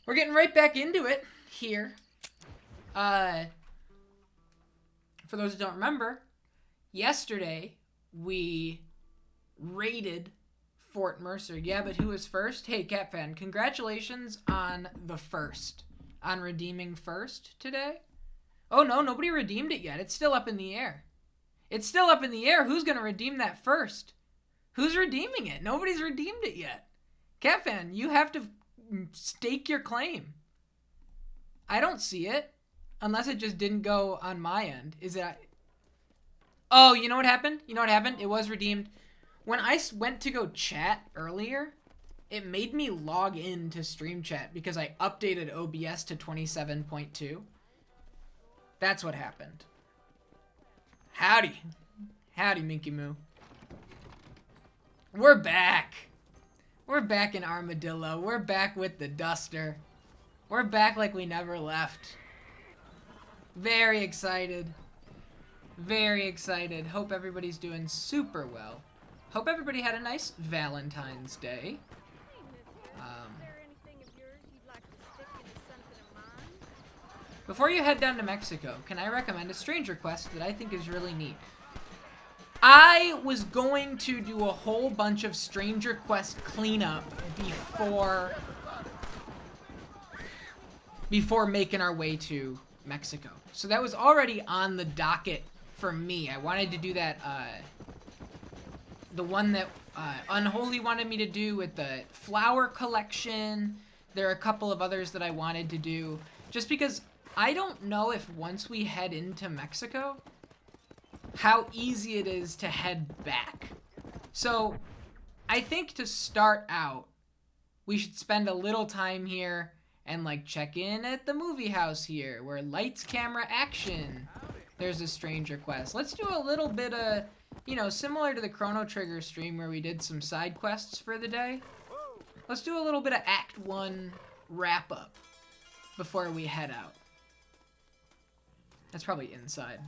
We're getting right back into it here. For those who don't remember, yesterday we raided Fort Mercer. Yeah, but who was first? Hey, Cat Fan, congratulations on the first. On redeeming first today. Oh no, nobody redeemed it yet. It's still up in the air. It's still up in the air. Who's going to redeem that first? Who's redeeming it? Nobody's redeemed it yet. Cat Fan, you have to stake your claim. I don't see it. Unless it just didn't go on my end. Is that... Oh, you know what happened? You know what happened? It was redeemed. When I went to go chat earlier, it made me log in to stream chat because I updated OBS to 27.2. That's what happened. Howdy. Howdy, Minky Moo. We're back. We're back in Armadillo. We're back with the Duster. We're back like we never left. Very excited. Very excited. Hope everybody's doing super well. Hope everybody had a nice Valentine's Day. Before you head down to Mexico, can I recommend a Stranger Quest that I think is really neat? I was going to do a whole bunch of Stranger Quest cleanup before making our way to Mexico. So that was already on the docket for me. I wanted to do that, the one that Unholy wanted me to do with the flower collection. There are a couple of others that I wanted to do. Just because I don't know if once we head into Mexico, how easy it is to head back. So I think to start out, we should spend a little time here and like check in at the movie house here where lights, camera, action. There's a Stranger Quest. Let's do a little bit of, you know, similar to the Chrono Trigger stream where we did some side quests for the day. Let's do a little bit of Act 1 wrap up before we head out. That's probably inside.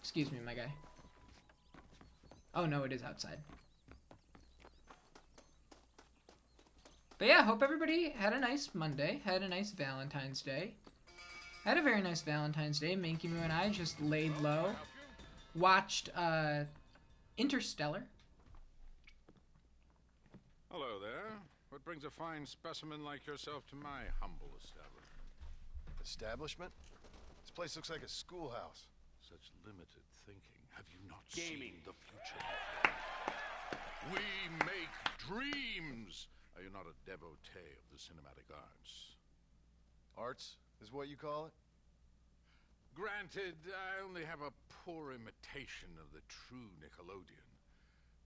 Excuse me, my guy. Oh no, it is outside. But yeah, hope everybody had a nice Monday, had a nice Valentine's Day. I had a very nice Valentine's Day. Minky Moo and I just laid low, watched Interstellar. Hello there. What brings a fine specimen like yourself to my humble establishment? Establishment? This place looks like a schoolhouse. Such limited thinking. Have you not seen the future? We make dreams. Are you not a devotee of the cinematic arts? Arts is what you call it? Granted, I only have a poor imitation of the true Nickelodeon.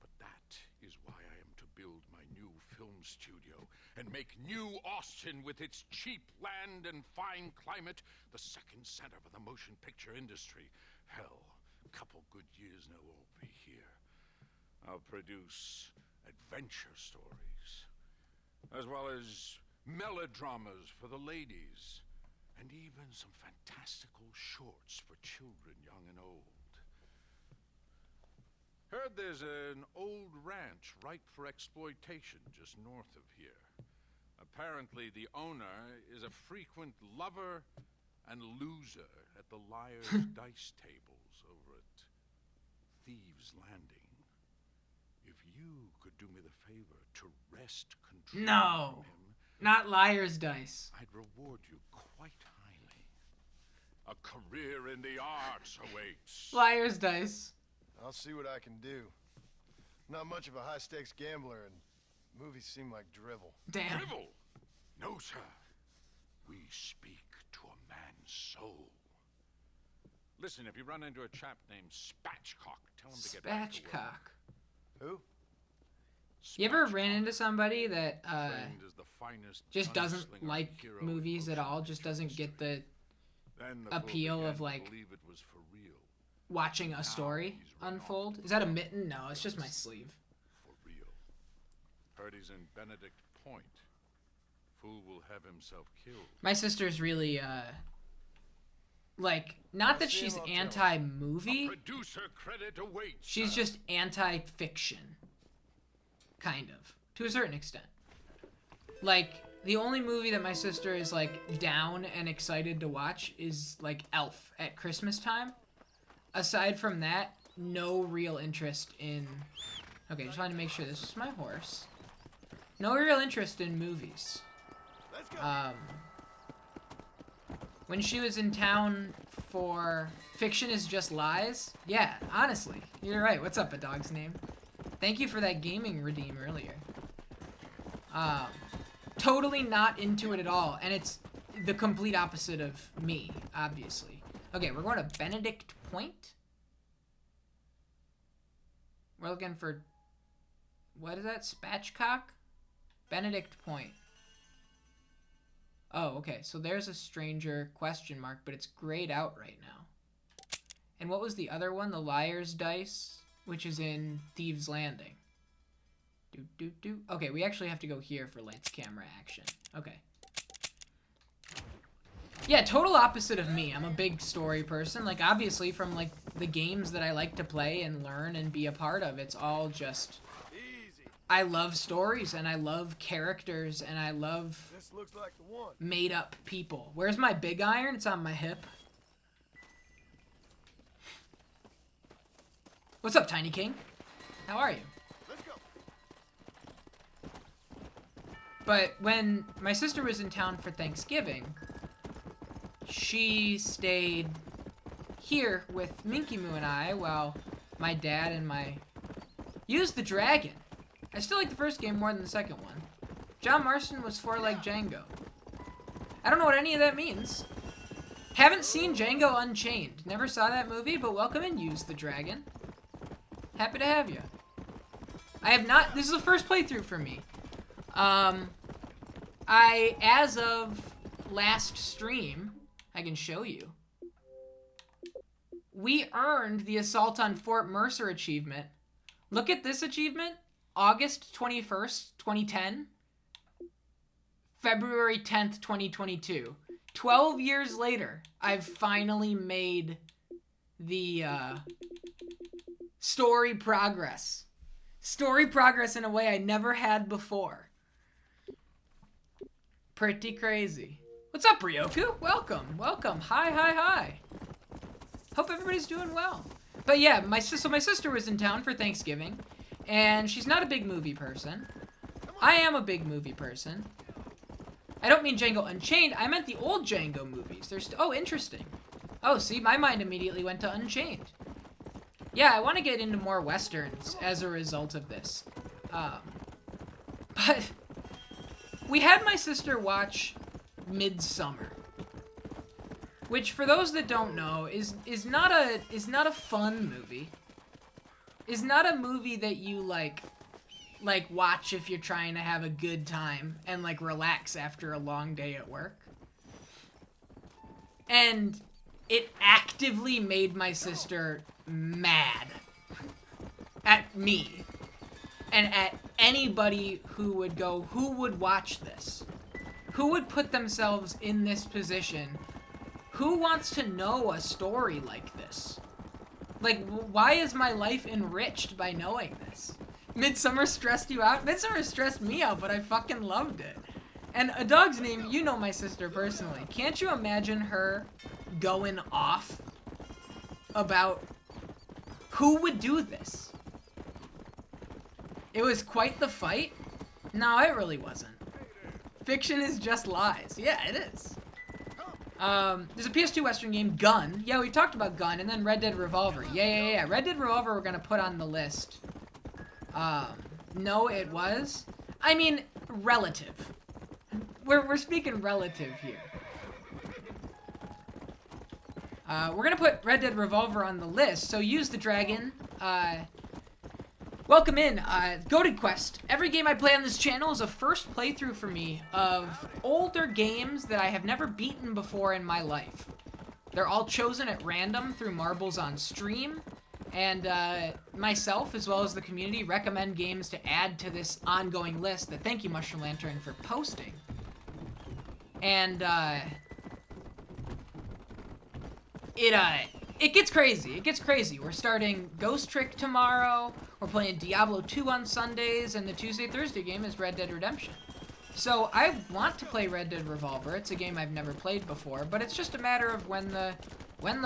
But that is why I am to build my new film studio and make New Austin with its cheap land and fine climate the second center for the motion picture industry. Hell, a couple good years now I'll be here. I'll produce adventure stories, as well as melodramas for the ladies, and even some fantastical shorts for children young and old. Heard there's an old ranch ripe for exploitation just north of here. Apparently the owner is a frequent lover and loser at the liar's dice tables over at Thieves' Landing. If you could do me the favor to wrest control No, from him, not Liar's Dice. I'd reward you quite highly. A career in the arts awaits. Liar's Dice. I'll see what I can do. Not much of a high-stakes gambler, and movies seem like drivel. Damn. Drivel? No, sir. We speak to a man's soul. Listen, if you run into a chap named Spatchcock, tell him to get back to work. Spatchcock. Who? You ever Spatchcock, ran into somebody that trained as the finest just doesn't gunslinger like hero movies in at all, motion just picture doesn't history. get the Then the appeal fool of, began to like, believe it was for real. watching a story unfold? Is that a mitten? No, it's just my sleeve. For real. Heard he's in Benedict Point. Fool will have himself killed. My sister's really, like, not that she's anti-movie, Producer credit awaits. she's sir. just anti-fiction. Kind of. To a certain extent. Like, The only movie that my sister is, like, down and excited to watch is, like, Elf at Christmas time. Aside from that, no real interest in... Okay, just wanted to make sure this is my horse. No real interest in movies. When she was in town for Fiction is Just Lies, yeah, honestly, you're right. What's up, a dog's name? Thank you for that gaming redeem earlier. Totally not into it at all, and it's the complete opposite of me, obviously. Okay, we're going to Benedict Point. We're looking for... What is that? Spatchcock? Benedict Point. Oh, okay. So there's a stranger question mark, but it's grayed out right now. And what was the other one? The Liar's Dice, which is in Thieves Landing. Okay, we actually have to go here for lights, camera, action. Okay. Yeah, total opposite of me. I'm a big story person. Like, obviously, from, like, the games that I like to play and learn and be a part of, it's all just... I love stories, and I love characters, and I love made-up people. Where's my big iron? It's on my hip. What's up, Tiny King? How are you? Let's go. But when my sister was in town for Thanksgiving, she stayed here with Minky Moo and I while my dad and used the dragon. I still like the first game more than the second one. John Marston was for like Django. I don't know what any of that means. Haven't seen Django Unchained. Never saw that movie, but welcome in, Use the Dragon. Happy to have you. I have not... This is the first playthrough for me. As of last stream, I can show you. We earned the Assault on Fort Mercer achievement. Look at this achievement. August 21st, 2010. February 10th, 2022. 12 years later, I've finally made the story progress. Story progress in a way I never had before. Pretty crazy. What's up, Ryoku? Welcome, welcome. Hi, hi, hi. Hope everybody's doing well. But yeah, my sister was in town for Thanksgiving, and she's not a big movie person. I am a big movie person. I don't mean Django Unchained, I meant the old Django movies. Oh, interesting. Oh, see, my mind immediately went to Unchained. Yeah, I want to get into more Westerns as a result of this. But we had my sister watch Midsummer, which, for those that don't know, is not a fun movie. Is not a movie that you like watch if you're trying to have a good time and like relax after a long day at work. And it actively made my sister mad at me and at anybody who would watch this, who would put themselves in this position, who wants to know a story like this. Like, why is my life enriched by knowing this? Midsummer stressed you out? Midsummer stressed me out, but I fucking loved it. And A Dog's Name, you know my sister personally. Can't you imagine her going off about who would do this? It was quite the fight. No, it really wasn't. Fiction is just lies. Yeah, it is. There's a PS2 Western game, Gun. Yeah, we talked about Gun, and then Red Dead Revolver. Yeah. Red Dead Revolver we're gonna put on the list. No, it was. I mean, relative. We're speaking relative here. We're gonna put Red Dead Revolver on the list, so Use the Dragon. Welcome in, GoatedQuest. Every game I play on this channel is a first playthrough for me of older games that I have never beaten before in my life. They're all chosen at random through Marbles on Stream, and myself, as well as the community, recommend games to add to this ongoing list that thank you, Mushroom Lantern, for posting. And, it gets crazy. It gets crazy. We're starting Ghost Trick tomorrow. We're playing Diablo 2 on Sundays, and the Tuesday-Thursday game is Red Dead Redemption. So I want to play Red Dead Revolver. It's a game I've never played before, but it's just a matter of when the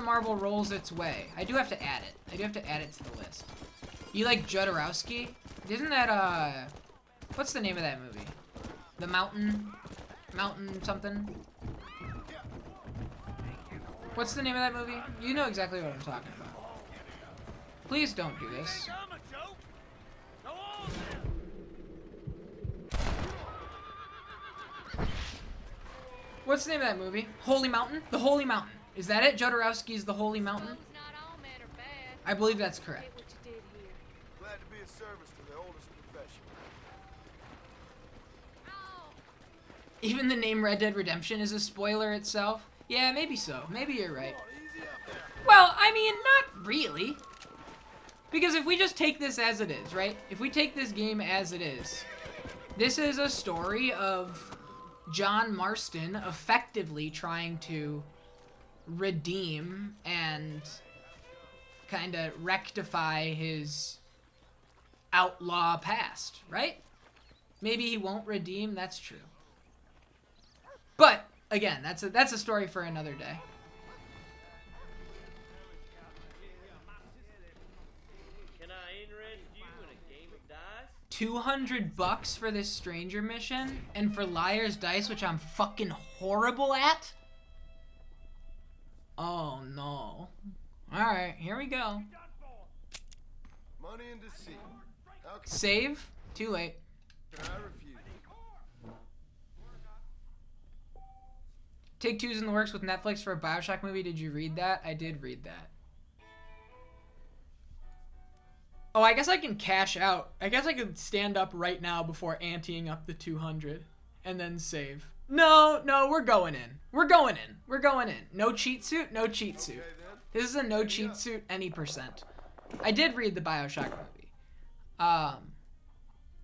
marble rolls its way. I do have to add it. I do have to add it to the list. You like Jodorowsky? Isn't that what's the name of that movie? The Mountain something? What's the name of that movie? You know exactly what I'm talking about. Please don't do this. What's the name of that movie? Holy Mountain? The Holy Mountain. Is that it? Jodorowsky's The Holy Mountain? I believe that's correct. Glad to be of service to the oldest profession. Even the name Red Dead Redemption is a spoiler itself? Yeah, maybe so. Maybe you're right. Well, I mean, not really. Because if we just take this as it is, right? If we take this game as it is, this is a story of John Marston effectively trying to redeem and kind of rectify his outlaw past, right? Maybe he won't redeem, that's true. But again, that's a story for another day. Can I interest you in a game of dice? $200 for this stranger mission, and for Liar's Dice, which I'm fucking horrible at? Oh no. Alright, here we go. Money and deceit. How Save? Too late. can I refuse? Take-Two's in the works with Netflix for a Bioshock movie. Did you read that? I did read that. Oh, I guess I can cash out. I guess I could stand up right now before anteing up the 200 and then save. No, we're going in. We're going in. We're going in. No cheat suit, no cheat suit. This is a no cheat suit any percent. I did read the Bioshock movie.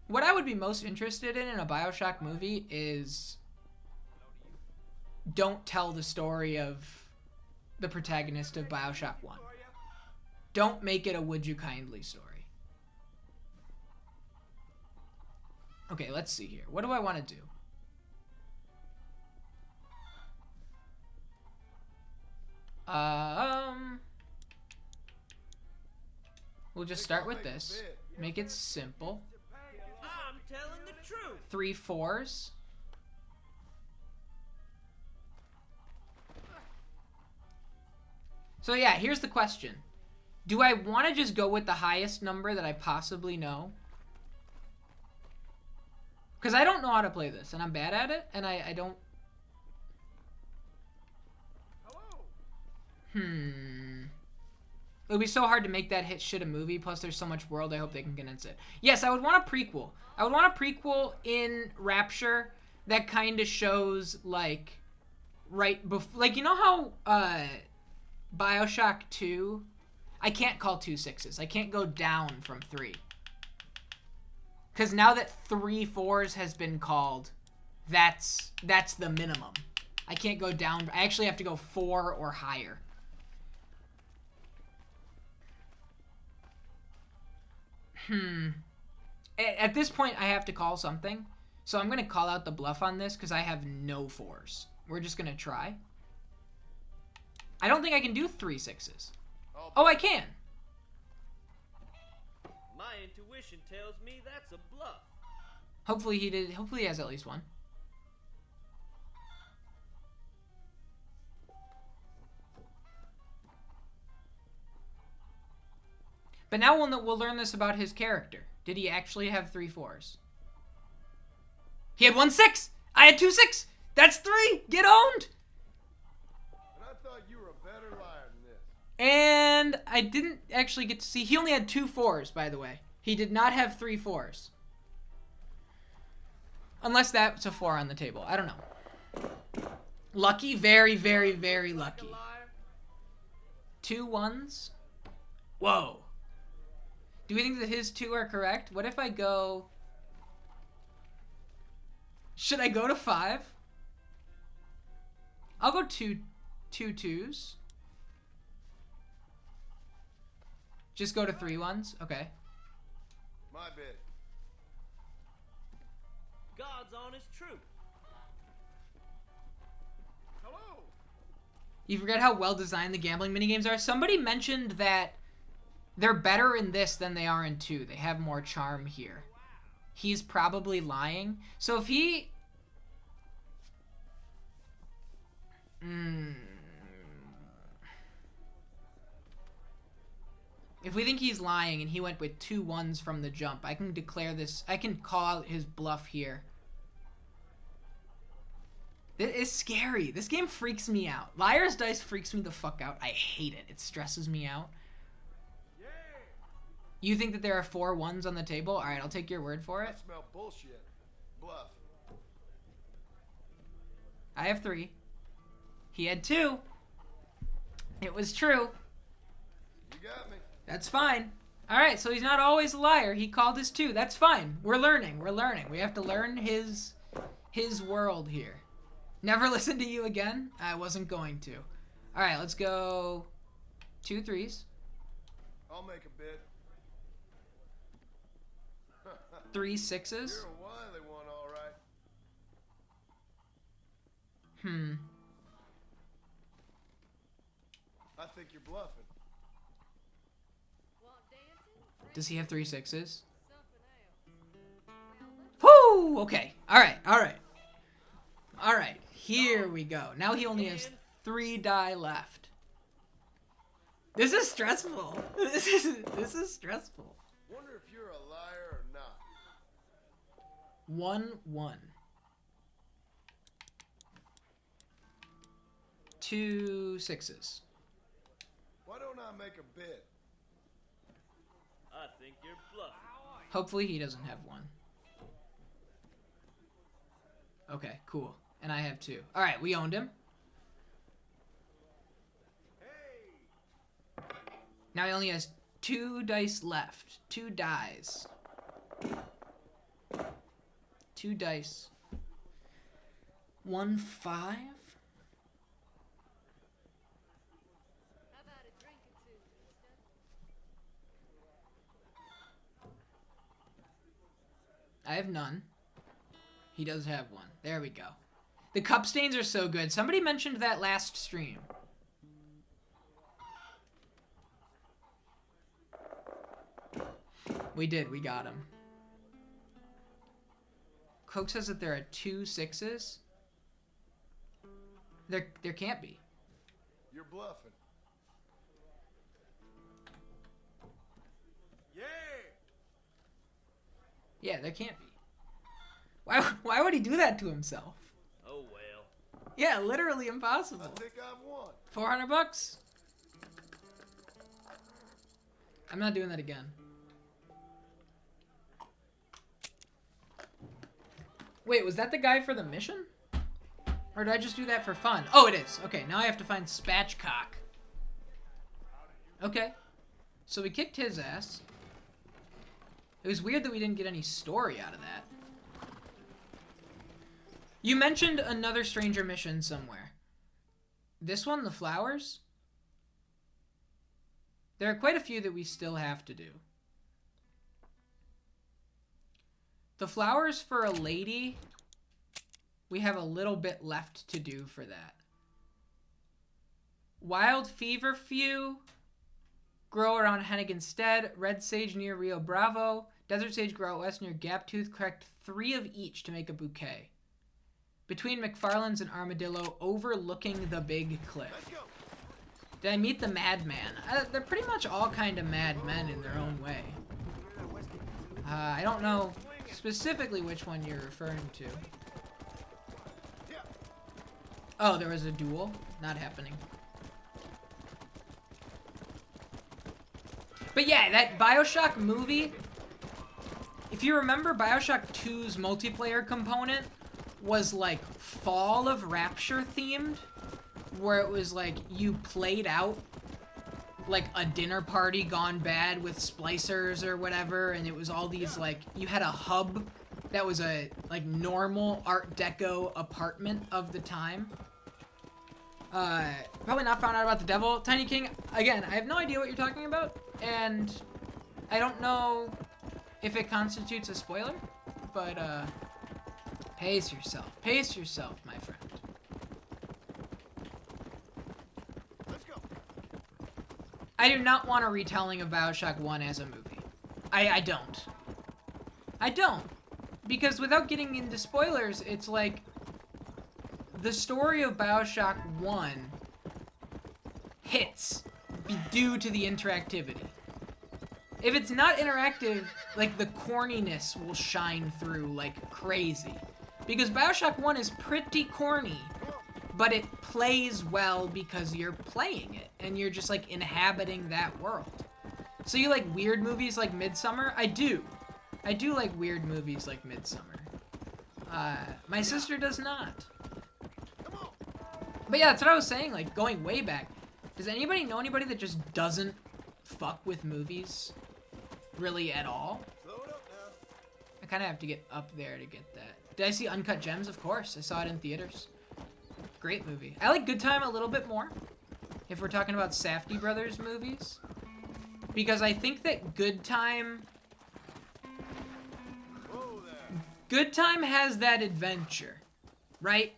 What I would be most interested in a Bioshock movie is don't tell the story of the protagonist of Bioshock 1. Don't make it a Would You Kindly story. Okay, let's see here. What do I want to do? We'll just start with this. Make it simple. I'm telling the truth. 3 4s. So yeah, here's the question. Do I want to just go with the highest number that I possibly know? Because I don't know how to play this, and I'm bad at it, and I don't... It would be so hard to make that hit shit a movie, plus there's so much world, I hope they can condense it. Yes, I would want a prequel. I would want a prequel in Rapture that kind of shows, like, right before... Like, you know how Bioshock 2... I can't call 2 6s. I can't go down from 3. Because now that 3 4s has been called, that's the minimum. I can't go down. I actually have to go 4 or higher. At this point, I have to call something. So I'm going to call out the bluff on this because I have no 4s. We're just going to try. I don't think I can do 3 6s. Oh, I can. My intuition tells me that's a bluff. Hopefully he did. Hopefully he has at least one. But now we'll learn this about his character. Did he actually have 3 4s? He had 1 6. I had 2 6. That's 3. Get owned. But I thought you were a better liar than this. And I didn't actually get to see. He only had 2 4s, by the way. He did not have 3 4s. Unless that's a 4 on the table. I don't know. Lucky? Very, very, very lucky. 2 1s? Whoa. Do we think that his 2 are correct? What if I go... Should I go to 5? I'll go 2 2s. Just go to 3 1s? Okay. My bid. God's honest truth. Hello. You forget how well designed the gambling minigames are? Somebody mentioned that they're better in this than they are in 2. They have more charm here. He's probably lying. So if he... If we think he's lying and he went with 2 1s from the jump, I can declare this... I can call out his bluff here. It is scary. This game freaks me out. Liar's Dice freaks me the fuck out. I hate it. It stresses me out. You think that there are 4 1s on the table? All right, I'll take your word for I it. smell bullshit. Bluff. I have 3. He had 2. It was true. You got me. That's fine. All right, so he's not always a liar. He called his 2. That's fine. We're learning. We're learning. We have to learn his world here. Never listen to you again? I wasn't going to. All right, let's go 2 3s. I'll make a bid. 3 6s. You're a wily one, all right. I think you're bluffing. Does he have 3 6s? Whoo! Okay. All right. All right. All right. Here we go. Now he only has 3 die left. This is stressful. This is stressful. Wonder if you're a liar or not. 1 1. 2 6s. Why don't I make a bid? I think you're bluffing. Hopefully he doesn't have 1. Okay, cool. And I have 2. All right, we owned him. Now he only has 2 dice left. 2 dies. 2 dice. 1 5. I have none. He does have 1. There we go. The cup stains are so good. Somebody mentioned that last stream. We did. We got him. Coke says that there are 2 6s. There can't be. You're bluffing. Yeah. Yeah, there can't be. Why would he do that to himself? Oh well. Yeah, literally impossible. I think I've won. $400? I'm not doing that again. Wait, was that the guy for the mission? Or did I just do that for fun? Oh, it is. Okay, now I have to find Spatchcock. Okay. So we kicked his ass. It was weird that we didn't get any story out of that. You mentioned another stranger mission somewhere. This one, the flowers? There are quite a few that we still have to do. The flowers for a lady, we have a little bit left to do for that. Wild feverfew, grow around Hennigan Stead. Red sage near Rio Bravo. Desert sage grow out west near Gaptooth. Collect 3 of each to make a bouquet. Between McFarland's and Armadillo, overlooking the big cliff. Let's go. Did I meet the madman? They're pretty much all kind of madmen in their own way. I don't know specifically which one you're referring to. Oh, there was a duel? Not happening. But yeah, that BioShock movie, if you remember, BioShock 2's multiplayer component was like Fall of Rapture themed, where it was like you played out like a dinner party gone bad with splicers or whatever, and it was all these like, you had a hub that was a like normal Art Deco apartment of the time. Probably not found out about the devil. Tiny King, again, I have no idea what you're talking about, and I don't know if it constitutes a spoiler, but Pace yourself. Pace yourself, my friend. Let's go. I do not want a retelling of Bioshock 1 as a movie. I don't. I don't. Because without getting into spoilers, it's like the story of Bioshock 1 hits due to the interactivity. If it's not interactive, like, the corniness will shine through like crazy. Because Bioshock 1 is pretty corny, but it plays well because you're playing it, and you're just, like, inhabiting that world. So you like weird movies like Midsummer? I do. I do like weird movies like Midsummer. My sister does not. But yeah, that's what I was saying, like, going way back. Does anybody know anybody that just doesn't fuck with movies really at all? I kind of have to get up there to get that. Did I see Uncut Gems? Of course. I saw it in theaters. Great movie. I like Good Time a little bit more, if we're talking about Safdie Brothers movies. Because I think that Good Time has that adventure, right?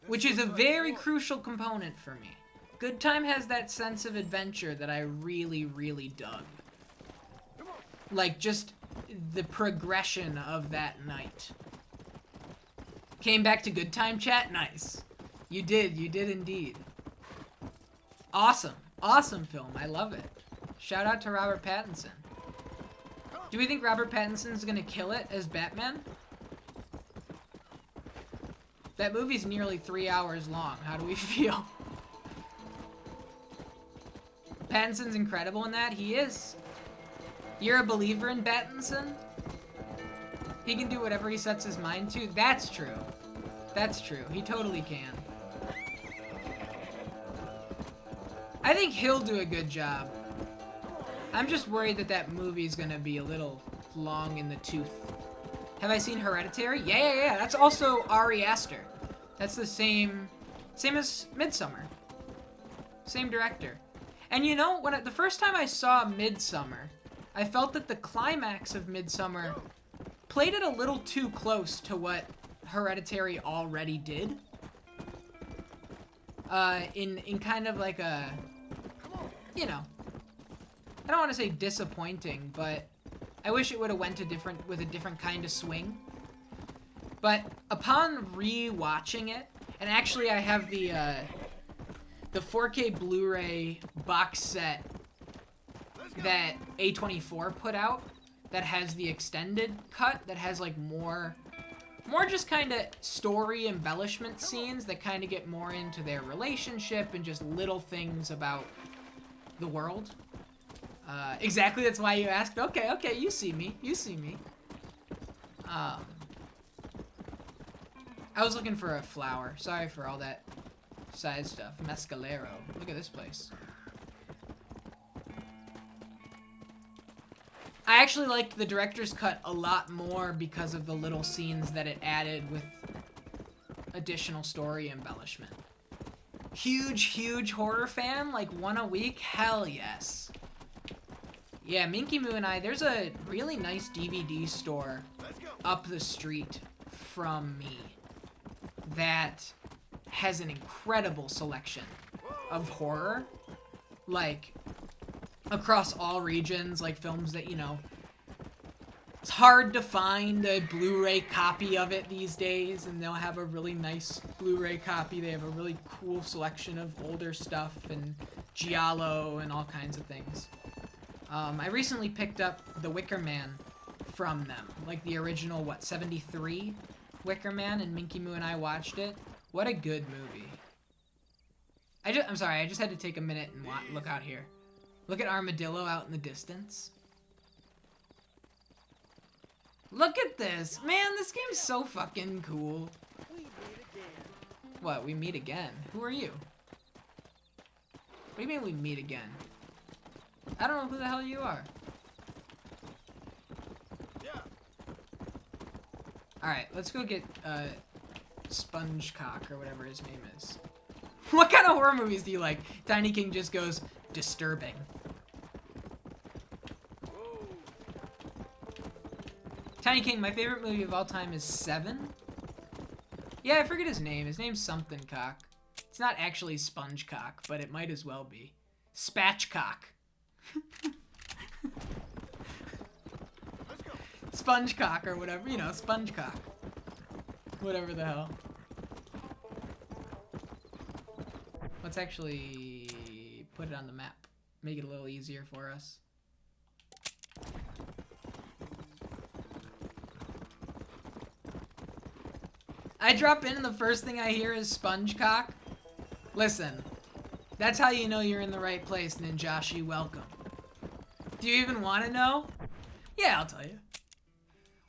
Which is a very crucial component for me. Good Time has that sense of adventure that I really, really dug. Like, just the progression of that night. Came back to Good Time chat? Nice. You did indeed. Awesome. Awesome film. I love it. Shout out to Robert Pattinson. Do we think Robert Pattinson's gonna kill it as Batman? That movie's nearly 3 hours long. How do we feel? Pattinson's incredible in that. He is. You're a believer in Pattinson? He can do whatever he sets his mind to? That's true. That's true. He totally can. I think he'll do a good job. I'm just worried that that movie's gonna be a little long in the tooth. Have I seen Hereditary? Yeah. That's also Ari Aster. That's the same as Midsummer. Same director. And you know, the first time I saw Midsummer, I felt that the climax of Midsummer played it a little too close to what Hereditary already did. In kind of like a, you know, I don't want to say disappointing, but I wish it would have went with a different kind of swing. But upon re-watching it, and actually I have the 4K Blu-ray box set that A24 put out that has the extended cut that has like more just kind of story embellishment scenes that kind of get more into their relationship and just little things about the world. Exactly, that's why you asked. Okay, you see me. I was looking for a flower. Sorry for all that side stuff. Mescalero. Look at this place. I actually liked the director's cut a lot more because of the little scenes that it added with additional story embellishment. Huge horror fan? Like one a week? Hell yes. Yeah, Minky Moo and I, there's a really nice DVD store up the street from me that has an incredible selection of horror. Like, across all regions, like films that, you know, it's hard to find a Blu-ray copy of it these days, and they'll have a really nice Blu-ray copy. They have a really cool selection of older stuff and giallo and all kinds of things. I recently picked up The Wicker Man from them, like the original, 73 Wicker Man, and Minky Moo and I watched it. What a good movie. I'm sorry, I just had to take a minute and look out here. Look at Armadillo out in the distance. Look at this! Man, this game's so fucking cool. We meet again. What, we meet again? Who are you? What do you mean we meet again? I don't know who the hell you are. Yeah. Alright, let's go get, Spongecock, or whatever his name is. What kind of horror movies do you like? Tiny King just goes, disturbing. Whoa. Tiny King, my favorite movie of all time is 7. Yeah, I forget his name. His name's something cock. It's not actually Spongecock, but it might as well be. Spatchcock. Let's go. Spongecock or whatever, you know, Spongecock. Whatever the hell. Let's actually put it on the map. Make it a little easier for us. I drop in and the first thing I hear is Spongecock. Listen, that's how you know you're in the right place, Ninjashi. Welcome. Do you even want to know? Yeah, I'll tell you.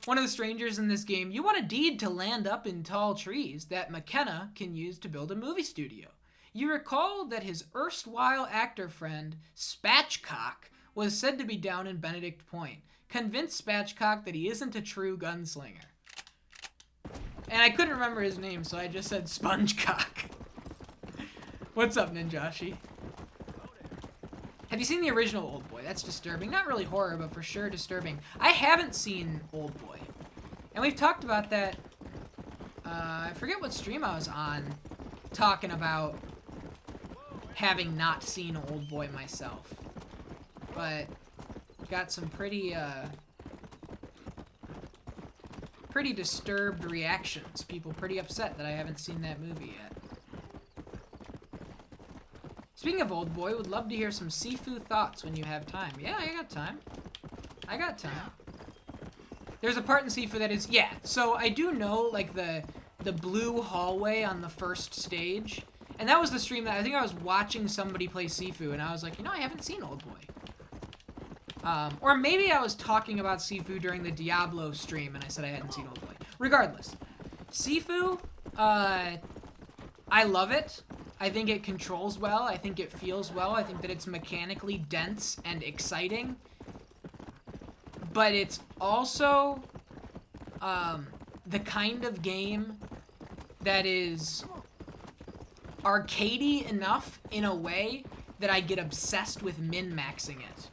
One of the strangers in this game, you want a deed to land up in tall trees that McKenna can use to build a movie studio. You recall that his erstwhile actor friend, Spatchcock, was said to be down in Benedict Point. Convince Spatchcock that he isn't a true gunslinger. And I couldn't remember his name, so I just said Spongecock. What's up, Ninjashi? Have you seen the original Oldboy? That's disturbing. Not really horror, but for sure disturbing. I haven't seen Oldboy. And we've talked about that. I forget what stream I was on talking about having not seen Oldboy myself. But got some pretty disturbed reactions. People pretty upset that I haven't seen that movie yet. Speaking of Oldboy, would love to hear some Sifu thoughts when you have time. Yeah, I got time. I got time. There's a part in Sifu that is, yeah, so I do know, like, the blue hallway on the first stage. And that was the stream that I think I was watching somebody play Sifu, and I was like, you know, I haven't seen Oldboy. Or maybe I was talking about Sifu during the Diablo stream, and I said I hadn't seen Oldboy. Regardless, Sifu, I love it. I think it controls well. I think it feels well. I think that it's mechanically dense and exciting. But it's also the kind of game that is arcadey enough in a way that I get obsessed with min-maxing it.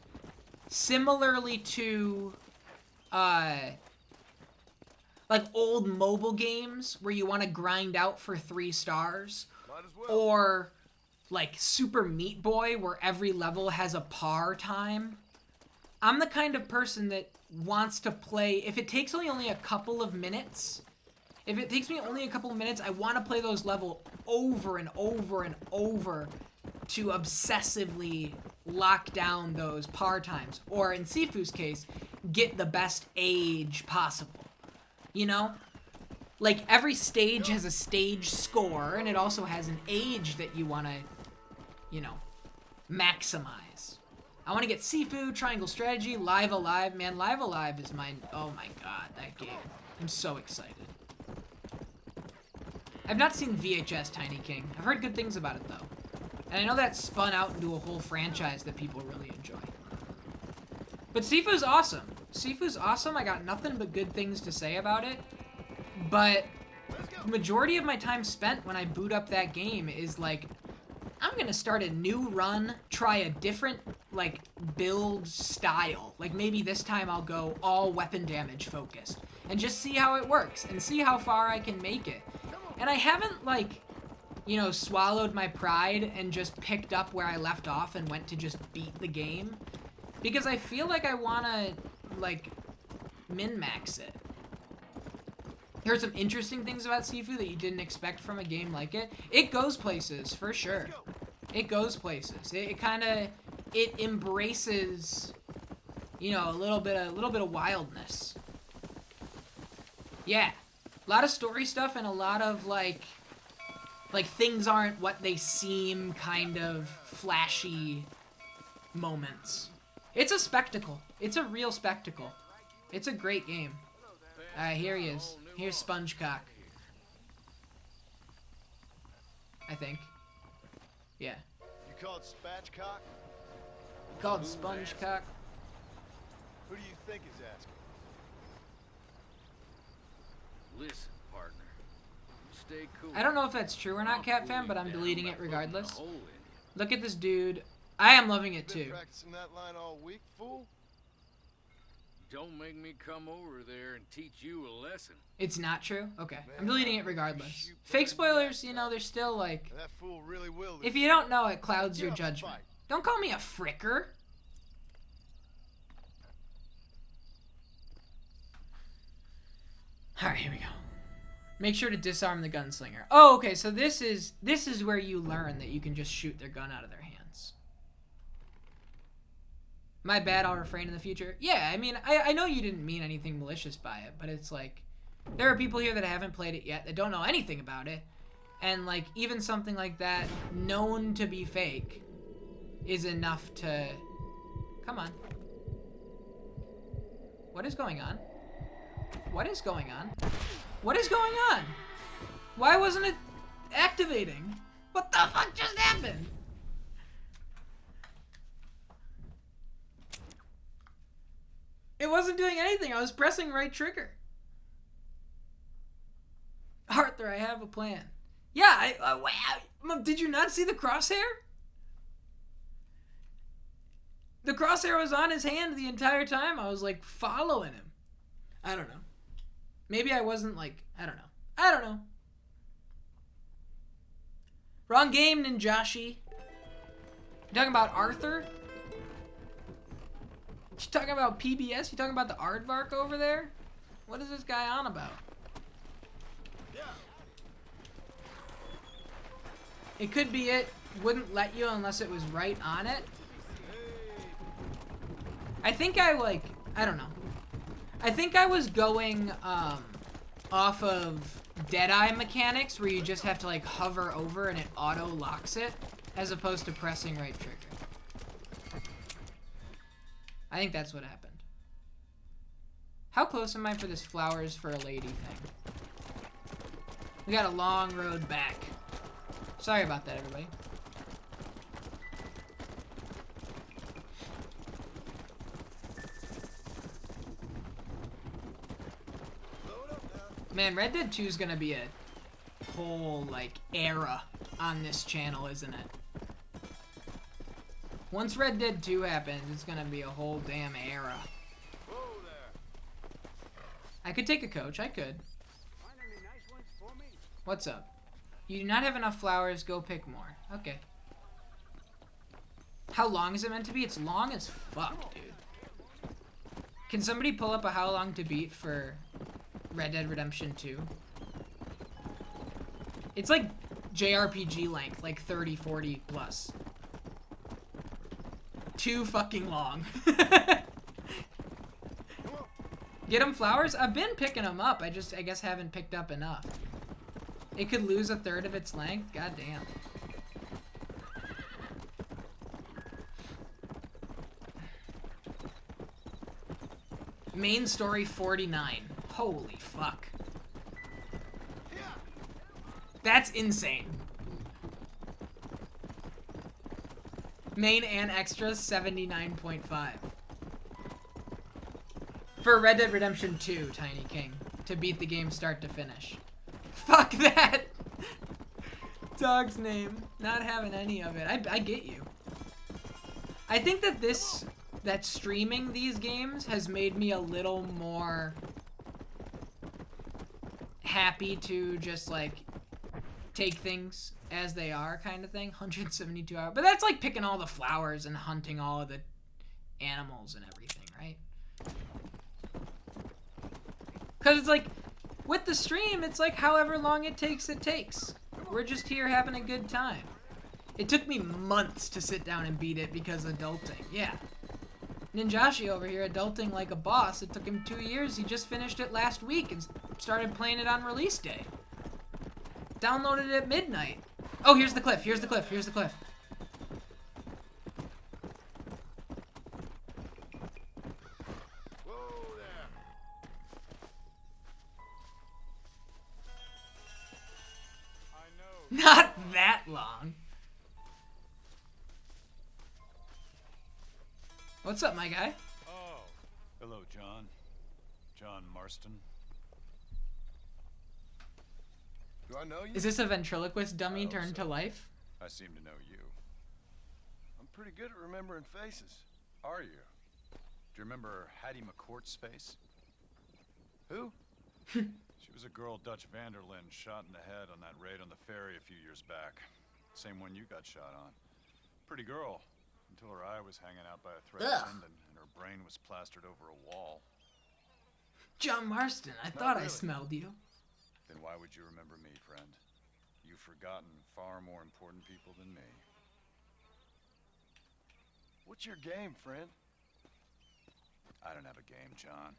Similarly to like old mobile games where you want to grind out for 3 stars. Or like Super Meat Boy where every level has a par time. I'm the kind of person that wants to play, if it takes only a couple of minutes, if it takes me only a couple of minutes, I want to play those levels over and over and over to obsessively lock down those par times. Or in Sifu's case, get the best age possible. You know? Like, every stage has a stage score, and it also has an age that you want to, you know, maximize. I want to get Sifu, Triangle Strategy, Live Alive. Man, Live Alive is my... Oh my god, that game. I'm so excited. I've not seen VHS Tiny King. I've heard good things about it, though. And I know that spun out into a whole franchise that people really enjoy. But Sifu's awesome. Sifu's awesome. I got nothing but good things to say about it. But the majority of my time spent when I boot up that game is like, I'm gonna start a new run, try a different, like, build style. Like, maybe this time I'll go all weapon damage focused. And just see how it works, and see how far I can make it. And I haven't, like, you know, swallowed my pride and just picked up where I left off and went to just beat the game. Because I feel like I wanna, like, min-max it. Heard some interesting things about Sifu that you didn't expect from a game like it. It goes places, for sure. It goes places. It kind of, it embraces, you know, a little bit of wildness. Yeah, a lot of story stuff and a lot of like things aren't what they seem kind of flashy moments. It's a spectacle. It's a real spectacle. It's a great game. Here he is. Here's Spongecock. I think. Yeah. You called Spatchcock? Called Spongecock. Who do you think is asking? Listen, partner. Stay cool. I don't know if that's true or not, Cat Fan, but I'm deleting it regardless. Look at this dude. I am loving it Been too. practicing that line all week, fool? Don't make me come over there and teach you a lesson. It's not true? Okay. I'm deleting it regardless. Fake spoilers, you know, they're still like... That fool really will. If you don't know, it clouds your judgment. Don't call me a fricker. Alright, here we go. Make sure to disarm the gunslinger. Oh, okay, so this is where you learn that you can just shoot their gun out of their hands. My bad, I'll refrain in the future. Yeah, I mean, I know you didn't mean anything malicious by it, but it's like, there are people here that haven't played it yet, that don't know anything about it, and like, even something like that, known to be fake, is enough to... Come on. What is going on? What is going on? What is going on? Why wasn't it activating? What the fuck just happened? It wasn't doing anything. I was pressing right trigger. Arthur, I have a plan. Yeah, did you not see the crosshair? The crosshair was on his hand the entire time. I was like following him. I don't know. Maybe I wasn't like, I don't know. I don't know. Wrong game, Ninjashi. You talking about Arthur? You talking about PBS? You talking about the Aardvark over there? What is this guy on about? It could be it wouldn't let you unless it was right on it. I think I don't know. I think I was going off of Deadeye mechanics where you just have to like hover over and it auto locks it as opposed to pressing right trigger. I think that's what happened. How close am I for this flowers for a lady thing? We got a long road back. Sorry about that, everybody. Man, Red Dead 2 is gonna be a whole, like, era on this channel, isn't it? Once Red Dead 2 happens, it's gonna be a whole damn era. I could take a coach, I could. What's up? You do not have enough flowers, go pick more. Okay. How long is it meant to be? It's long as fuck, dude. Can somebody pull up a how long to beat for Red Dead Redemption 2? It's like JRPG length, like 30, 40 plus. Too fucking long. Get them flowers? I've been picking them up. I guess haven't picked up enough. It could lose a third of its length? God damn. Main story 49. Holy fuck. That's insane. Main and extras 79.5. For Red Dead Redemption 2, Tiny King. To beat the game start to finish. Fuck that! Dog's name. Not having any of it. I get you. I think that streaming these games has made me a little more happy to just like take things as they are kind of thing. 172 hours. But that's like picking all the flowers and hunting all of the animals and everything, right? Because it's like, with the stream, it's like however long it takes, it takes. We're just here having a good time. It took me months to sit down and beat it because adulting. Yeah. Ninjashi over here adulting like a boss. It took him 2 years. He just finished it last week and started playing it on release day. Downloaded it at midnight. Oh, here's the cliff. Here's the cliff. Here's the cliff. Not that long. What's up, my guy? Oh, hello, John. John Marston. Do I know you? Is this a ventriloquist dummy turned to life? I seem to know you. I'm pretty good at remembering faces. Are you? you remember Hattie McCourt's face? Who? She was a girl Dutch Vanderlyn shot in the head on that raid on the ferry a few years back. Same one you got shot on. Pretty girl, until her eye was hanging out by a thread tendon and her brain was plastered over a wall. John Marston, I thought I smelled you. Then why would you remember me, friend? You've forgotten far more important people than me. What's your game, friend? I don't have a game, John.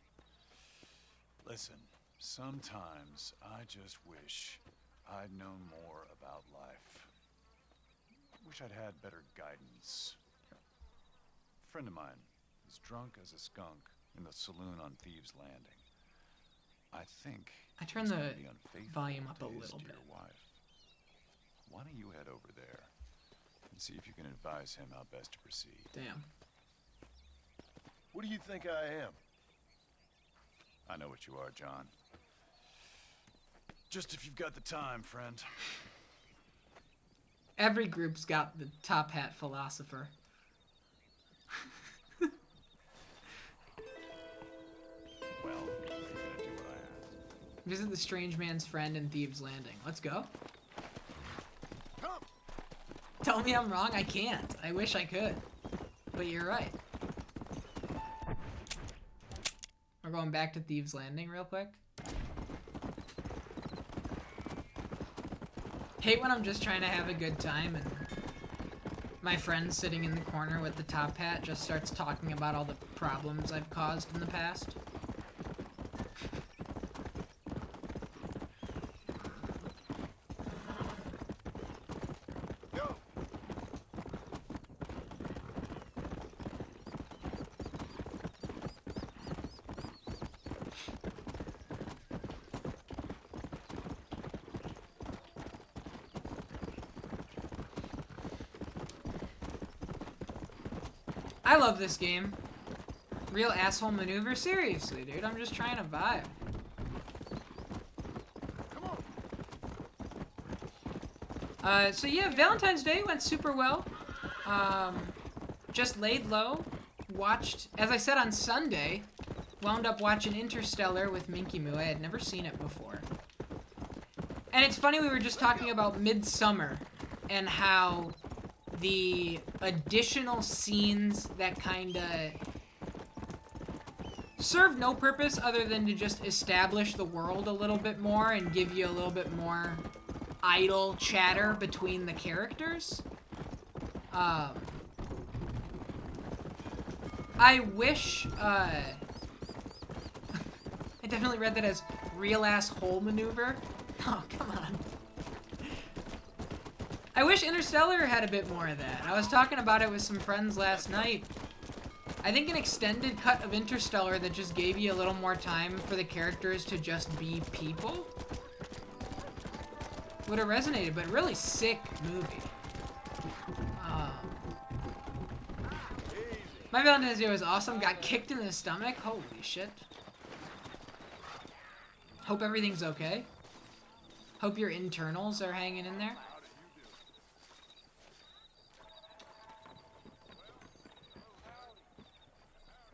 Listen, sometimes I just wish I'd known more about life. Wish I'd had better guidance. A friend of mine is drunk as a skunk in the saloon on Thieves' Landing. I think I turn he's the gonna be unfaithful volume up to a his little dear bit. wife. Why don't you head over there and see if you can advise him how best to proceed? Damn. What do you think I am? I know what you are, John. Just if you've got the time, friend. Every group's got the top hat philosopher. Well, you're gonna do what I ask. Visit the strange man's friend in Thieves' Landing. Let's go. Come! Tell me I'm wrong. I can't. I wish I could. But you're right. We're going back to Thieves' Landing real quick. Hate when I'm just trying to have a good time and my friend sitting in the corner with the top hat just starts talking about all the problems I've caused in the past. Go! I love this game. Real asshole maneuver? Seriously, dude. I'm just trying to vibe. Come on! So yeah, Valentine's Day went super well. Just laid low. Watched, as I said on Sunday, wound up watching Interstellar with Minky Moo. I had never seen it before. And it's funny, we were just talking about Midsummer and how the additional scenes that kind of serve no purpose other than to just establish the world a little bit more and give you a little bit more idle chatter between the characters. I wish, I definitely read that as real asshole maneuver. Oh, come on. I wish Interstellar had a bit more of that. I was talking about it with some friends last night. I think an extended cut of Interstellar that just gave you a little more time for the characters to just be people would have resonated, but really sick movie. My Valentine's Day was awesome. Got kicked in the stomach. Holy shit. Hope everything's okay. Hope your internals are hanging in there.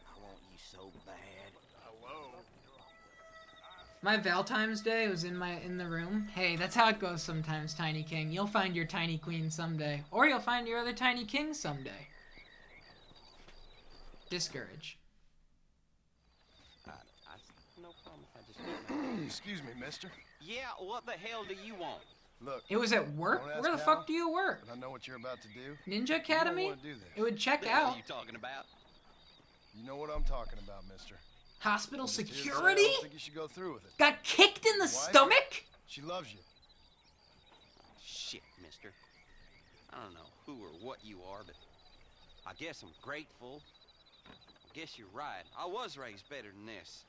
I want you so bad. Hello? My Valentine's Day was in the room. Hey, that's how it goes sometimes, Tiny King. You'll find your Tiny Queen someday. Or you'll find your other Tiny King someday. Discourage. No problem if I just... Excuse me, mister. Yeah, what the hell do you want? Look, It was at work? Don't ask Where the how, fuck do you work? but I know what you're about to do. Ninja Academy? You don't want to do this. It would check What the hell out. are you talking about? You know what I'm talking about, mister. Hospital I'm just here to say I security? don't think you should go through with it. Got kicked in the Wife? stomach? She loves you. Shit, mister. I don't know who or what you are, but I guess I'm grateful. I guess you're right. I was raised better than this.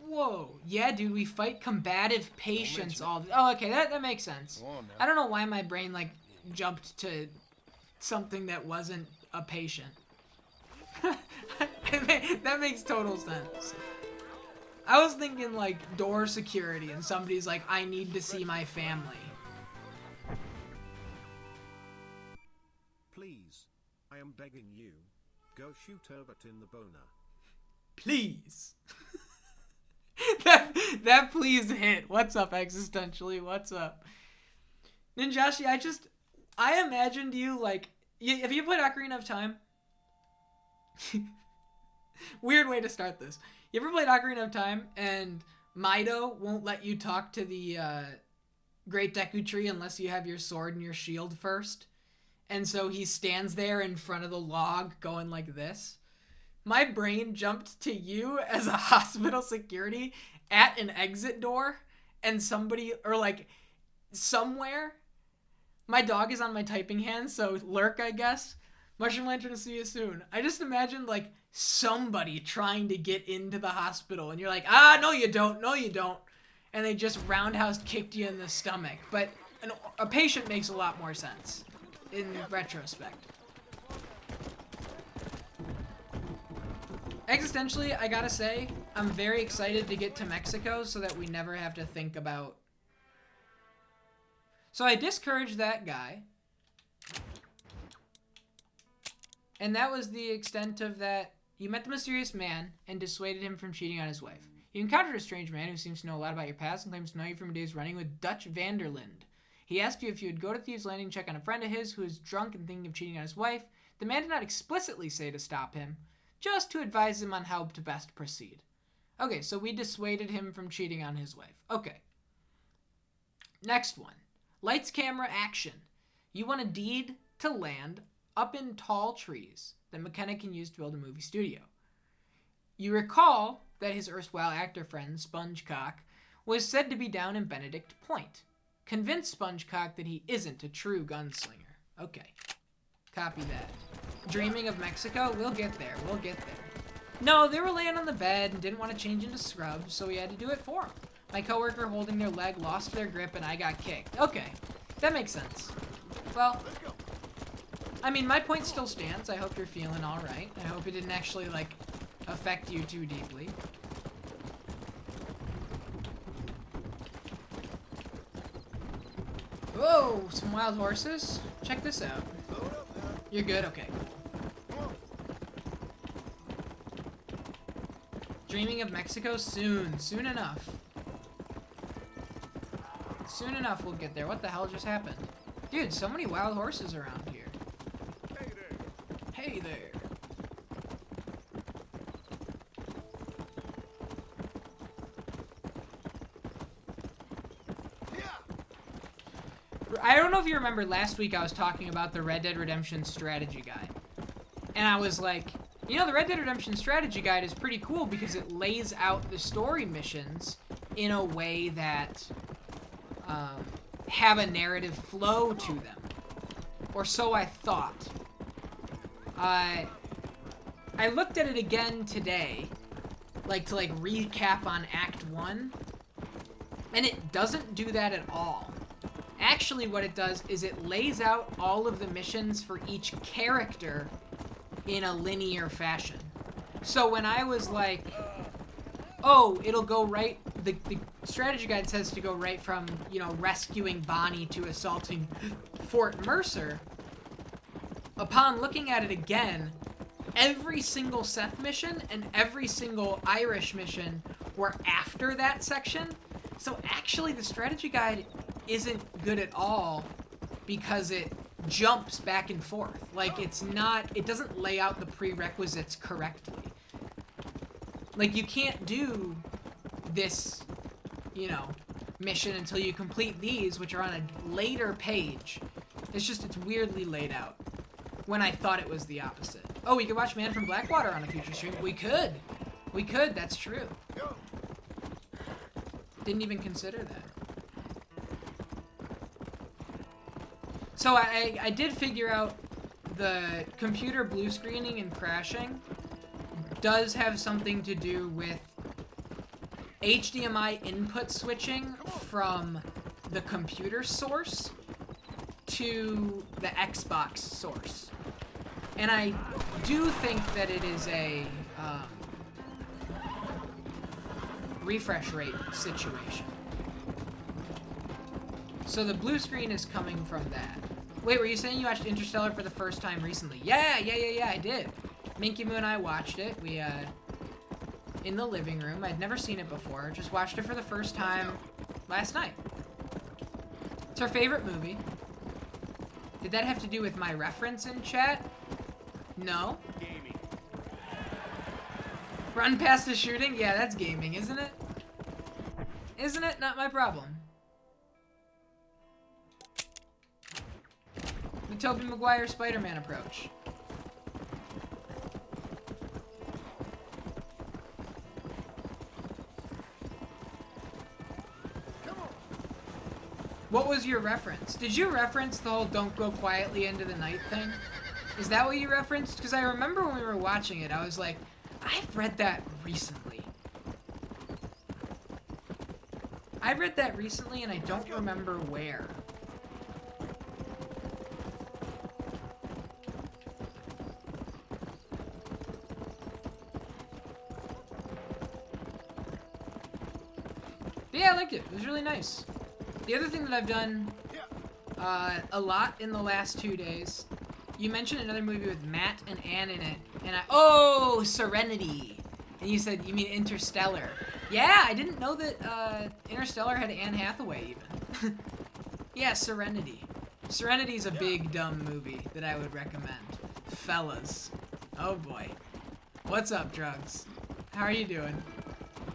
Whoa. Yeah, dude, we fight combative patients mention it. all... Oh, okay, that makes sense. Go on now. I don't know why my brain, like, jumped to something that wasn't a patient. That makes total sense. I was thinking, like, door security, and somebody's like, I need to see my family. Please, I am begging you, go shoot Herbert in the boner. Please. that please hit. What's up, Existentially? What's up? Ninjashi, I imagined you like... Have you played Ocarina of Time? Weird way to start this. You ever played Ocarina of Time and Mido won't let you talk to the Great Deku Tree unless you have your sword and your shield first? And so he stands there in front of the log going like this. My brain jumped to you as a hospital security at an exit door and somebody, or like somewhere. My dog is on my typing hand, so lurk, I guess. Mushroom Lantern, to see you soon. I just imagined like somebody trying to get into the hospital and you're like, no you don't, no you don't. And they just roundhouse kicked you in the stomach. But a patient makes a lot more sense in retrospect. Existentially, I gotta say, I'm very excited to get to Mexico so that we never have to think about... So I discouraged that guy. And that was the extent of that. You met the mysterious man and dissuaded him from cheating on his wife. You encountered a strange man who seems to know a lot about your past and claims to know you from days running with Dutch Vanderland. He asked you if you would go to Thieves Landing and check on a friend of his who is drunk and thinking of cheating on his wife. The man did not explicitly say to stop him, just to advise him on how to best proceed. Okay, so we dissuaded him from cheating on his wife. Okay. Next one. Lights, camera, action. You want a deed to land up in tall trees that McKenna can use to build a movie studio. You recall that his erstwhile actor friend, Spongecock, was said to be down in Benedict Point. Convince Spongecock that he isn't a true gunslinger. Okay. Copy that. Dreaming of Mexico? We'll get there. We'll get there. No, they were laying on the bed and didn't want to change into scrubs, so we had to do it for them. My coworker holding their leg lost their grip and I got kicked. Okay. That makes sense. Well, I mean, my point still stands. I hope you're feeling all right. I hope it didn't actually, like, affect you too deeply. Whoa, some wild horses. Check this out. You're good? Okay. Dreaming of Mexico? Soon. Soon enough. Soon enough we'll get there. What the hell just happened? Dude, so many wild horses around here. Hey there. Hey there. I don't know if you remember last week I was talking about the Red Dead Redemption strategy guide. And I was like, you know, the Red Dead Redemption strategy guide is pretty cool because it lays out the story missions in a way that have a narrative flow to them. Or so I thought. I looked at it again today, like to recap on Act 1, and it doesn't do that at all. Actually, what it does is it lays out all of the missions for each character in a linear fashion. So when I was like, oh, it'll go right, the strategy guide says to go right from, you know, rescuing Bonnie to assaulting Fort Mercer. Upon looking at it again, every single Seth mission and every single Irish mission were after that section. So actually the strategy guide isn't good at all because it jumps back and forth. Like, it doesn't lay out the prerequisites correctly. Like, you can't do this, you know, mission until you complete these, which are on a later page. It's weirdly laid out. When I thought it was the opposite. Oh, we could watch Man from Blackwater on a future stream. We could. We could, that's true. Didn't even consider that. So I did figure out the computer blue screening and crashing does have something to do with HDMI input switching from the computer source to the Xbox source. And I do think that it is a refresh rate situation. So the blue screen is coming from that. Wait, were you saying you watched Interstellar for the first time recently? Yeah, I did. Minky Moo and I watched it. in the living room. I'd never seen it before. Just watched it for the first time last night. It's her favorite movie. Did that have to do with my reference in chat? No. Gaming. Run past a shooting? Yeah, that's gaming, isn't it? Isn't it? Not my problem. The Tobey Maguire Spider-Man approach. What was your reference? Did you reference the whole don't go quietly into the night thing? Is that what you referenced? Because I remember when we were watching it, I was like, I've read that recently. I read that recently and I don't remember where. But yeah, I liked it. It was really nice. The other thing that I've done a lot in the last 2 days, you mentioned another movie with Matt and Anne in it, and oh, Serenity. And you said, you mean Interstellar. Yeah, I didn't know that Interstellar had Anne Hathaway even. Yeah, Serenity. Serenity's a big, dumb movie that I would recommend. Fellas. Oh boy. What's up, Drugs? How are you doing?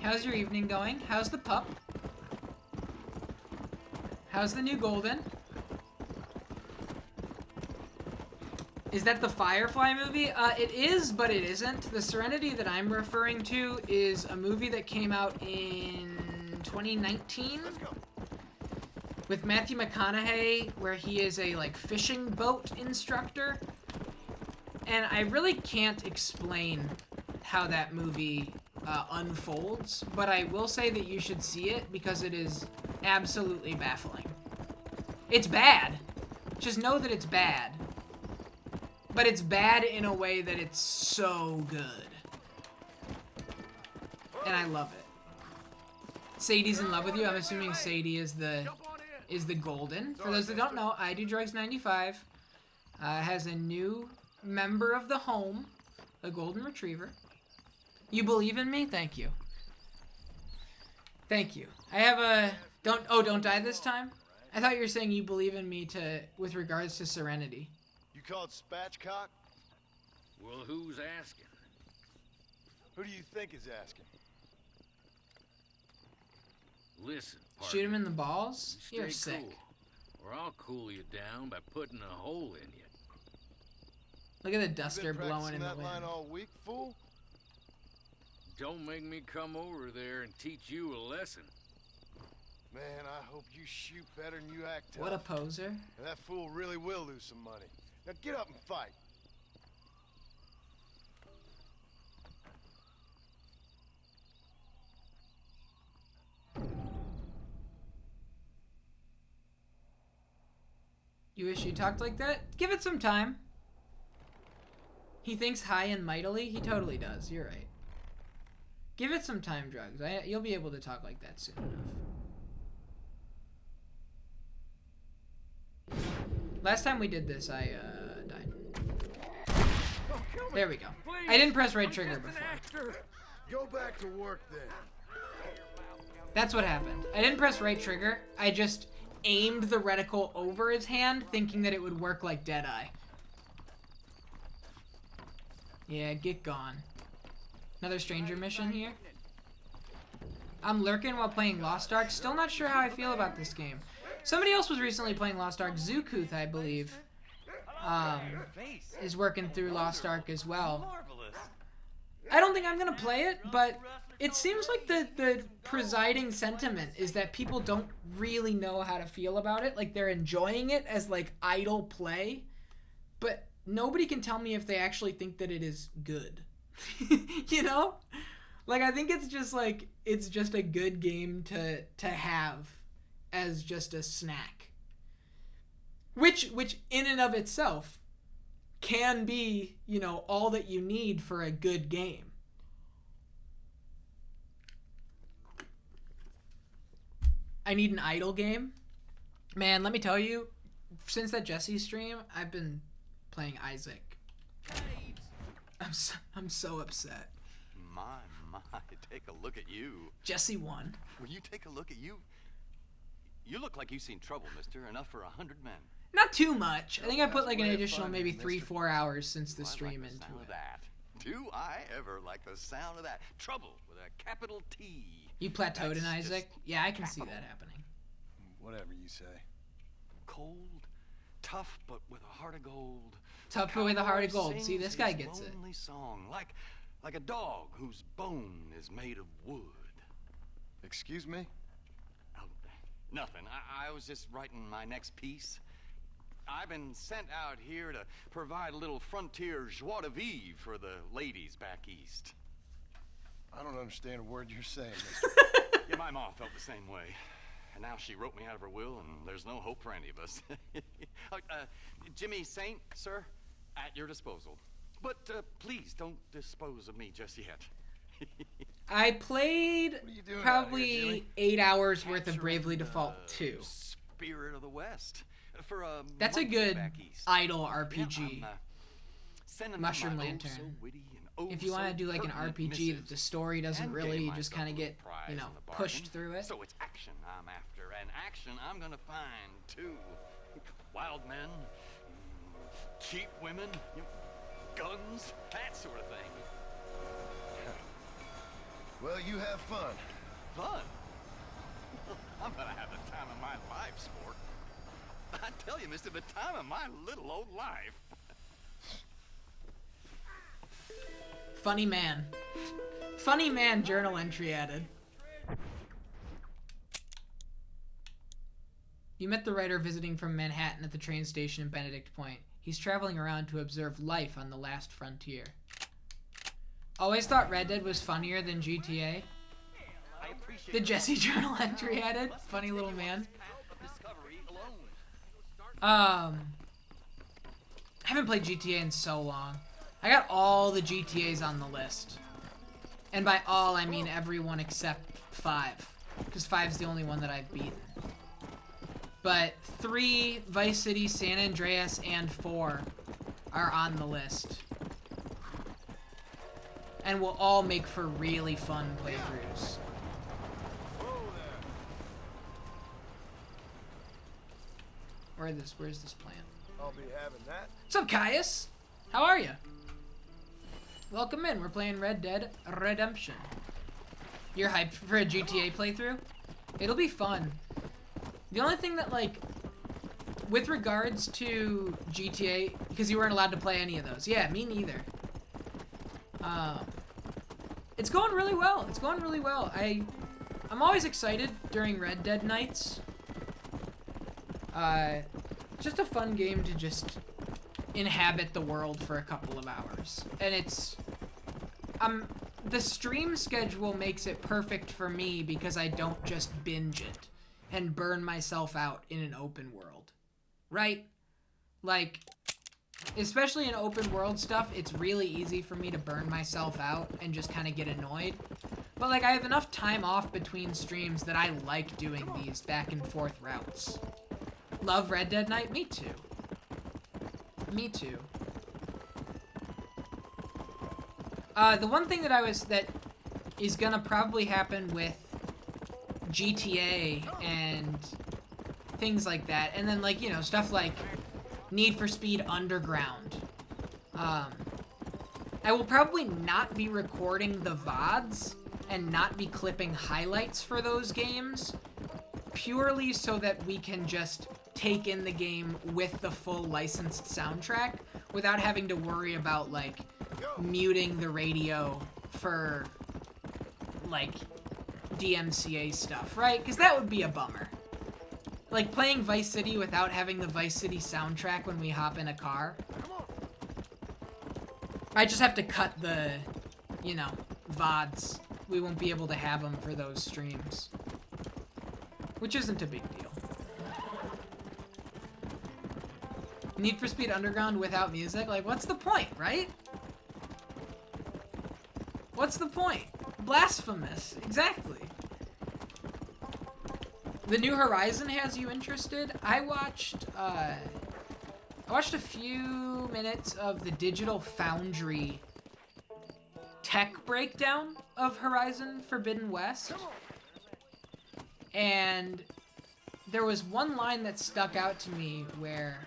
How's your evening going? How's the pup? How's the new Golden? Is that the Firefly movie? It is, but it isn't. The Serenity that I'm referring to is a movie that came out in 2019 with Matthew McConaughey, where he is a like fishing boat instructor. And I really can't explain how that movie unfolds, but I will say that you should see it because it is absolutely baffling. It's bad. Just know that it's bad. But it's bad in a way that it's so good. And I love it. Sadie's in love with you. I'm assuming Sadie is the Golden. For those that don't know, I Do Drugs 95 has a new member of the home, a golden retriever. You believe in me? Thank you. Thank you. I have a don't die this time. I thought you were saying you believe in me with regards to Serenity. You called spatchcock? Well, who's asking? Who do you think is asking? Listen, partner, Shoot him in the balls? you You're stay sick. cool, or I'll cool you down by putting a hole in you. Look at the You duster been blowing in practicing the that wind. line all week, fool? Don't make me come over there and teach you a lesson. Man, I hope you shoot better than you act tough. What a poser. And that fool really will lose some money. Now get up and fight. You wish you talked like that? Give it some time. He thinks high and mightily? He totally does. You're right. Give it some time, Drugs. You'll be able to talk like that soon enough. Last time we did this, I died. There we go. I didn't press right trigger before. Go back to work then. That's what happened. I didn't press right trigger. I just aimed the reticle over his hand, thinking that it would work like Deadeye. Yeah, get gone. Another stranger mission here. I'm lurking while playing Lost Ark. Still not sure how I feel about this game. Somebody else was recently playing Lost Ark. Zukuth, I believe, is working through Lost Ark as well. I don't think I'm going to play it, but it seems like the presiding sentiment is that people don't really know how to feel about it. Like, they're enjoying it as, like, idle play, but nobody can tell me if they actually think that it is good. You know? Like, I think it's just, like, it's just a good game to have as just a snack. Which in and of itself can be, you know, all that you need for a good game. I need an idle game. Man, let me tell you, since that Jesse stream, I've been playing Isaac. I'm so upset. My, take a look at you. Jesse won. When you take a look at you, you look like you've seen trouble, mister. Enough for 100 men. Not too much. I think I put That's like an way of additional finding maybe it, 3-4 hours since the I stream like the into sound of it. that. Do I ever like the sound of that? Trouble with a capital T. You plateaued That's in Isaac? just Yeah, I can see capital. that happening. Whatever you say. Cold, tough, but with a heart of gold. Tough but with a heart of Cowboy gold. See, sings this guy his gets it. lonely song, like a dog whose bone is made of wood. Excuse me? Oh, nothing. I was just writing my next piece. I've been sent out here to provide a little frontier joie de vivre for the ladies back east. I don't understand a word you're saying, mister. Yeah, my mom felt the same way. And now she wrote me out of her will, and there's no hope for any of us. Jimmy Saint, sir, at your disposal. But please don't dispose of me just yet. I played What are you doing out probably here, Jimmy? 8 hours worth of Capturing Bravely the Default 2. Spirit of the West. For a That's a monkey good back east. idle Yeah, RPG. I'm, sending Mushroom my Lantern. So witty and If you want to so do like an pertinent RPG that missives. the story doesn't And really, gave you just myself kind a of little get, prize you know, in the pushed bargain. through it. So it's action I'm after, and action I'm gonna find too. Wild men, cheap women, guns, that sort of thing. Well, you have fun. Fun. I'm gonna have the time of my life, sport. I tell you, mister, the time of my little old life. Funny man. Funny man journal entry added. You met the writer visiting from Manhattan at the train station in Benedict Point. He's traveling around to observe life on the last frontier. Always thought Red Dead was funnier than GTA. I appreciate The Jesse journal entry added. Funny little man. discovery alone. I haven't played GTA in so long. I got all the GTAs on the list. And by all, I mean everyone except 5. Because 5's the only one that I've beaten. But 3, Vice City, San Andreas, and 4 are on the list. And will all make for really fun playthroughs. Where's this plant? I'll be having that. What's up, Caius? How are you? Welcome in. We're playing Red Dead Redemption. You're hyped for a GTA playthrough? It'll be fun. The only thing that, like, with regards to GTA, because you weren't allowed to play any of those. Yeah, me neither. It's going really well. It's going really well. I'm always excited during Red Dead nights. Just a fun game to just inhabit the world for a couple of hours. And it's the stream schedule makes it perfect for me because I don't just binge it and burn myself out in an open world. Right? Like, especially in open world stuff, it's really easy for me to burn myself out and just kind of get annoyed. But like, I have enough time off between streams that I like doing these back and forth routes. Love Red Dead Night? Me too. Me too. The one thing that is gonna probably happen with GTA and things like that, and then, like, you know, stuff like Need for Speed Underground. I will probably not be recording the VODs and not be clipping highlights for those games, purely so that we can just take in the game with the full licensed soundtrack without having to worry about, like, muting the radio for, like, DMCA stuff, right? Because that would be a bummer. Like, playing Vice City without having the Vice City soundtrack when we hop in a car. I just have to cut the, you know, VODs. We won't be able to have them for those streams. Which isn't a big deal. Need for Speed Underground without music? Like, what's the point, right? What's the point? Blasphemous. Exactly. The New Horizon has you interested? I watched a few minutes of the Digital Foundry tech breakdown of Horizon Forbidden West. And there was one line that stuck out to me where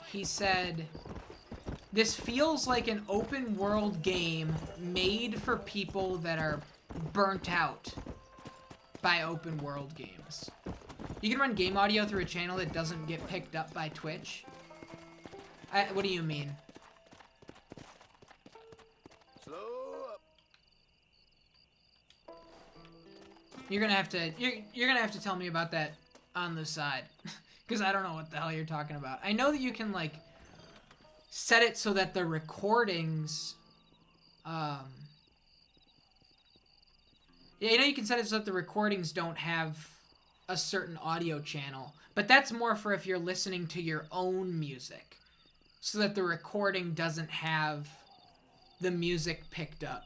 he said, "This feels like an open world game made for people that are burnt out by open world games." You can run game audio through a channel that doesn't get picked up by Twitch. What do you mean? Slow up. You're gonna have to tell me about that on the side, because I don't know what the hell you're talking about. I know that you can like set it so that the recordings, yeah, you know you can set it so that the recordings don't have a certain audio channel, but that's more for if you're listening to your own music, so that the recording doesn't have the music picked up.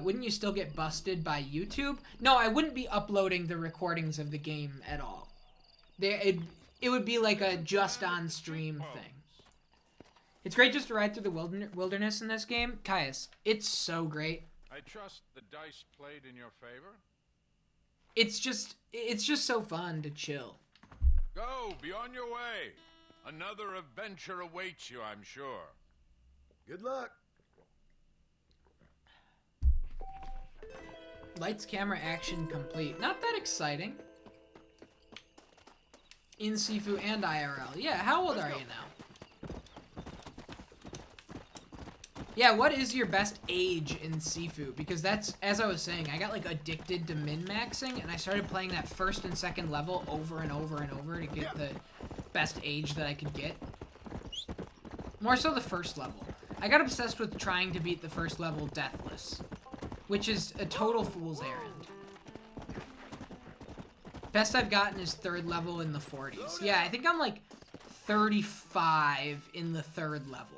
Wouldn't you still get busted by YouTube? No, I wouldn't be uploading the recordings of the game at all. It would be like a just on stream thing. It's great just to ride through the wilderness in this game. Caius, it's so great. I trust the dice played in your favor? It's just so fun to chill. Go, be on your way. Another adventure awaits you, I'm sure. Good luck. Lights, camera, action complete. Not that exciting. In Sifu and IRL. Yeah, how old are you now? Yeah, what is your best age in Sifu? Because that's, as I was saying, I got like addicted to min-maxing, and I started playing that first and second level over and over and over to get the best age that I could get. More so the first level. I got obsessed with trying to beat the first level deathless, which is a total fool's errand. Best I've gotten is third level in the 40s. Yeah, I think I'm like 35 in the third level.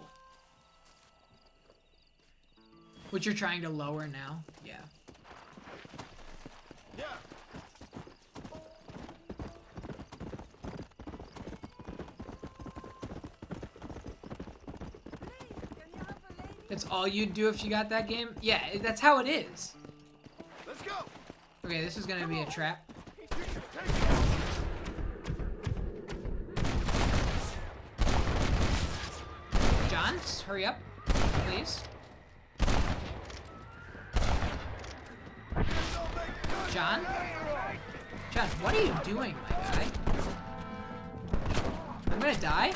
Which you're trying to lower now? Yeah. Yeah. That's all you'd do if you got that game? Yeah, that's how it is. Let's go. Okay, this is gonna be a trap. John, hurry up, please. John? John, what are you doing, my guy? I'm gonna die?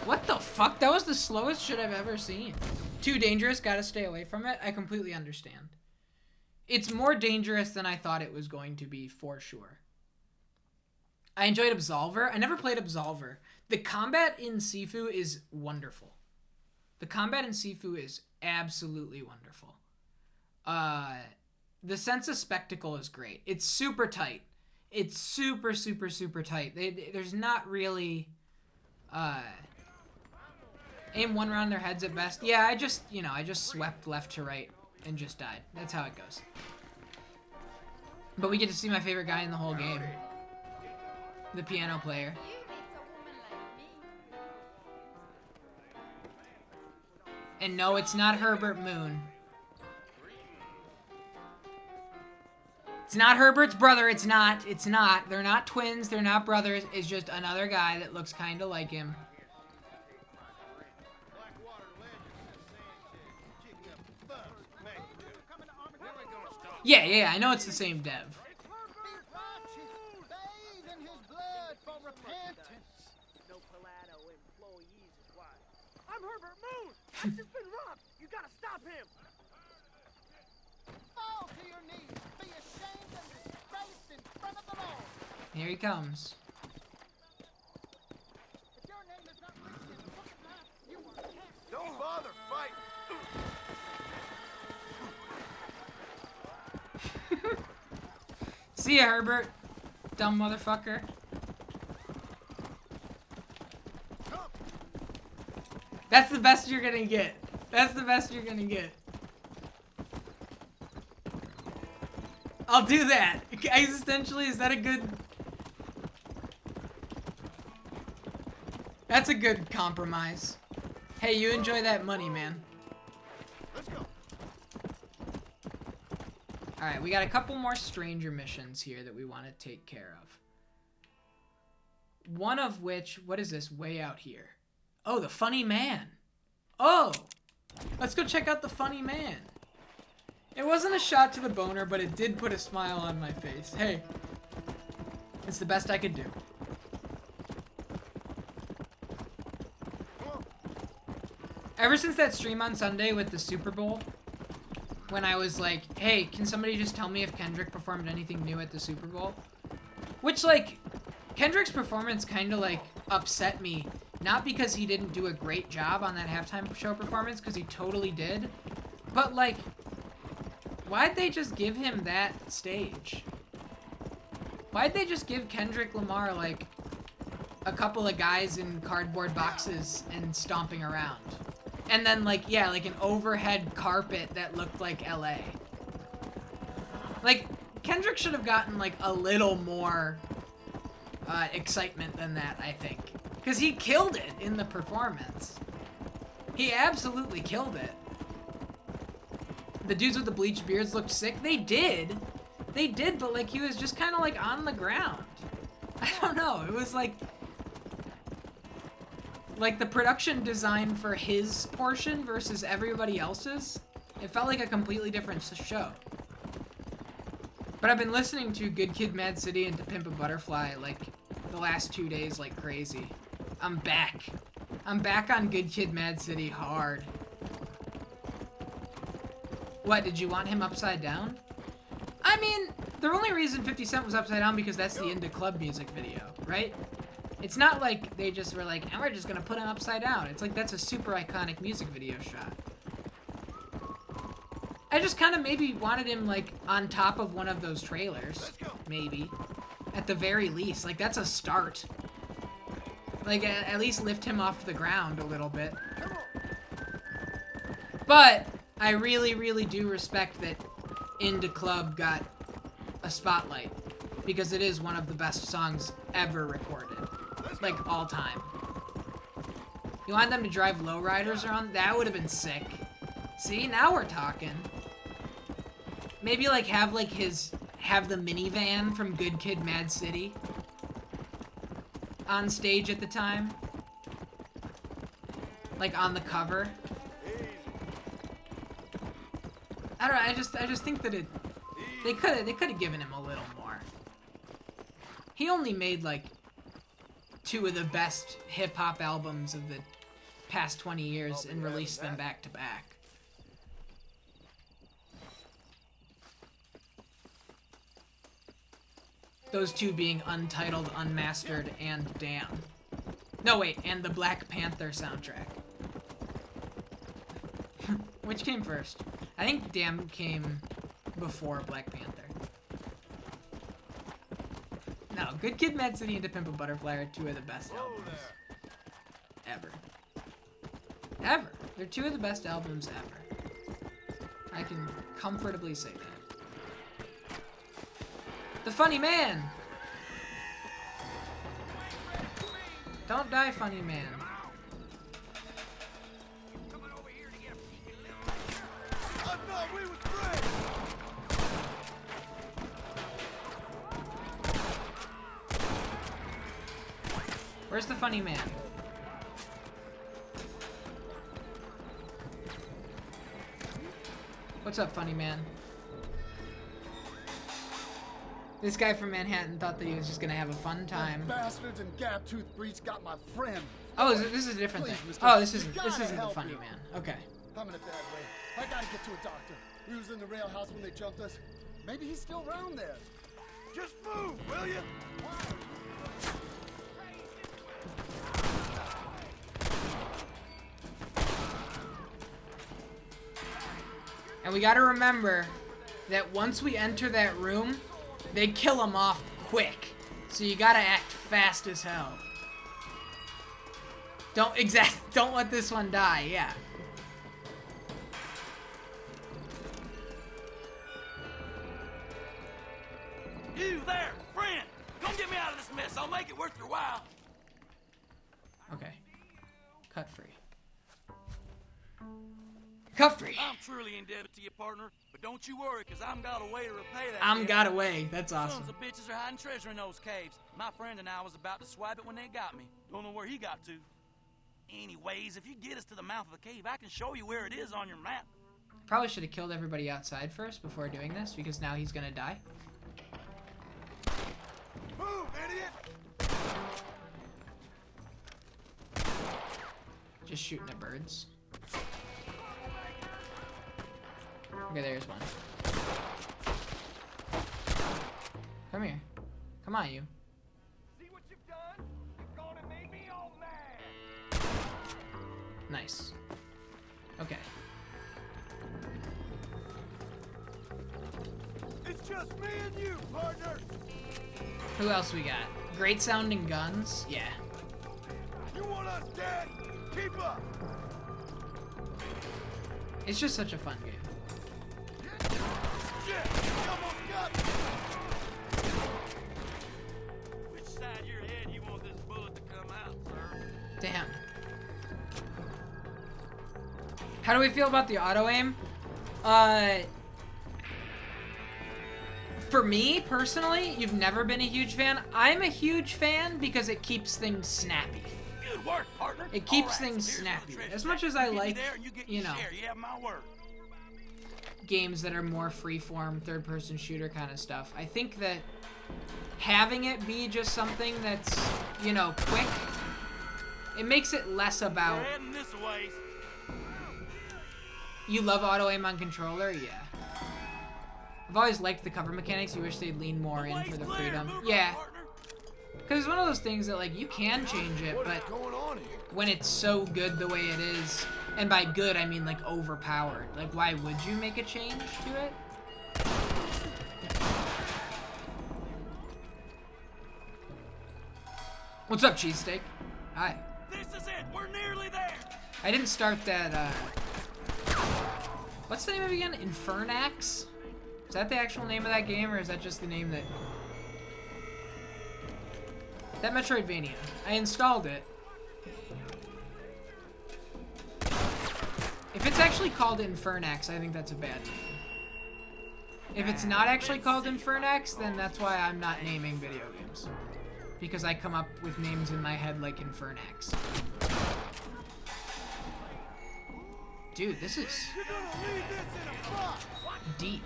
What the fuck? That was the slowest shit I've ever seen. Too dangerous, gotta stay away from it. I completely understand. It's more dangerous than I thought it was going to be, for sure. I enjoyed Absolver. I never played Absolver. The combat in Sifu is wonderful. The combat in Sifu is absolutely wonderful. The sense of spectacle is great. It's super tight. It's super, super, super tight. There's not really... aim one round their heads at best. Yeah, I just swept left to right and just died. That's how it goes. But we get to see my favorite guy in the whole game. The piano player. And no, it's not Herbert Moon. It's not Herbert's brother. It's not. It's not. They're not twins. They're not brothers. It's just another guy that looks kind of like him. Yeah, I know it's the same dev. I'm Herbert Moon! I've just been robbed! You gotta stop him! Fall to your knees! Be ashamed and disgraced in front of them all! Here he comes. If your name is not written in the book of life, you are cast. Don't bother fighting. See ya, Herbert. Dumb motherfucker. That's the best you're gonna get. That's the best you're gonna get. I'll do that. Existentially, is that a good... That's a good compromise. Hey, you enjoy that money, man. Let's go. Alright, we got a couple more stranger missions here that we want to take care of. One of which, what is this way out here? Oh, the funny man. Oh, let's go check out the funny man. It wasn't a shot to the boner, but it did put a smile on my face. Hey, it's the best I could do. Ever since that stream on Sunday with the Super Bowl, when I was like, hey, can somebody just tell me if Kendrick performed anything new at the Super Bowl? Which, like, Kendrick's performance kind of, like, upset me. Not because he didn't do a great job on that halftime show performance, because he totally did. But, like, why'd they just give him that stage? Why'd they just give Kendrick Lamar, like, a couple of guys in cardboard boxes and stomping around? And then, like, yeah, like an overhead carpet that looked like LA. Like, Kendrick should have gotten, like, a little more excitement than that, I think. Because he killed it in the performance. He absolutely killed it. The dudes with the bleached beards looked sick. They did. They did, but, like, he was just kind of, like, on the ground. I don't know. It was, like the production design for his portion versus everybody else's, it felt like a completely different show. But I've been listening to Good Kid, Mad City and To Pimp a Butterfly, like, the last 2 days like crazy. I'm back. I'm back on Good Kid, Mad City hard. What, did you want him upside down? I mean, the only reason 50 Cent was upside down because that's the Into Club music video, right? It's not like they just were like, and we're just gonna put him upside down. It's like, that's a super iconic music video shot. I just kind of maybe wanted him, like, on top of one of those trailers. Maybe. At the very least. Like, that's a start. Like, at least lift him off the ground a little bit. But I really, really do respect that Into Club got a spotlight. Because it is one of the best songs ever recorded. Like, all time. You want them to drive lowriders around? That would have been sick. See, now we're talking. Maybe, like, have the minivan from Good Kid, Mad City on stage at the time. Like, on the cover. I don't know, I just think that they could have given him a little more. He only made, like, 2 of the best hip-hop albums of the past 20 years and released them back to back. Those 2 being Untitled, Unmastered, and Damn. No, wait, and the Black Panther soundtrack. Which came first? I think Damn came before Black Panther. No, Good Kid, Mad City, and To Pimp a Butterfly are 2 of the best albums ever. Ever. They're 2 of the best albums ever. I can comfortably say that. The Funny Man! Don't die, Funny Man. I thought we was friends. Where's the Funny Man? What's up, Funny Man? This guy from Manhattan thought that he was just gonna have a fun time. Bastards and gap-toothed breach got my friend. Oh, this is a different Please, thing. mister, Oh, this you isn't gotta the help Funny me. Man. Okay. I'm in a bad way. I gotta get to a doctor. We was in the rail house when they jumped us. Maybe he's still around there. Just move, will you? And we gotta remember that once we enter that room, they kill him off quick. So you gotta act fast as hell. Don't let this one die, yeah. You there, friend! Come get me out of this mess. I'll make it worth your while. Okay. Cut free. Cut free. I'm truly indebted to you, partner, but But don't you worry, because I'm got a way to repay that. I'm got away. That's awesome. Sons of bitches are hiding treasure in those caves. My friend and I was about to swipe it when they got me. Don't know where he got to. Anyways, if you get us to the mouth of the cave, I can show you where it is on your map. Probably should have killed everybody outside first before doing this, because now he's gonna die. Move, idiot! Just shooting at birds. Okay, there's one. Come here. Come on, you. See what you've done? You've gone and made me all mad. Nice. Okay. It's just me and you, partner! Who else we got? Great sounding guns? Yeah. You want us dead? Keep up! It's just such a fun game. Shit! You almost got me! Which side of your head you want this bullet to come out, sir? Damn. How do we feel about the auto aim? For me, personally, you've never been a huge fan. I'm a huge fan because it keeps things snappy. Good work, partner. It keeps All right, things so here's snappy. where the As treasure much is as I at. You get me like, there and you get you your know, share. You have my word. games that are more freeform, third-person shooter kind of stuff, I think that having it be just something that's, you know, quick, it makes it less about... We're heading this way. You love auto-aim on controller? Yeah. I've always liked the cover mechanics. You wish they'd lean more in for the freedom. Yeah. Because it's one of those things that, like, you can change it, but when it's so good the way it is, and by good, I mean, like, overpowered. Like, why would you make a change to it? What's up, cheesesteak? Hi. This is it. We're nearly there. I didn't start that, what's the name of it again? Infernax? Is that the actual name of that game, or is that just the name that... That Metroidvania. I installed it. If it's actually called Infernax, I think that's a bad name. If it's not actually called Infernax, then that's why I'm not naming video games. Because I come up with names in my head like Infernax. Dude, this is deep.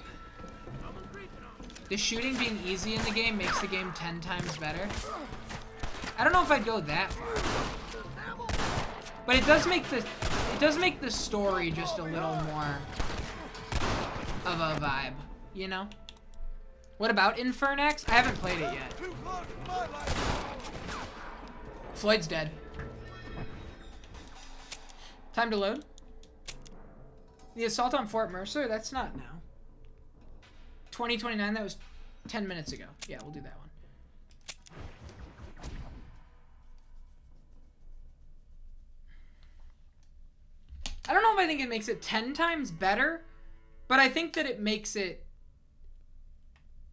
The shooting being easy in the game makes the game 10 times better. I don't know if I'd go that far. But it does make the story just a little more of a vibe, you know? What about Infernax? I haven't played it yet. Floyd's dead. Time to load. The assault on Fort Mercer? That's not now. 2029, that was 10 minutes ago. Yeah, we'll do that one. I don't know if I think it makes it 10 times better, but I think that it makes it...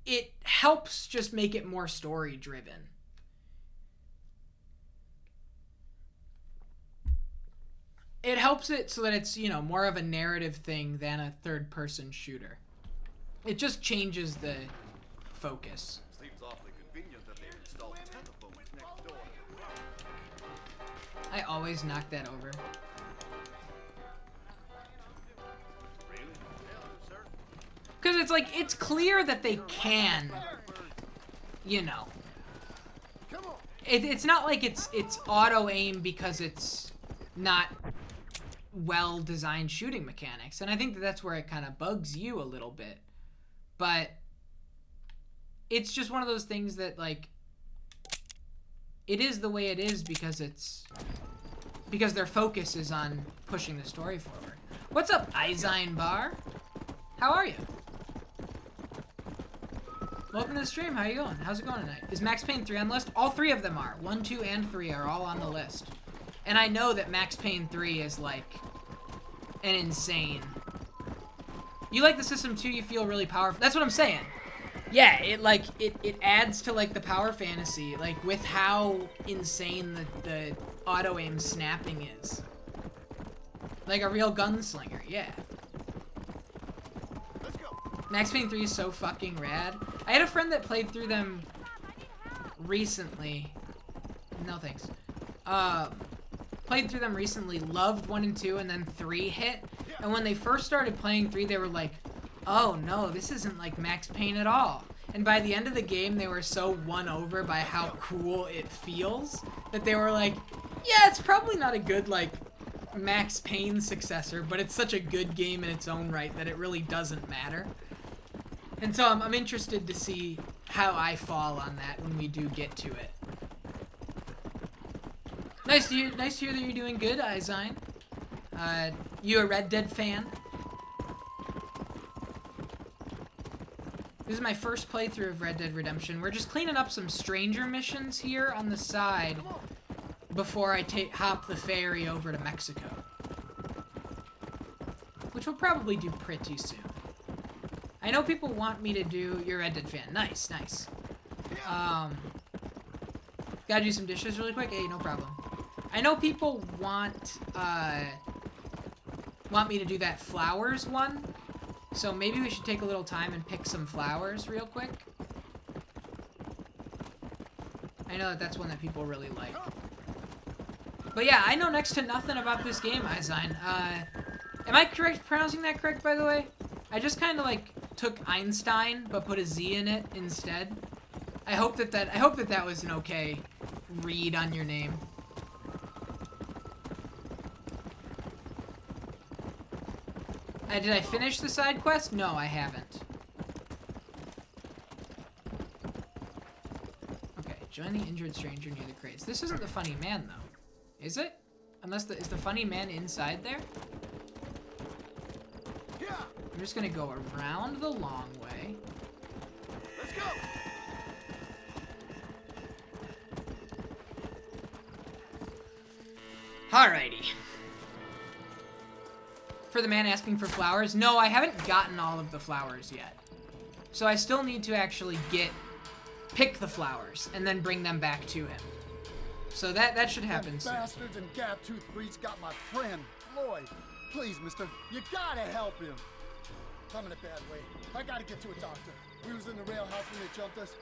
It helps just make it more story-driven. It helps it so that it's, you know, more of a narrative thing than a third-person shooter. It just changes the focus. Seems awfully convenient that they've installed telephones next door. I always knock that over. Because it's like, it's clear that they can, you know. It's not like it's auto-aim because it's not well-designed shooting mechanics. And I think that that's where it kind of bugs you a little bit. But it's just one of those things that, like, it is the way it is because their focus is on pushing the story forward. What's up, Eizine Bar? How are you? Welcome to the stream. How you going? How's it going tonight? Is Max Payne 3 on the list? All 3 of them are. 1, 2, and 3 are all on the list. And I know that Max Payne 3 is, like, an insane... You like the system too, you feel really powerful. That's what I'm saying. Yeah, it adds to, like, the power fantasy, like, with how insane the auto-aim snapping is. Like a real gunslinger, yeah. Let's go. Max Payne 3 is so fucking rad. I had a friend that played through them recently. No thanks. Played through them recently, loved 1 and 2, and then 3 hit. And when they first started playing 3, they were like, oh no, this isn't like Max Payne at all. And by the end of the game, they were so won over by how cool it feels that they were like, yeah, it's probably not a good, like, Max Payne successor, but it's such a good game in its own right that it really doesn't matter. And so I'm interested to see how I fall on that when we do get to it. Nice to hear that you're doing good, Izine. You a Red Dead fan? This is my first playthrough of Red Dead Redemption. We're just cleaning up some stranger missions here on the side before I hop the ferry over to Mexico. Which we'll probably do pretty soon. I know people want me to do... You're a Red Dead fan. Nice, nice. Gotta do some dishes really quick? Hey, no problem. I know people want me to do that flowers one. So maybe we should take a little time and pick some flowers real quick. I know that that's one that people really like. But yeah, I know next to nothing about this game, Izine. Am I pronouncing that correct, by the way? I just kind of like took Einstein, but put a Z in it instead. I hope that was an okay read on your name. Did I finish the side quest? No, I haven't. Okay, join the injured stranger near the crates. This isn't the funny man, though. Is it? Unless is the funny man inside there? I'm just gonna go around the long way. Let's go! Alrighty. For the man asking for flowers? No, I haven't gotten all of the flowers yet. So I still need to actually pick the flowers and then bring them back to him. So that should happen soon. Bastards and gap-toothed breeds got my friend, Floyd. Please, mister, you gotta help him. I'm in a bad way. I gotta get to a doctor. We was in the rail house when they jumped us.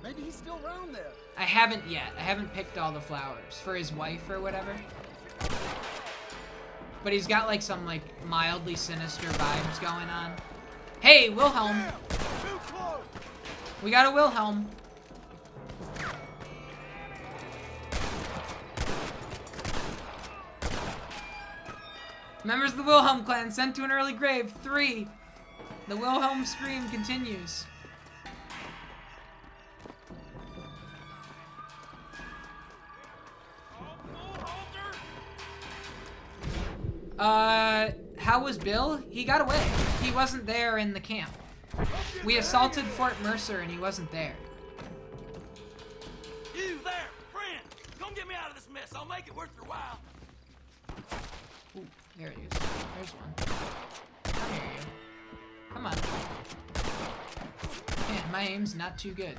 Maybe he's still around there. I haven't yet. I haven't picked all the flowers for his wife or whatever. But he's got like some like mildly sinister vibes going on. Hey, Wilhelm. We got a Wilhelm. Members of the Wilhelm clan sent to an early grave. 3. The Wilhelm scream continues. How was Bill? He got away. He wasn't there in the camp. We assaulted Fort Mercer and he wasn't there. You there, friend! Come get me out of this mess. I'll make it worth your while. Ooh, there it is. There's one. Come here, you. Come on. Man, my aim's not too good.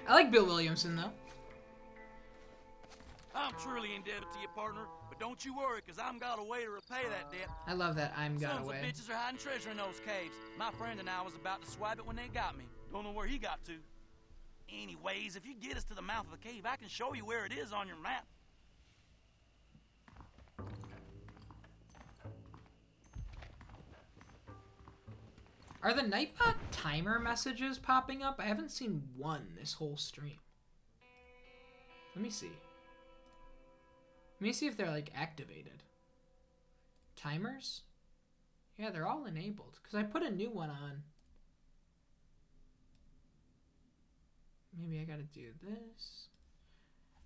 I like Bill Williamson, though. I'm truly indebted to you, partner, but don't you worry, because I'm got a way to repay that debt. I love that I'm got away. Sons of bitches are hiding treasure in those caves. My friend and I was about to swipe it when they got me. Don't know where he got to. Anyways, if you get us to the mouth of the cave, I can show you where it is on your map. Are the Nightbot timer messages popping up? I haven't seen one this whole stream. Let me see. Let me see if they're like activated. Timers? Yeah, they're all enabled. Because I put a new one on. Maybe I gotta do this.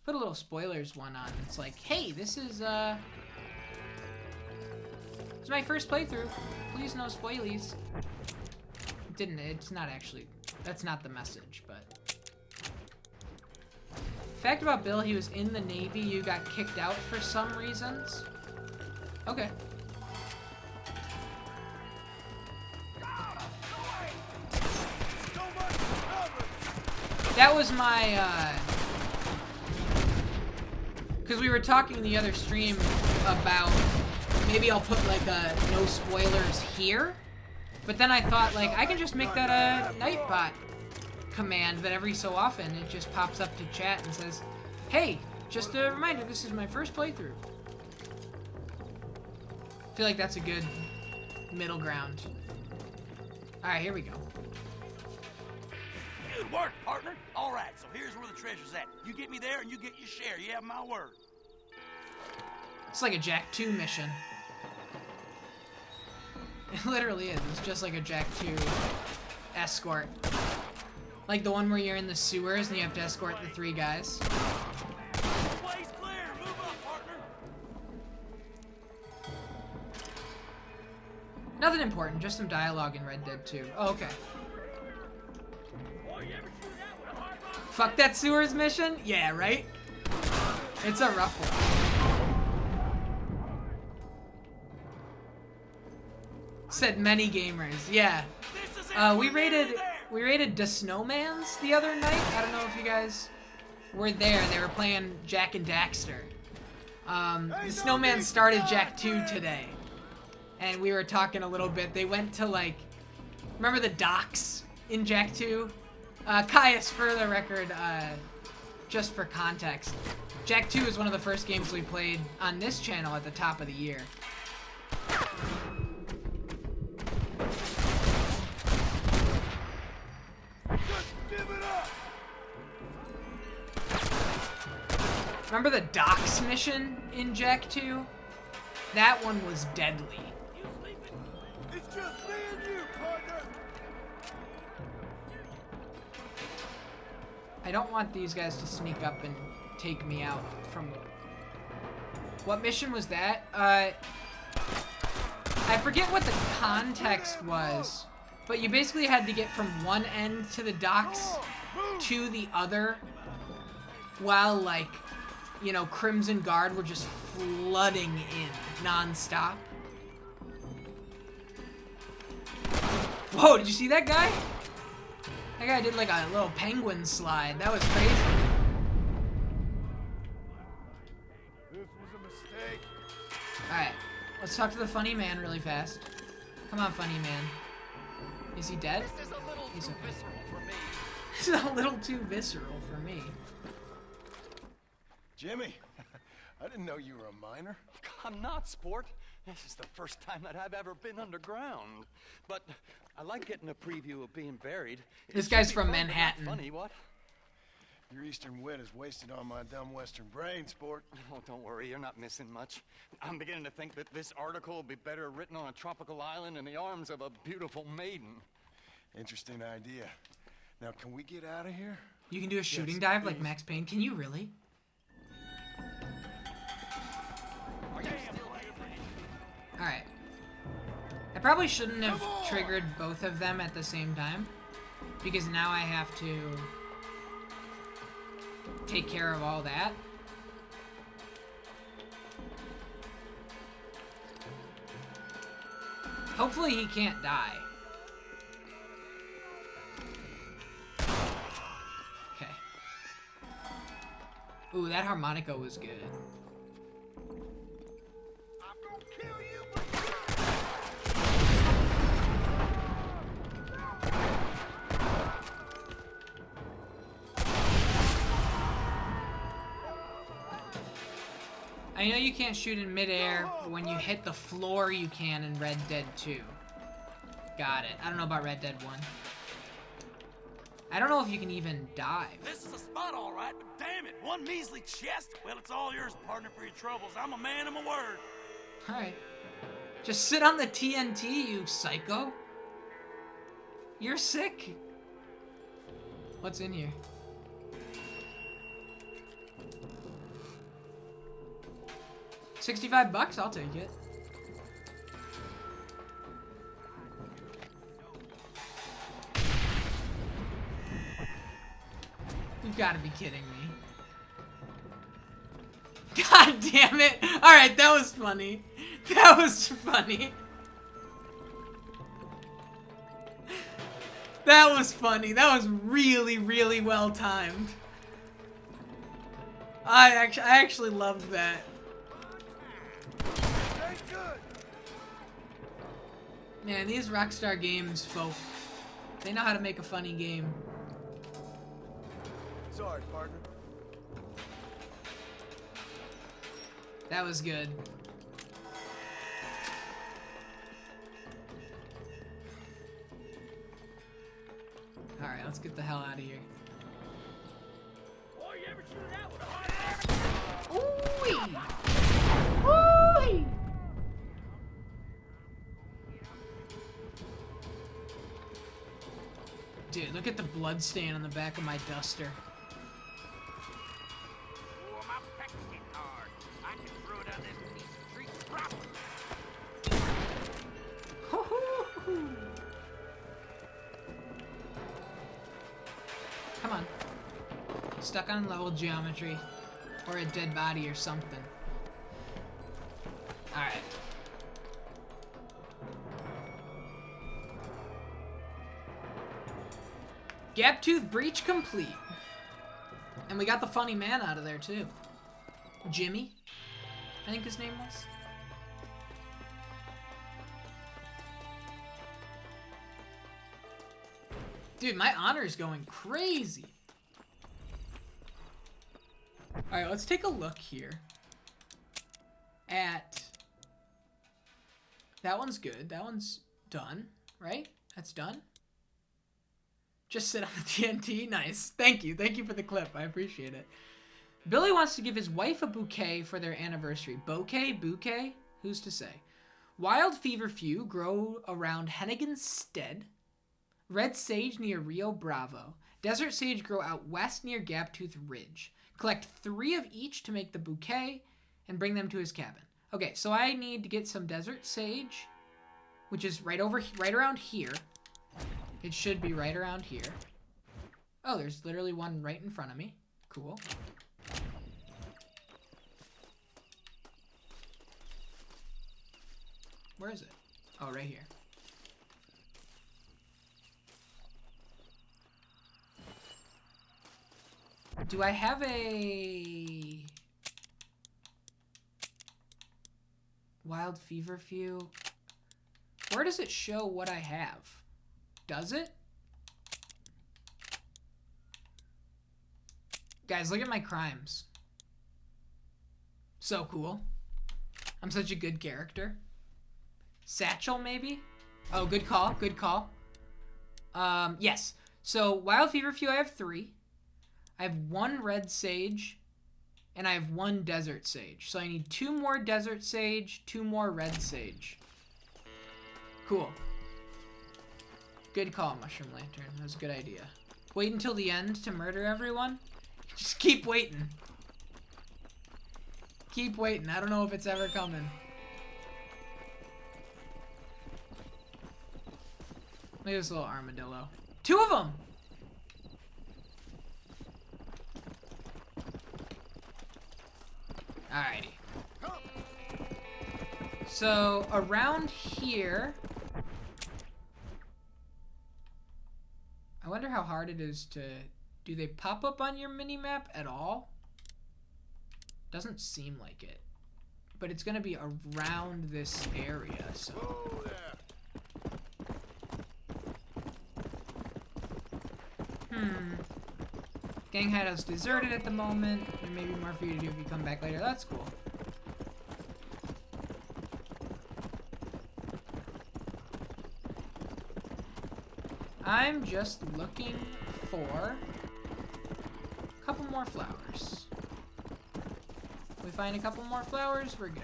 Put a little spoilers one on. It's like, hey, this is it's my first playthrough. Please no spoilies. It's not actually, that's not the message, but. Fact about Bill, he was in the Navy, you got kicked out for some reasons. Okay. That was my, Because we were talking in the other stream about maybe I'll put like a no spoilers here. But then I thought like I can just make that a Nightbot command that every so often it just pops up to chat and says, hey, just a reminder, this is my first playthrough. I feel like that's a good middle ground. Alright, here we go. Good work, partner. All right, so here's where the treasure's at. You get me there and you get your share. You have my word. It's like a Jack 2 mission. It literally is. It's just like a Jack 2 escort. Like the one where you're in the sewers and you have to escort the 3 guys. Way's clear. Move up, partner. Nothing important, just some dialogue in Red Dead 2. Oh, okay. Fuck that sewers mission? Yeah, right? It's a rough one. Said many gamers. Yeah. We raided the Snowmans the other night. I don't know if you guys were there. They were playing Jack and Daxter. The Snowman started Jack 2 today. And we were talking a little bit. They went to like, remember the docks in Jack 2? Caius, for the record, just for context, Jack 2 is one of the first games we played on this channel at the top of the year. Remember the docks mission in Jack 2? That one was deadly. It's just me and you, partner. I don't want these guys to sneak up and take me out from... What mission was that? I forget what the context was, but you basically had to get from one end to the docks to the other while, like, you know, Crimson Guard were just flooding in non-stop. Whoa, did you see that guy? That guy did like a little penguin slide. That was crazy. This was a mistake. Alright, let's talk to the funny man really fast. Come on, funny man. Is he dead? This is a little He's too okay. visceral for me. This is a little too visceral for me. Jimmy, I didn't know you were a miner. I'm not, sport. This is the first time that I've ever been underground. But I like getting a preview of being buried. This It guy's should be from fun, but not Manhattan. Funny, what? Your eastern wit is wasted on my dumb western brain, sport. Oh, don't worry, you're not missing much. I'm beginning to think that this article will be better written on a tropical island in the arms of a beautiful maiden. Interesting idea. Now, can we get out of here? You can do a shooting Yes, dive like please. Max Payne. Can you really? Alright. I probably shouldn't have triggered both of them at the same time, because now I have to take care of all that. Hopefully he can't die. Okay. Ooh, that harmonica was good. I know you can't shoot in midair, but when you hit the floor, you can in Red Dead 2. Got it. I don't know about Red Dead 1. I don't know if you can even dive. This is a spot, all right, but damn it, one measly chest? Well, it's all yours, partner, for your troubles. I'm a man of my word. Alright. Just sit on the TNT, you psycho. You're sick. What's in here? $65? I'll take it. You've got to be kidding me. God damn it! Alright, that was funny. That was funny. That was funny. That was really, really well timed. I actually loved that. Man, these Rockstar Games folk, they know how to make a funny game. Sorry, partner. That was good. Alright, let's get the hell out of here. Boy, you ever shoot it out with a hot Ooh-wee! Ooh-wee! Dude, look at the blood stain on the back of my duster. Oh, my peck's getting hard. I can throw down this piece of tree proper. Come on. Stuck on level geometry. Or a dead body or something. Alright. Gap-tooth breach complete. And we got the funny man out of there too. Jimmy, I think his name was. Dude, my honor is going crazy. Alright, let's take a look here at... That one's good. That one's done, right? That's done. Just sit on the TNT. Nice. Thank you. Thank you for the clip. I appreciate it. Billy wants to give his wife a bouquet for their anniversary. Bouquet? Bouquet? Who's to say? Wild feverfew grow around Hennigan's Stead. Red sage near Rio Bravo. Desert sage grow out west near Gaptooth Ridge. Collect 3 of each to make the bouquet and bring them to his cabin. Okay, so I need to get some desert sage, which is right around here. It should be right around here. Oh, there's literally one right in front of me. Cool. Where is it? Oh, right here. Do I have a wild feverfew? Where does it show what I have? Does it? Guys, look at my crimes. So cool. I'm such a good character. Satchel, maybe? Oh, good call. Good call. Yes. So, wild feverfew, I have 3. I have 1 red sage, and I have 1 desert sage. So I need 2 more desert sage, 2 more red sage. Cool. Good call, Mushroom Lantern. That was a good idea. Wait until the end to murder everyone? Just keep waiting. Keep waiting. I don't know if it's ever coming. Look at this little armadillo. 2 of them! Alrighty. So, around here... I wonder how hard it is to... Do they pop up on your mini-map at all? Doesn't seem like it. But it's gonna be around this area, so... Whoa there. Gang Hideout's deserted at the moment. There may be more for you to do if you come back later. That's cool. I'm just looking for a couple more flowers. If we find a couple more flowers, we're good.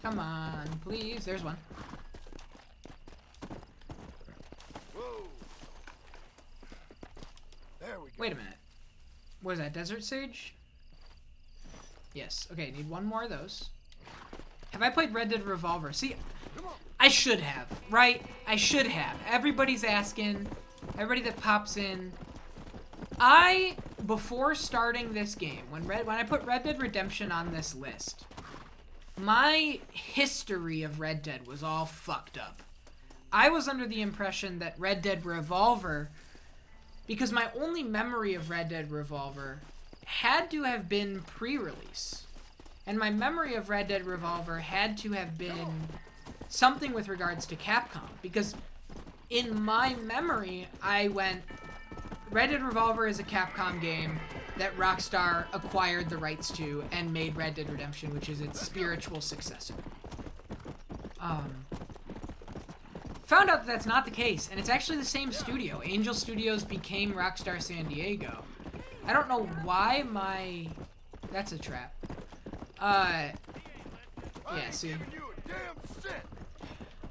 Come on, please. There's one. Whoa. There we go. Wait a minute. What is that, desert sage? Yes. Okay, need 1 more of those. Have I played Red Dead Revolver? See, I should have, right? I should have. Everybody's asking. Everybody that pops in. before starting this game, when I put Red Dead Redemption on this list, my history of Red Dead was all fucked up. I was under the impression that Red Dead Revolver, because my only memory of Red Dead Revolver had to have been pre-release. And my memory of Red Dead Revolver had to have been something with regards to Capcom. Because in my memory, I went, Red Dead Revolver is a Capcom game that Rockstar acquired the rights to and made Red Dead Redemption, which is its spiritual successor. Found out that that's not the case, and it's actually the same studio. Angel Studios became Rockstar San Diego. I don't know why my... That's a trap. Yeah, see?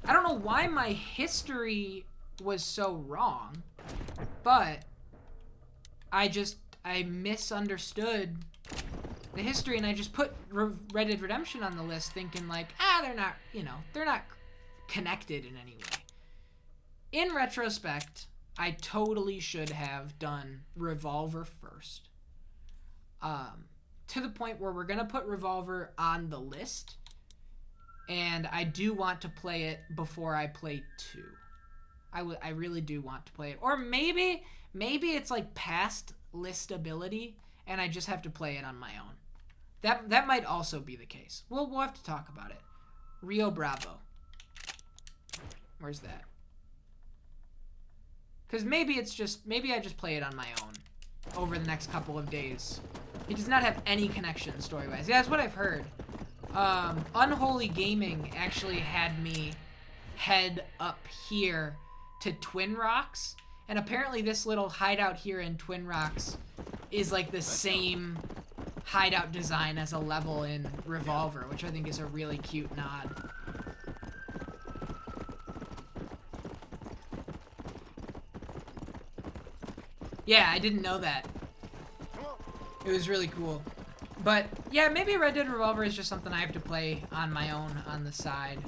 I don't know why my history was so wrong, but I misunderstood the history, and I just put Red Dead Redemption on the list thinking like, they're not connected in any way. In retrospect, I totally should have done Revolver first. To the point where we're going to put Revolver on the list, and I do want to play it before I play 2. I really do want to play it. Or maybe it's like past listability, and I just have to play it on my own. That might also be the case. We'll have to talk about it. Rio Bravo. Where's that? Because maybe I just play it on my own over the next couple of days. It does not have any connection story-wise. Yeah, that's what I've heard. Unholy Gaming actually had me head up here to Twin Rocks, and apparently this little hideout here in Twin Rocks is like the same hideout design as a level in Revolver, which I think is a really cute nod. Yeah, I didn't know that. It was really cool. But, yeah, maybe Red Dead Revolver is just something I have to play on my own on the side.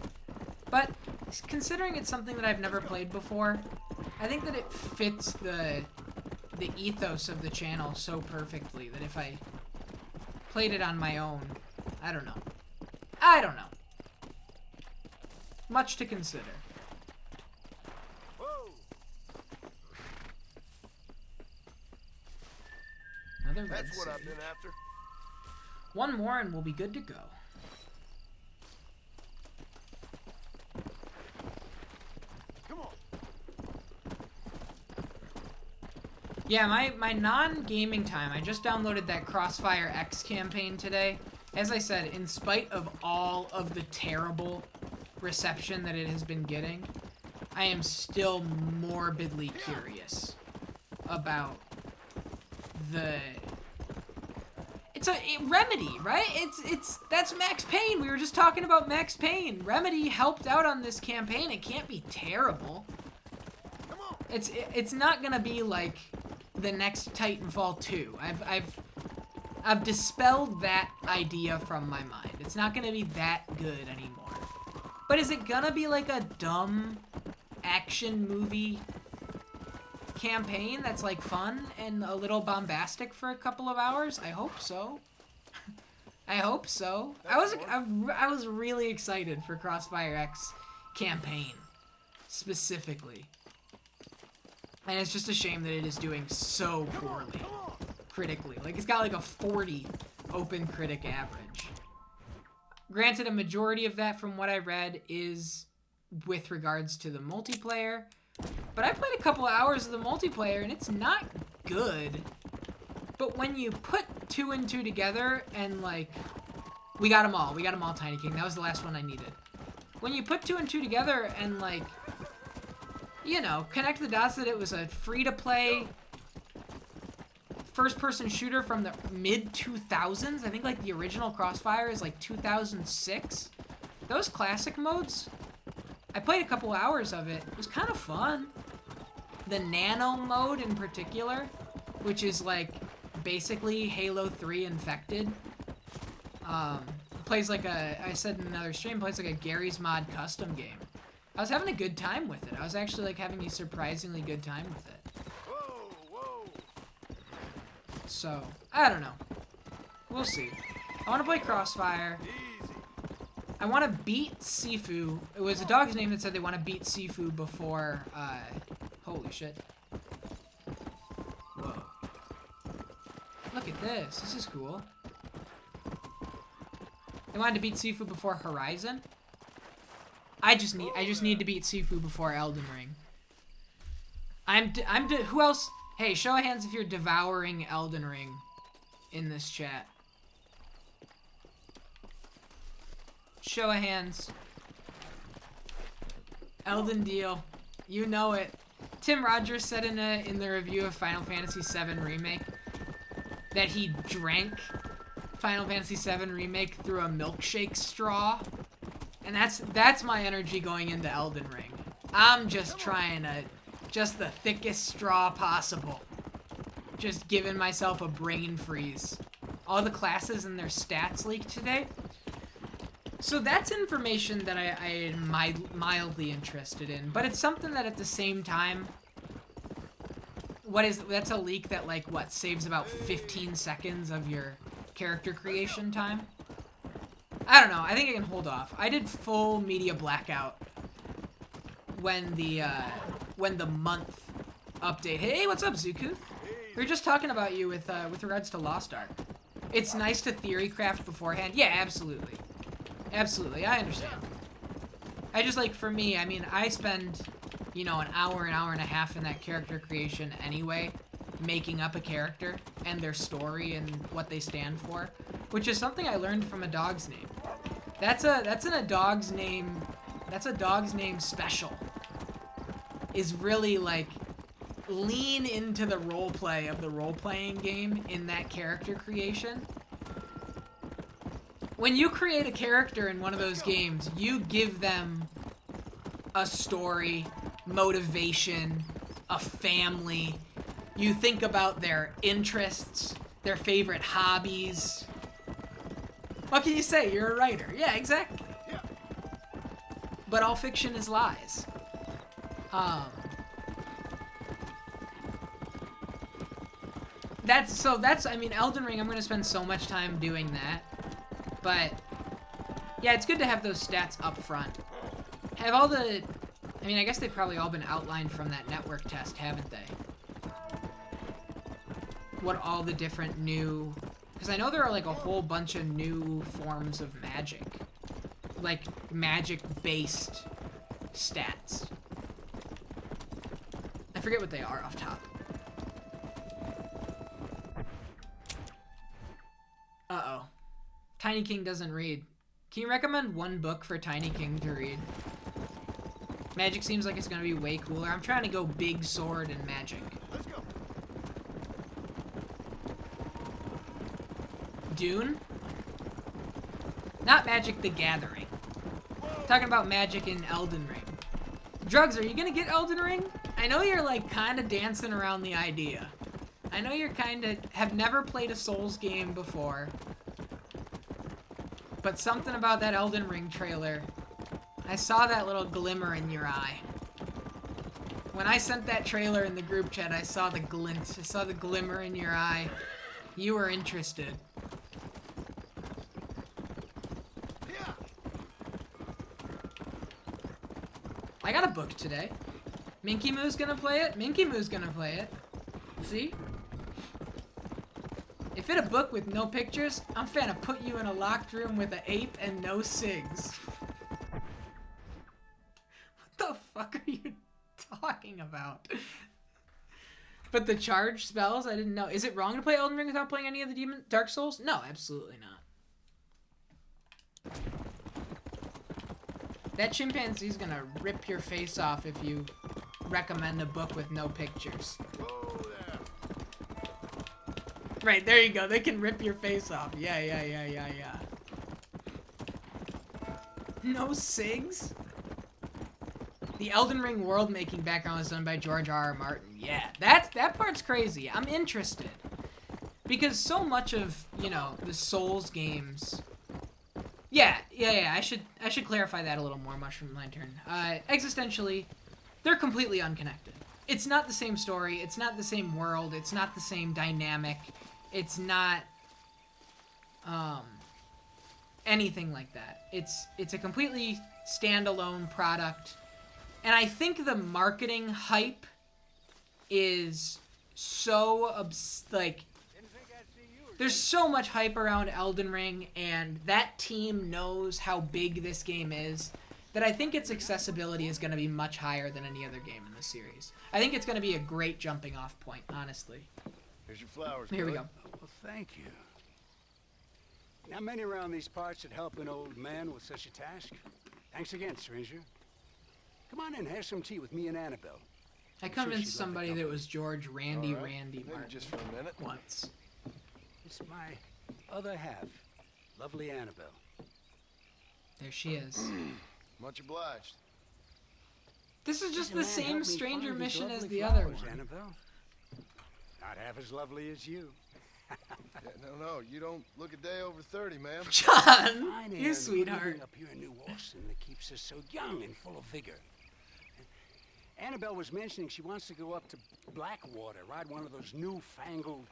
But, considering it's something that I've never played before, I think that it fits the ethos of the channel so perfectly that if I played it on my own, I don't know. Much to consider. Another red That's what sage. I've been after. One more and we'll be good to go. Come on. Yeah, my non-gaming time, I just downloaded that Crossfire X campaign today. As I said, in spite of all of the terrible reception that it has been getting, I am still morbidly curious about it's Remedy, right? That's Max Payne. We were just talking about Max Payne. Remedy helped out on this campaign. It can't be terrible. It's not gonna be like the next Titanfall 2. I've dispelled that idea from my mind. It's not gonna be that good anymore. But is it gonna be like a dumb action movie campaign that's like fun and a little bombastic for a couple of hours? I hope so. I hope so. I was really excited for Crossfire X campaign specifically, and it's just a shame that it is doing so poorly critically. Like, it's got like a 40 open critic average. Granted, a majority of that, from what I read, is with regards to the multiplayer. But I played a couple of hours of the multiplayer, and it's not good. But when you put 2 and 2 together, and, like, we got them all. We got them all, Tiny King. That was the last one I needed. When you put 2 and 2 together and, like, you know, connect the dots that it was a free-to-play first-person shooter from the mid-2000s. I think, like, the original Crossfire is, like, 2006. Those classic modes... I played a couple hours of it. It was kind of fun. The Nano mode in particular, which is like basically Halo 3 Infected. Plays like I said in another stream, plays like a Gary's Mod custom game. I was having a good time with it. I was actually like having a surprisingly good time with it. Whoa, whoa. So, I don't know. We'll see. I want to play Crossfire. I want to beat Sifu. It was a dog's name that said they want to beat Sifu before, holy shit. Whoa. Look at this. This is cool. They wanted to beat Sifu before Horizon. I just need to beat Sifu before Elden Ring. Who else? Hey, show of hands if you're devouring Elden Ring in this chat. Show of hands. Elden Deal. You know it. Tim Rogers said in the review of Final Fantasy VII Remake that he drank Final Fantasy VII Remake through a milkshake straw. And that's my energy going into Elden Ring. I'm just trying to, just the thickest straw possible. Just giving myself a brain freeze. All the classes and their stats leaked today. So that's information that I am mildly interested in. But it's something that at the same time, that's a leak that like, what, saves about 15 seconds of your character creation time? I don't know. I think I can hold off. I did full media blackout when the month update. Hey, what's up, Zukuth? We were just talking about you with regards to Lost Ark. It's nice to theory craft beforehand. Yeah, absolutely. Absolutely, I understand. I just, like, for me, I mean, I spend, you know, an hour and a half in that character creation anyway, making up a character and their story and what they stand for, which is something I learned from A Dog's Name. That's a dog's name special. Is really, like, lean into the roleplay of the role-playing game in that character creation. When you create a character in one of those games, you give them a story, motivation, a family. You think about their interests, their favorite hobbies. What can you say? You're a writer. Yeah, exactly. But all fiction is lies. I mean, Elden Ring, I'm going to spend so much time doing that. But, yeah, it's good to have those stats up front. Have all the... I mean, I guess they've probably all been outlined from that network test, haven't they? What all the different new... Because I know there are, like, a whole bunch of new forms of magic. Like, magic-based stats. I forget what they are off top. Uh-oh. Tiny King doesn't read. Can you recommend one book for Tiny King to read? Magic seems like it's gonna be way cooler. I'm trying to go big sword and magic. Let's go. Dune? Not Magic the Gathering. Talking about magic in Elden Ring. Drugs, are you gonna get Elden Ring? I know you're like kinda dancing around the idea. I know you're have never played a Souls game before. But something about that Elden Ring trailer, I saw that little glimmer in your eye. When I sent that trailer in the group chat, I saw the glint. I saw the glimmer in your eye. You were interested. I got a book today. Minky Moo's gonna play it. Minky Moo's gonna play it. See? If it a book with no pictures, I'm finna put you in a locked room with an ape and no cigs. What the fuck are you talking about? But the charge spells, I didn't know. Is it wrong to play Elden Ring without playing any of the Dark Souls? No, absolutely not. That chimpanzee's gonna rip your face off if you recommend a book with no pictures. Right, there you go. They can rip your face off. Yeah. No cigs? The Elden Ring world-making background was done by George R.R. Martin. Yeah, that part's crazy. I'm interested. Because so much of, you know, the Souls games... Yeah, I should clarify that a little more, Mushroom Lantern. Existentially, they're completely unconnected. It's not the same story, it's not the same world, it's not the same dynamic. It's not anything like that. It's a completely standalone product, and I think the marketing hype is so like there's so much hype around Elden Ring, and that team knows how big this game is, that I think its accessibility is going to be much higher than any other game in the series. I think it's going to be a great jumping off point, honestly. Here's your flowers. Here we Billy. go. Well, thank you. Not many around these parts that help an old man with such a task. Thanks again, stranger. Come on in, have some tea with me and Annabelle. I convinced somebody that it was George Randy All right. Randy Maybe Martin just for a minute. once. It's my other half, lovely Annabelle. There she is. Much obliged. This is just Does the a man same help me stranger find these mission as lovely the other flowers, one. Annabelle? Not half as lovely as you. Yeah, no, you don't look a day over 30, ma'am. John, Fine you air sweetheart. living up here in New Austin that keeps us so young and full of vigor. Annabelle was mentioning she wants to go up to Blackwater, ride one of those newfangled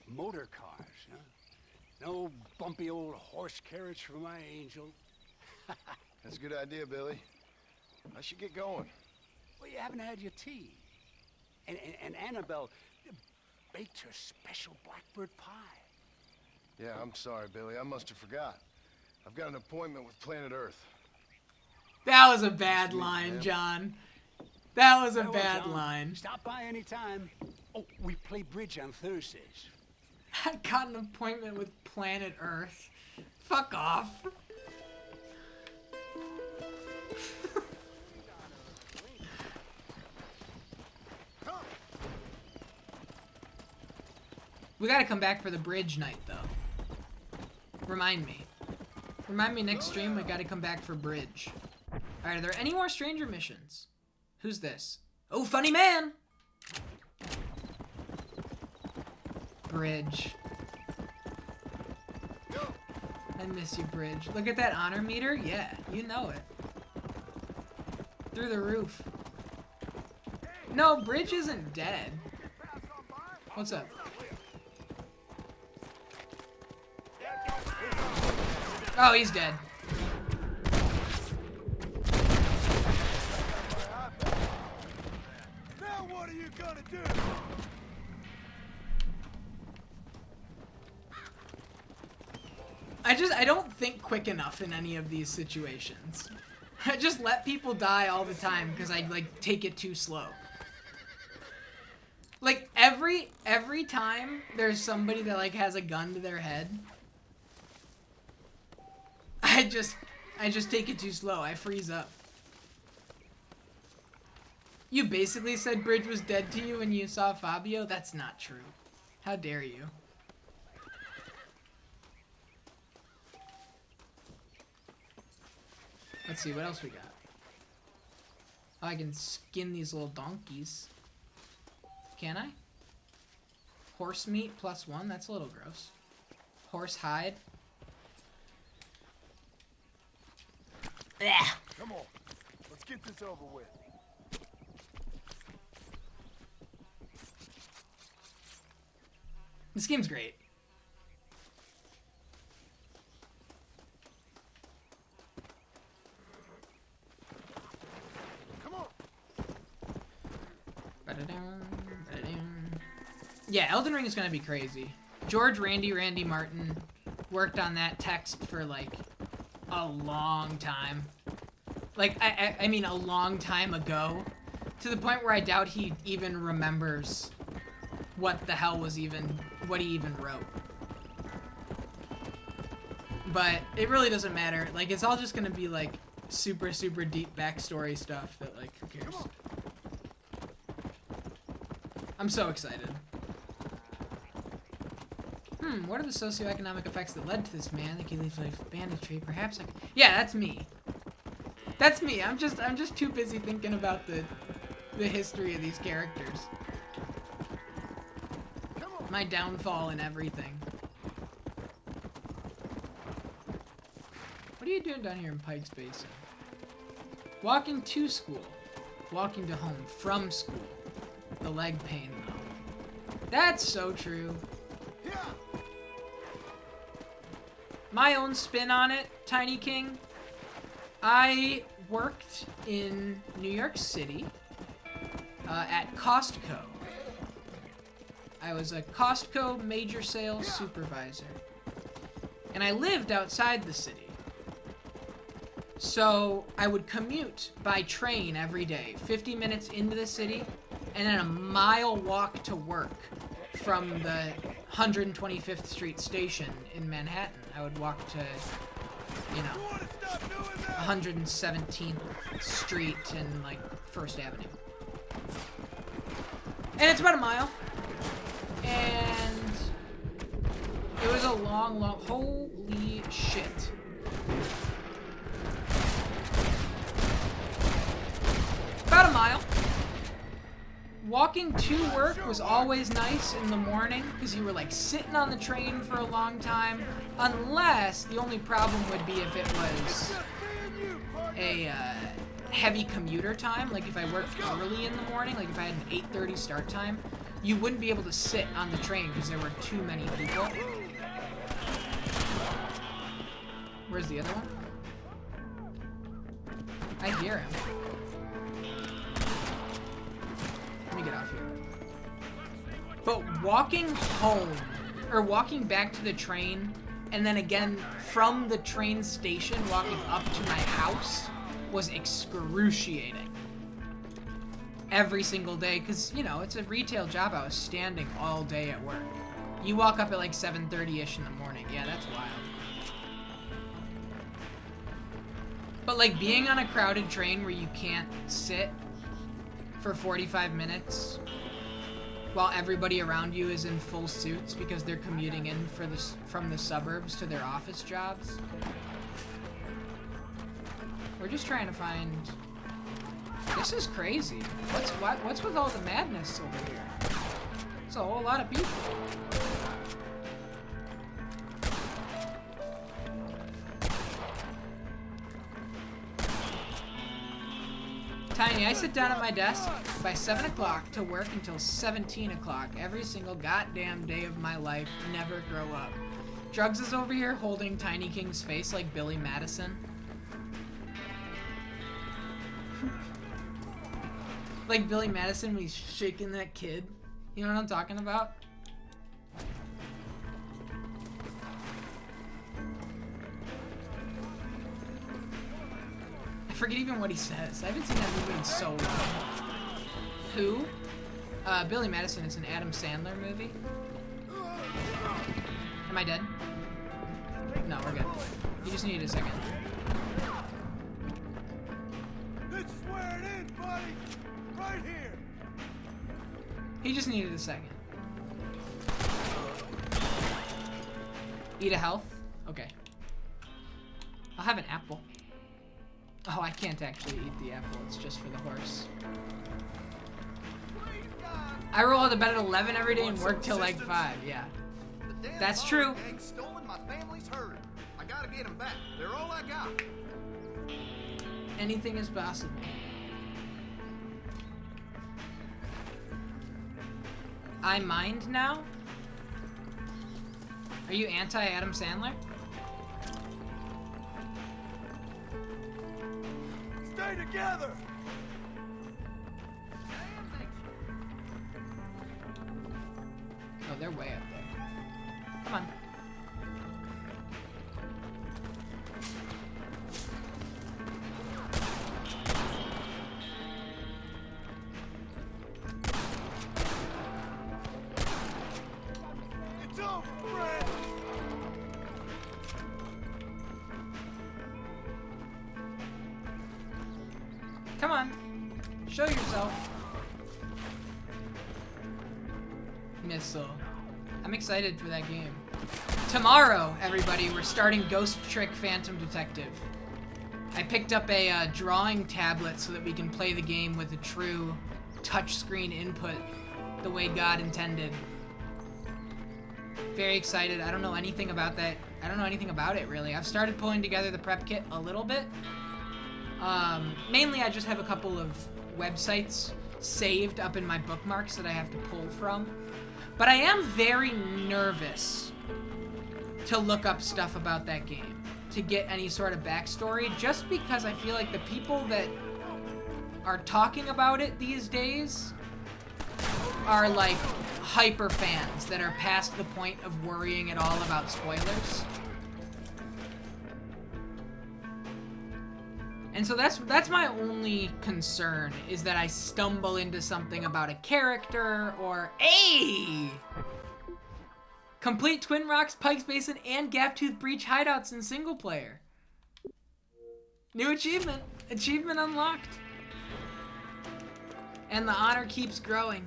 motor cars. Huh? No bumpy old horse carriage for my angel. That's a good idea, Billy. I should get going. Well, you haven't had your tea. And Annabelle baked her special blackbird pie. Yeah, I'm sorry, Billy. I must have forgot. I've got an appointment with Planet Earth. That was a bad Nice to meet you, line, ma'am. John. That was a Well, bad John, line. Stop by anytime. Oh, we play bridge on Thursdays. I got an appointment with Planet Earth. Fuck off. We gotta come back for the bridge night, though. Remind me. Remind me next stream, we gotta come back for bridge. Alright, are there any more stranger missions? Who's this? Oh, funny man! Bridge. I miss you, Bridge. Look at that honor meter. Yeah, you know it. Through the roof. No, Bridge isn't dead. What's up? Oh, he's dead. Now what are you gonna do? I don't think quick enough in any of these situations. I just let people die all the time because I like take it too slow. Like every time there's somebody that like has a gun to their head, I just take it too slow. I freeze up. You basically said Bridge was dead to you when you saw Fabio? That's not true. How dare you? Let's see, what else we got? Oh, I can skin these little donkeys. Can I? Horse meat +1? That's a little gross. Horse hide? Ugh. Come on, let's get this over with. This game's great. Come on. Ba-da-dum, ba-da-dum. Yeah, Elden Ring is gonna be crazy. George Randy Martin worked on that text for like a long time. Like I mean a long time ago, to the point where I doubt he even remembers what the hell was what he even wrote. But it really doesn't matter. Like it's all just gonna be like super deep backstory stuff that like who cares. I'm so excited. What are the socioeconomic effects that led to this man? I think he leaves life banditry. Perhaps I could... Yeah, that's me. That's me. I'm just too busy thinking about the history of these characters. My downfall and everything. What are you doing down here in Pike's Basin? Walking to school. Walking to home from school. The leg pain, though. That's so true. My own spin on it, Tiny King. I worked in New York City at Costco. I was a Costco major sales supervisor. And I lived outside the city. So I would commute by train every day, 50 minutes into the city, and then a mile walk to work from the 125th Street station in Manhattan. I would walk to, 117th Street and, like, First Avenue. And it's about a mile. And it was a long, holy shit. About a mile. Walking to work was always nice in the morning because you were like sitting on the train for a long time, unless the only problem would be if it was a heavy commuter time, like if I worked early in the morning, like if I had an 8:30 start time, you wouldn't be able to sit on the train because there were too many people. Where's the other one? I hear him. Let me get off here. But walking home, or walking back to the train, and then again from the train station walking up to my house was excruciating. Every single day, because, it's a retail job. I was standing all day at work. You walk up at like 7:30-ish in the morning. Yeah, that's wild. But like being on a crowded train where you can't sit for 45 minutes while everybody around you is in full suits because they're commuting in from the suburbs to their office jobs. We're just trying to find... This is crazy. What's with all the madness over here? It's a whole lot of people. Tiny, I sit down at my desk by 7 o'clock to work until 17 o'clock every single goddamn day of my life. Never grow up. Drugs is over here holding Tiny King's face like Billy Madison. Like Billy Madison when he's shaking that kid. You know what I'm talking about? I forget even what he says. I haven't seen that movie in so long. Who? Billy Madison is an Adam Sandler movie. Am I dead? No, we're good. You just need a second. This is where it ends, buddy! Right here! He just needed a second. Eat a health? Okay. I'll have an apple. Oh, I can't actually eat the apple. It's just for the horse. I roll out of bed at 11 every day and work till like 5. Yeah. That's true. Stolen my family's herd. I gotta get them back. They're all I got. Anything is possible. I mind now? Are you anti-Adam Sandler? Stay together! Oh, they're way up there. Come on. It's over, Brad! Come on. Show yourself. Missile. I'm excited for that game. Tomorrow, everybody, we're starting Ghost Trick Phantom Detective. I picked up a drawing tablet so that we can play the game with a true touchscreen input the way God intended. Very excited. I don't know anything about that. I don't know anything about it, really. I've started pulling together the prep kit a little bit. Mainly, I just have a couple of websites saved up in my bookmarks that I have to pull from. But I am very nervous to look up stuff about that game, to get any sort of backstory, just because I feel like the people that are talking about it these days are like hyper fans that are past the point of worrying at all about spoilers. And so that's my only concern, is that I stumble into something about a character or complete Twin Rocks, Pikes Basin, and Gaptooth Breach hideouts in single player. New achievement. Achievement unlocked. And the honor keeps growing.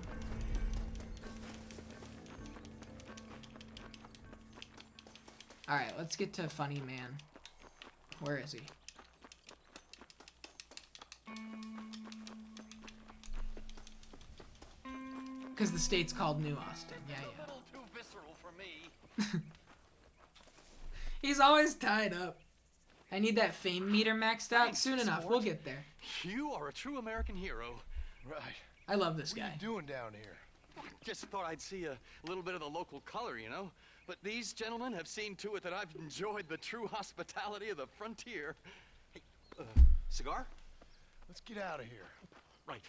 Alright, let's get to Funny Man. Where is he? Because the state's called New Austin. Yeah, yeah. A little too visceral for me. He's always tied up. I need that fame meter maxed out. Thanks, soon enough. sport. We'll get there. You are a true American hero. Right. I love this guy. What are you doing down here? Just thought I'd see a little bit of the local color, you know? But these gentlemen have seen to it that I've enjoyed the true hospitality of the frontier. Hey, cigar? Let's get out of here. Right.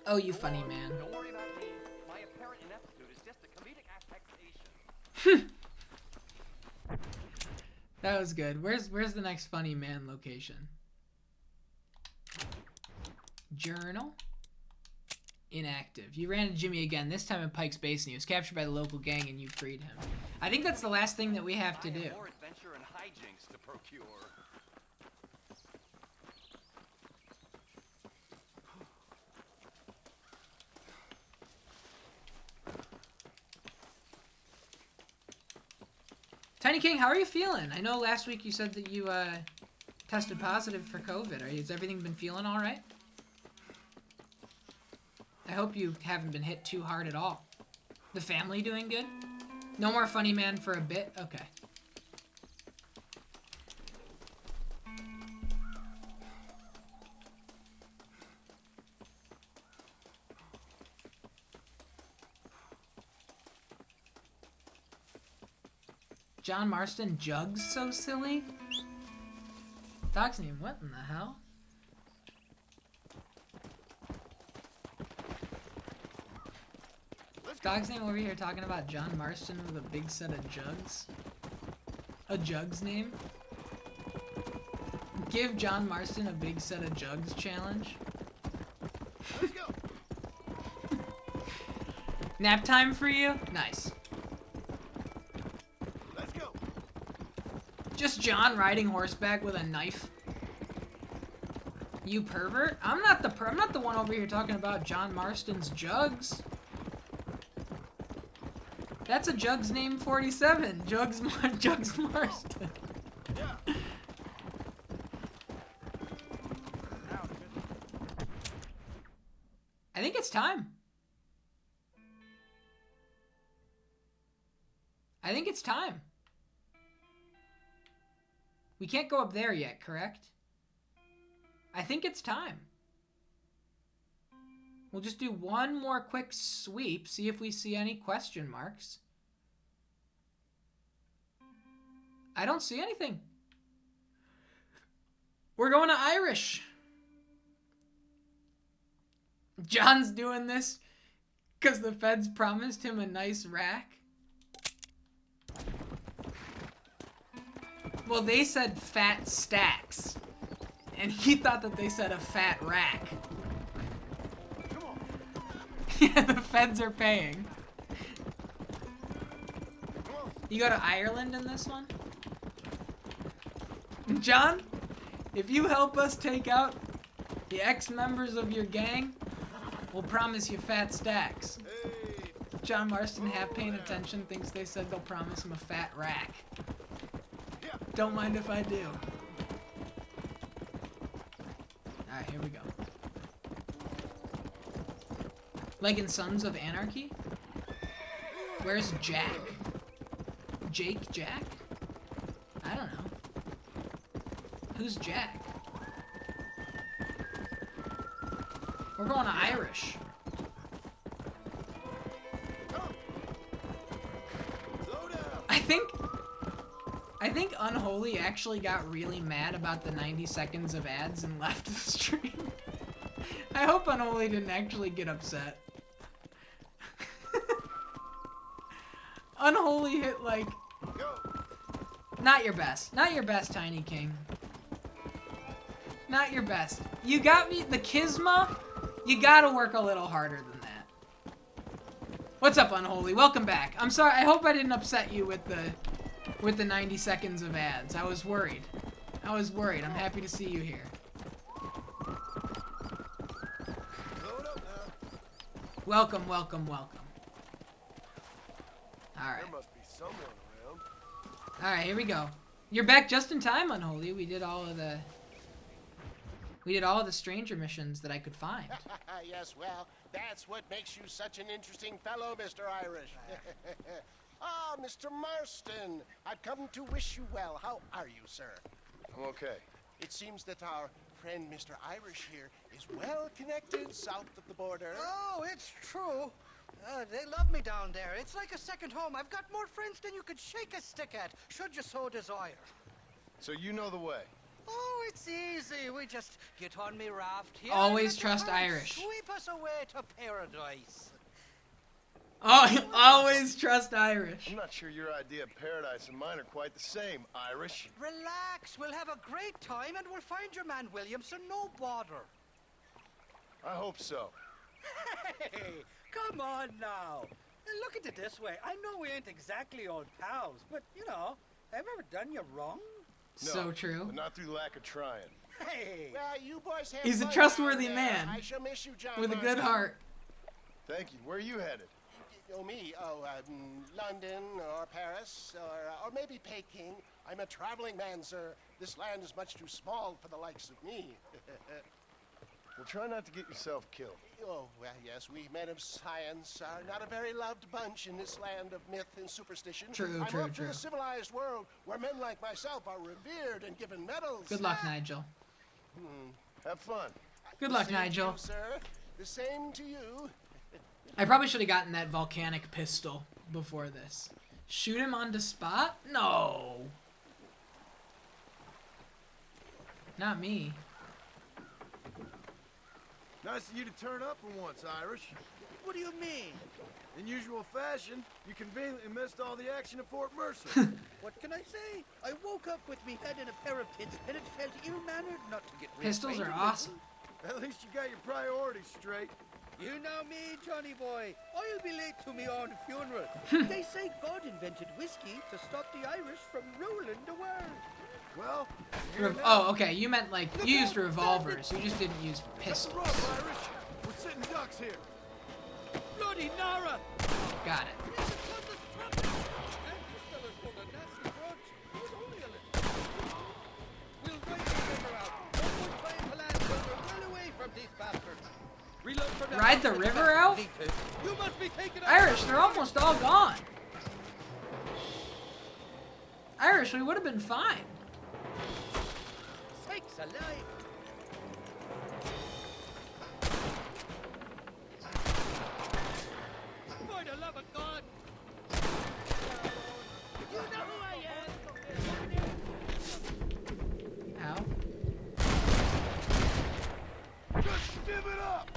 Oh, you funny man. Don't worry about me. My apparent ineptitude is just a comedic affectation. That was good. Where's the next funny man location? Journal. Inactive. You ran into Jimmy again, this time in Pikes Basin. He was captured by the local gang and you freed him. I think that's the last thing that we have to do. More adventure and hijinks to procure. Tiny King, how are you feeling? I know last week you said that you tested positive for COVID. Has everything been feeling all right? I hope you haven't been hit too hard at all. The family doing good? No more funny man for a bit? Okay. John Marston Jugs so silly? Dog's name, what in the hell? Dog's name over here talking about John Marston with a big set of jugs. A jugs name? Give John Marston a big set of jugs challenge. Let's go. Nap time for you? Nice. Let's go. Just John riding horseback with a knife. You pervert? I'm not the one over here talking about John Marston's jugs. That's a Jugs name 47. Jugs Marston. Yeah. I think it's time. I think it's time. We can't go up there yet, correct? I think it's time. We'll just do one more quick sweep, see if we see any question marks. I don't see anything. We're going to Irish. John's doing this because the feds promised him a nice rack. Well, they said fat stacks. And he thought that they said a fat rack. Yeah, the feds are paying. You go to Ireland in this one? John, if you help us take out the ex-members of your gang, we'll promise you fat stacks. John Marston, half paying attention, thinks they said they'll promise him a fat rack. Don't mind if I do. Alright, here we go. Like in Sons of Anarchy? Where's Jack? Jake Jack? I don't know. Who's Jack? We're going to Irish. I think Unholy actually got really mad about the 90 seconds of ads and left the stream. I hope Unholy didn't actually get upset. Unholy hit like... Not your best. Not your best, Tiny King. Not your best. You got me... The Kisma, you gotta work a little harder than that. What's up, Unholy? Welcome back. I'm sorry. I hope I didn't upset you with the 90 seconds of ads. I was worried. I was worried. I'm happy to see you here. Welcome, welcome, welcome. Alright. There must be someone around. Alright, here we go. You're back just in time, Unholy. We did all of the stranger missions that I could find. Yes, well, that's what makes you such an interesting fellow, Mr. Irish. Ah, Mr. Marston, I've come to wish you well. How are you, sir? I'm okay. It seems that our friend Mr. Irish here is well connected south of the border. Oh, it's true. They love me down there. It's like a second home. I've got more friends than you could shake a stick at, should you so desire. So you know the way? Oh, it's easy. We just get on me raft here. Always trust Irish. Sweep us away to paradise. Oh, always trust Irish. I'm not sure your idea of paradise and mine are quite the same, Irish. Relax. We'll have a great time and we'll find your man Williamson, no bother. I hope so. Hey, come on now. Look at it this way. I know we ain't exactly old pals, but, you know, have I ever done you wrong? No, So true. But not through lack of trying. Hey. Well, you boys have He's a fun trustworthy down there. man I shall miss you, John with a good Marston. heart. Thank you. Where are you headed? Oh, me? Oh, London or Paris or maybe Peking. I'm a traveling man, sir. This land is much too small for the likes of me. Well, try not to get yourself killed. Oh, well, yes, we men of science are not a very loved bunch in this land of myth and superstition. True, I'm true, up for true. the civilized world where men like myself are revered and given medals. Good luck, Nigel. Have fun. Good luck, The same to Nigel. you, sir. The same to you. I probably should have gotten that volcanic pistol before this. Shoot him on the spot? No. Not me. Nice of you to turn up for once, Irish. What do you mean? In usual fashion, you conveniently missed all the action at Fort Mercer. What can I say? I woke up with me head in a pair of pins, and it felt ill-mannered not to get Pistols are reacquainted with awesome. them. At least you got your priorities straight. You know me, Johnny boy. I'll be late to me own funeral. They say God invented whiskey to stop the Irish from ruling the world. Well, Oh, okay. You meant like you used revolvers. You just didn't use pistols. Irish. We're sitting ducks here. Bloody Nara! Got it. We'll wait the river out. One more time to land till we're well away from these bastards. Reload from the Ride the river out? You must be taken out. Irish, they're almost all gone. Irish, we would have been fine. Sakes alive! For the love of God! You know who I am! How? Just give it up.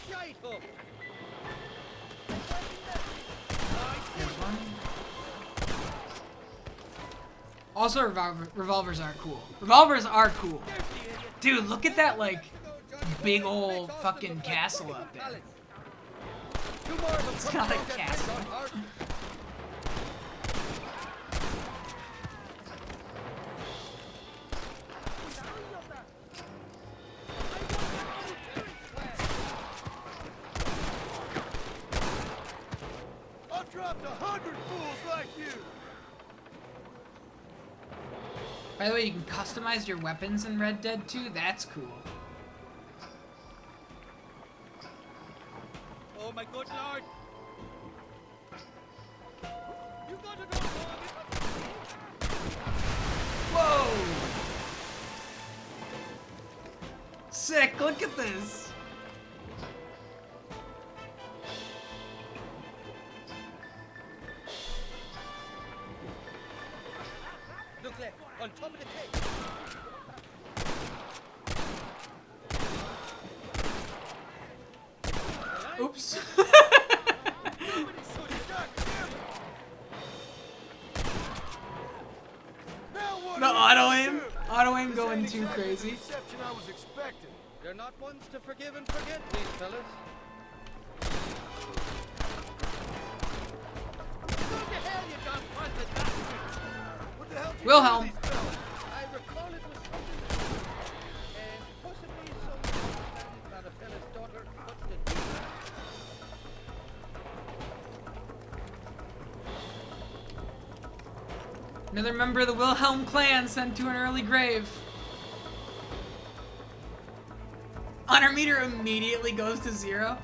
Shite up! There's one. Also, revolvers are cool. Revolvers are cool. Dude, look at that, like, big old fucking castle up there. It's not a castle. I've dropped 100 fools like you. By the way, you can customize your weapons in Red Dead 2. That's cool. Oh my good lord! You gotta know, Whoa! Sick, look at this. on top of the cave. Oops. The auto aim going too crazy. I was expecting. You're not ones to forgive and forget, these fellas. What the hell you got wanted that? What the hell did you Wilhelm. do to these fellas? I recall it was something and possibly some about a fella's daughter. What's the deal? Another member of the Wilhelm clan sent to an early grave. Honor meter immediately goes to 0.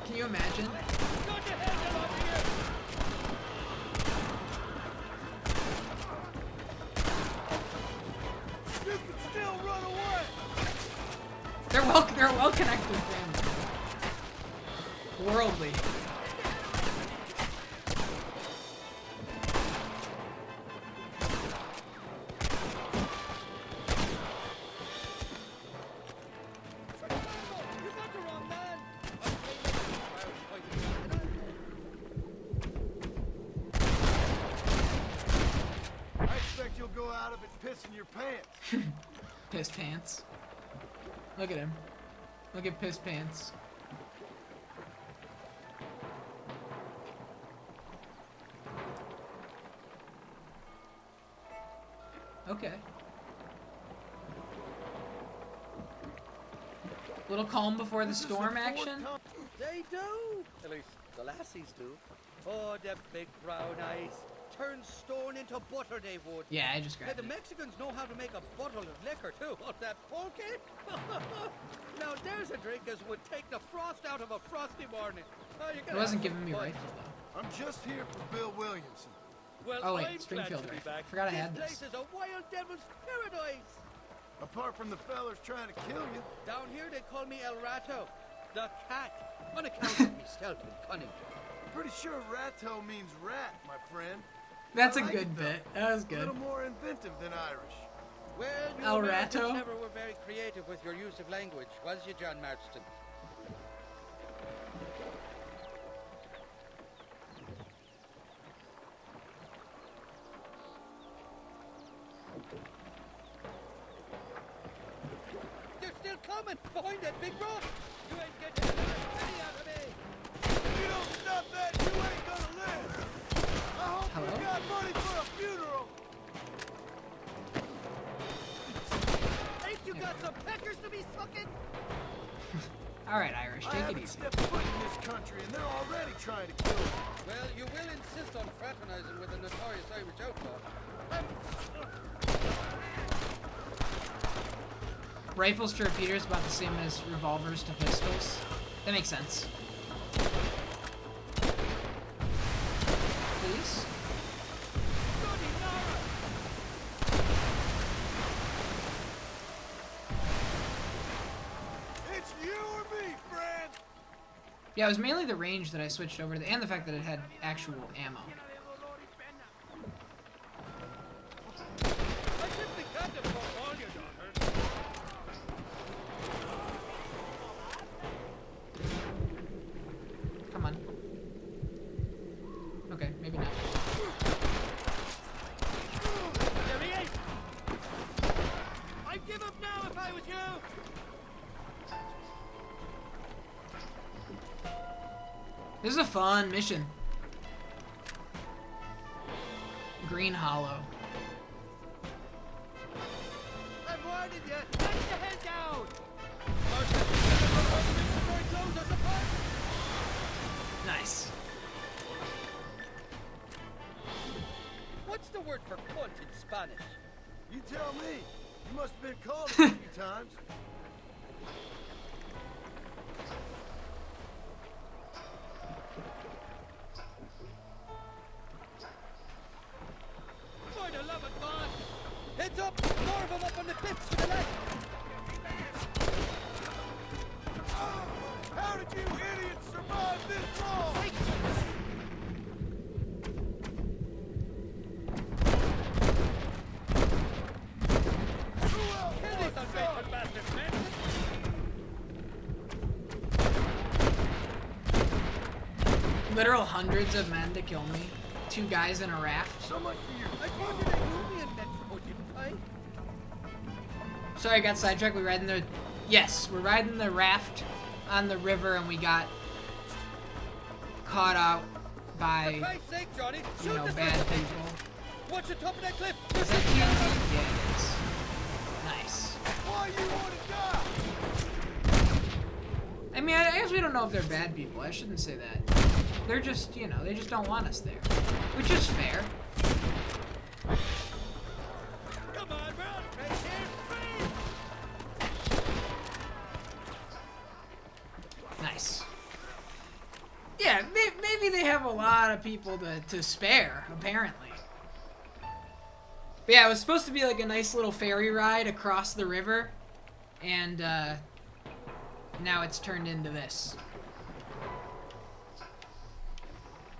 Can you imagine? You can still run away. They're a well connected family. Worldly. Go out of it pissing your pants. Piss pants. Look at him. Look at piss pants. Okay. Little calm before the storm action. They do. At least the lassies do. Oh, them big brown eyes. Turn stone into butter, they would. Yeah, I just grabbed The Mexicans know how to make a bottle of liquor, too. Oh, that pulque? Now, there's a drink as would take the frost out of a frosty morning. Oh, It wasn't giving me rifle, though. I'm just here for Bill Williamson. Well, Oh, wait, I'm Springfield glad to be rifle. back. Forgot I had This this. place is a wild devil's paradise. Apart from the fellers trying to kill you. Down here, they call me El Rato, the cat, on account of me stealth and cunning. Pretty sure Rato means rat, my friend. That's a I like good it, though. bit. That was A good. little more inventive than Irish. Well, you El Americans Rato? never were very creative with your use of language, was you, John Marston? They're still coming behind that big rock. You ain't getting any out of me. If you don't stop that, you ain't gonna live. I hope Hello? you got money for a funeral. Ain't you got some peckers to be sucking? All right, Irish, I take it haven't easy. stepped foot in this country, and they're already trying to kill me. Well, you will insist on fraternizing with a notorious Irish outlaw. Rifles to repeaters about the same as revolvers to pistols. That makes sense. Please? It's you or me, friend. Yeah, it was mainly the range that I switched over to, and the fact that it had actual ammo. I simply can't afford all your daughters. Come on. Okay, maybe not. There he is. I'd give up now if I was you. This is a fun mission. Green Hollow. I've warned you. Get the head down. Nice. What's the word for cunt in Spanish? You tell me. You must have been called a few times. For the love of God! Heads up! More of them up on the cliffs to the left! How did you idiots survive this long? literal hundreds of men to kill me. 2 guys in a raft. So much for you. I told you that you'll be in Mexico, didn't I? Sorry, I got sidetracked. We're riding the... Yes, we're riding the raft on the river, and we got caught out by, For Christ's sake, Johnny, you shoot know, this bad little thing. people. Watch the top of that cliff. Is that TNT? Yeah, it is. Nice. Why you want to die? I mean, I guess we don't know if they're bad people. I shouldn't say that. They're just, you know, they just don't want us there. Which is fair. Come on, bro. Right here. Nice. Yeah, maybe they have a lot of people to spare, apparently. But yeah, it was supposed to be like a nice little ferry ride across the river. And, now it's turned into this.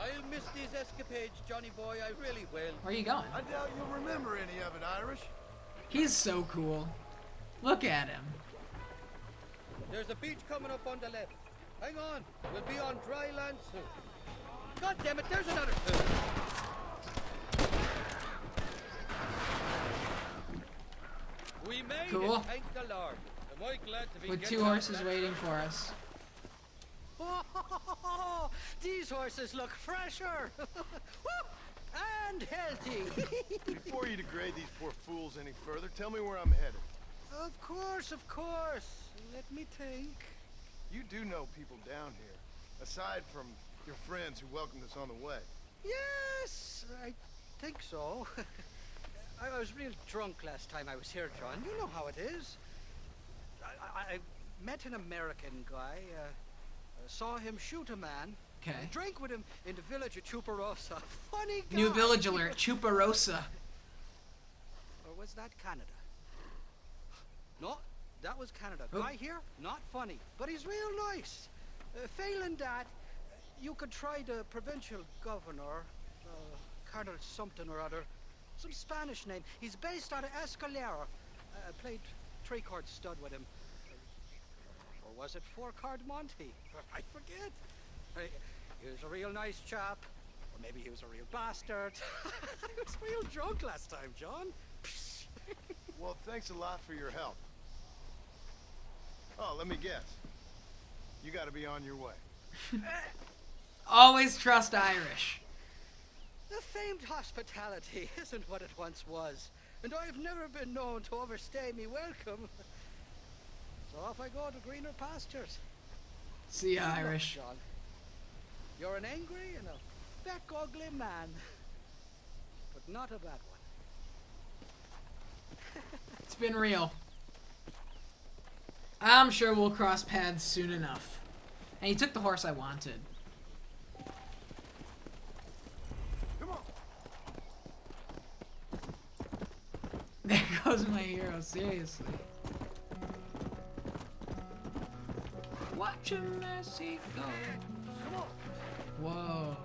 I'll miss these escapades, Johnny boy. I really will. Where are you going? I doubt you'll remember any of it, Irish. He's so cool. Look at him. There's a beach coming up on the left. Hang on. We'll be on dry land soon. God damn it, there's another two. We made Cool. it, thank the Lord. Am I glad to be With getting 2 off horses that waiting road. for us. Oh, these horses look fresher and healthy. Before you degrade these poor fools any further, tell me where I'm headed. Of course, of course. Let me think. You do know people down here, aside from your friends who welcomed us on the way. Yes, I think so. I was real drunk last time I was here, John. You know how it is. I met an American guy, saw him shoot a man. Okay. Drank with him in the village of Chuparosa. Funny guy. New village alert, Chuparosa. Or was that Canada? No, that was Canada. Oh. Guy here, not funny, but he's real nice. Failing that, you could try the provincial governor, Colonel something or other. Some Spanish name. He's based out of Escalera. Played 3-card stud with him. Or was it 4-card Monte? I forget. He was a real nice chap. Or maybe he was a real bastard. I was real drunk last time, John. Well, thanks a lot for your help. Oh, let me guess. You gotta be on your way. Always trust Irish. The famed hospitality isn't what it once was, and I've never been known to overstay me welcome. So off I go to greener pastures. See ya, Good luck, Irish. John. You're an angry and a feck ugly man, but not a bad one. It's been real. I'm sure we'll cross paths soon enough. And he took the horse I wanted. Come on. There goes my hero, seriously. Watch him as he goes. Whoa.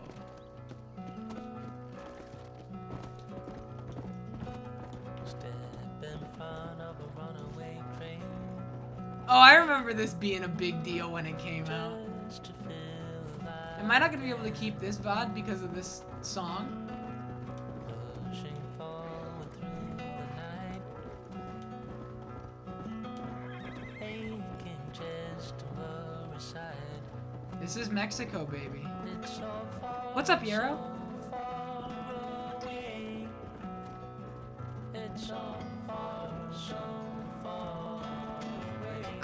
Oh, I remember this being a big deal when it came out. Am I not going to be able to keep this VOD because of this song? This is Mexico, baby. What's up, Yarrow?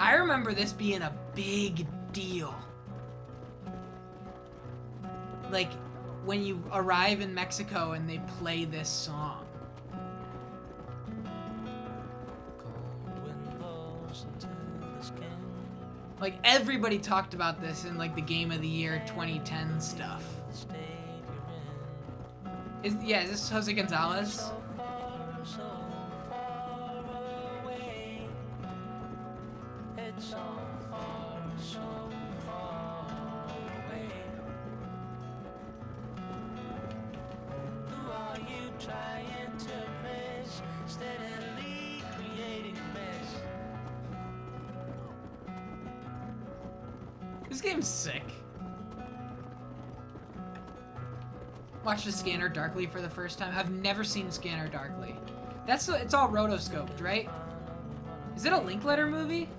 I remember this being a big deal. Like, when you arrive in Mexico and they play this song. Like, everybody talked about this in, like, the Game of the Year 2010 stuff. Is this Jose Gonzalez? This game's sick. Watched the Scanner Darkly for the first time. I've never seen Scanner Darkly. It's all rotoscoped, right? Is it a Linkletter movie?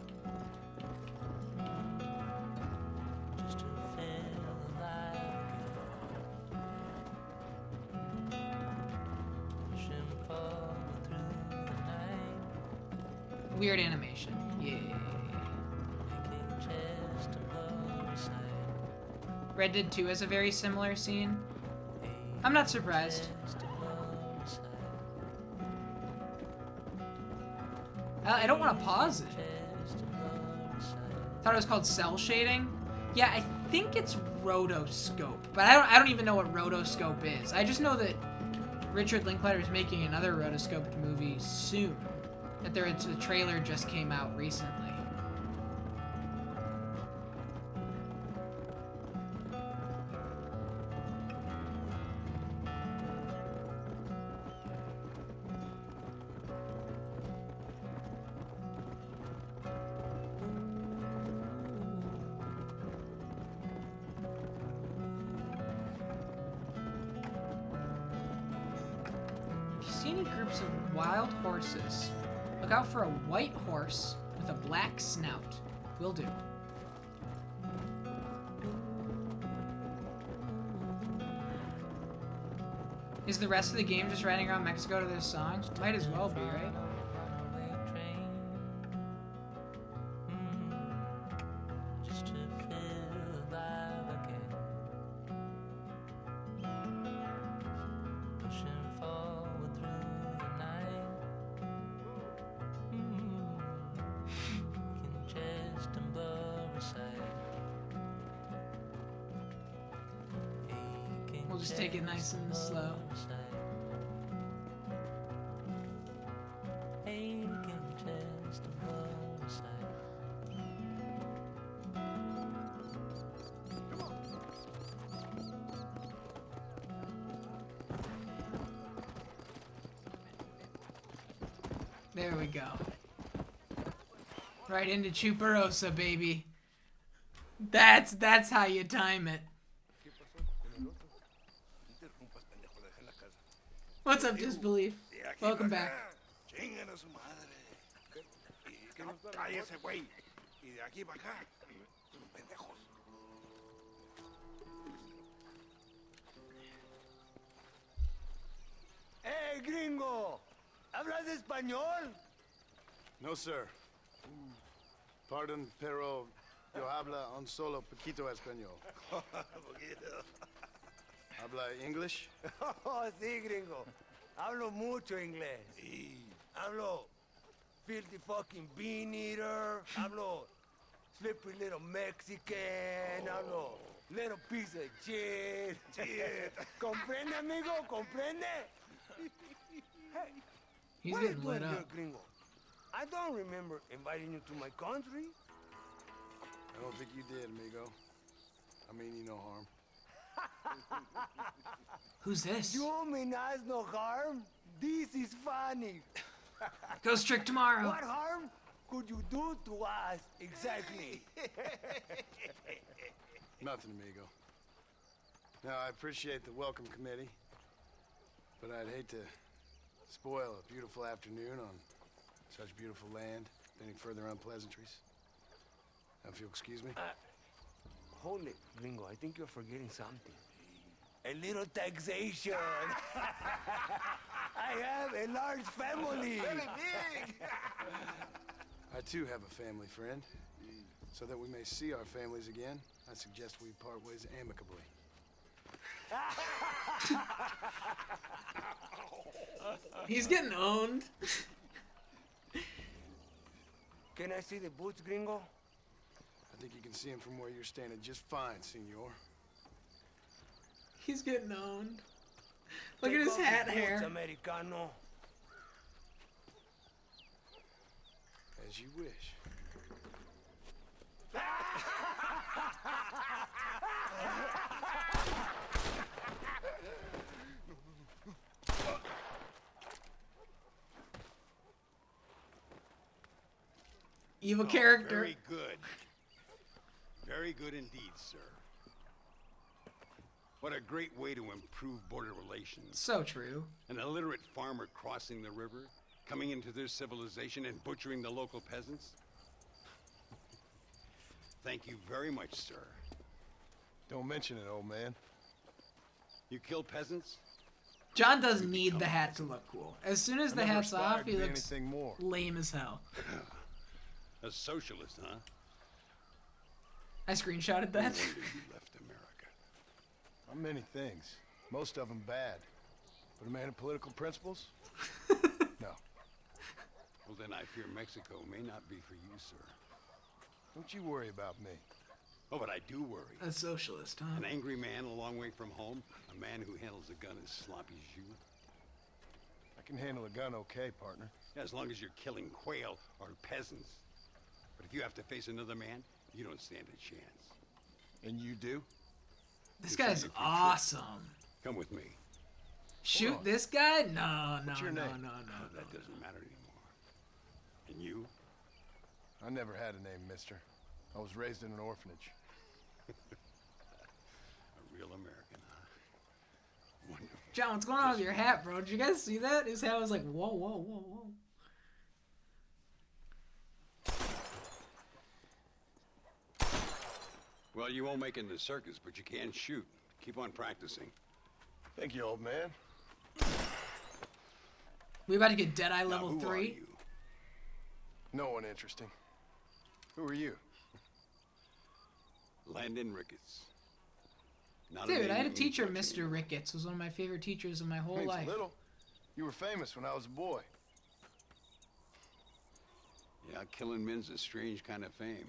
Weird animation. Yeah. Red Dead 2 has a very similar scene. I'm not surprised. I don't want to pause it. Thought it was called cell shading. Yeah, I think it's rotoscope, but I don't even know what rotoscope is. I just know that Richard Linklater is making another rotoscoped movie soon. That the trailer just came out recently. If you see any groups of wild horses, look out for a white horse with a black snout. Will do. Is the rest of the game just riding around Mexico to this song? Might as well be, right? We'll just take it nice and slow. There we go. Right into Chuparosa, baby. That's how you time it. What's up, Disbelief? Welcome back. Hey, gringo! ¿Hablas español? No, sir. Pardon, pero yo habla un solo poquito español. ¿Habla English? Oh, sí, gringo. Hablo mucho inglés. Hablo filthy fucking bean eater. Hablo slippery little Mexican. Hablo little piece of shit. ¿Comprende, amigo? ¿Comprende? Hey, He's what are you getting doing lit here, up. gringo? I don't remember inviting you to my country. I don't think you did, amigo. I mean you no harm. Who's this? You mean us no harm? This is funny. Ghost Trick tomorrow. What harm could you do to us exactly? Nothing, amigo. Now, I appreciate the welcome committee, but I'd hate to spoil a beautiful afternoon on such beautiful land with any further unpleasantries. Now, if you'll excuse me. Hold it, gringo. I think you're forgetting something. A little taxation. I have a large family. Very big. I too have a family friend. So that we may see our families again, I suggest we part ways amicably. He's getting owned. Can I see the boots, gringo? I think you can see him from where you're standing just fine, senor. He's getting owned. Look Take at his off the hat boots, hair. Americano. As you wish. Evil character. Very good. Very good indeed, sir. What a great way to improve border relations. So true. An illiterate farmer crossing the river, coming into their civilization and butchering the local peasants? Thank you very much, sir. Don't mention it, old man. You kill peasants? John does need the hat to look cool. As soon as the hat's off, he looks more. lame as hell. A socialist, huh? I screenshotted that. No wonder you left America. I'm many things. Most of them bad. But a man of political principles? No. Well, then I fear Mexico may not be for you, sir. Don't you worry about me. Oh, but I do worry. A socialist, huh? An angry man a long way from home. A man who handles a gun as sloppy as you. I can handle a gun okay, partner. Yeah, as long as you're killing quail or peasants. But if you have to face another man, you don't stand a chance. And you do? This guy's awesome. Come with me. Shoot this guy? No. What's your name? No. That doesn't matter anymore. And you? I never had a name, mister. I was raised in an orphanage. A real American, huh? Wonderful. John, what's going on with your hat, bro? Did you guys see that? His hat was like, whoa. Well, you won't make it in the circus, but you can shoot. Keep on practicing. Thank you, old man. We about to get Deadeye Now, level who 3? are you? No one interesting. Who are you? Landon Ricketts. Not Dude, I had a name teacher, means much Mr. anymore. Ricketts, was one of my favorite teachers in my whole Means life. little. You were famous when I was a boy. Yeah, killing men's a strange kind of fame.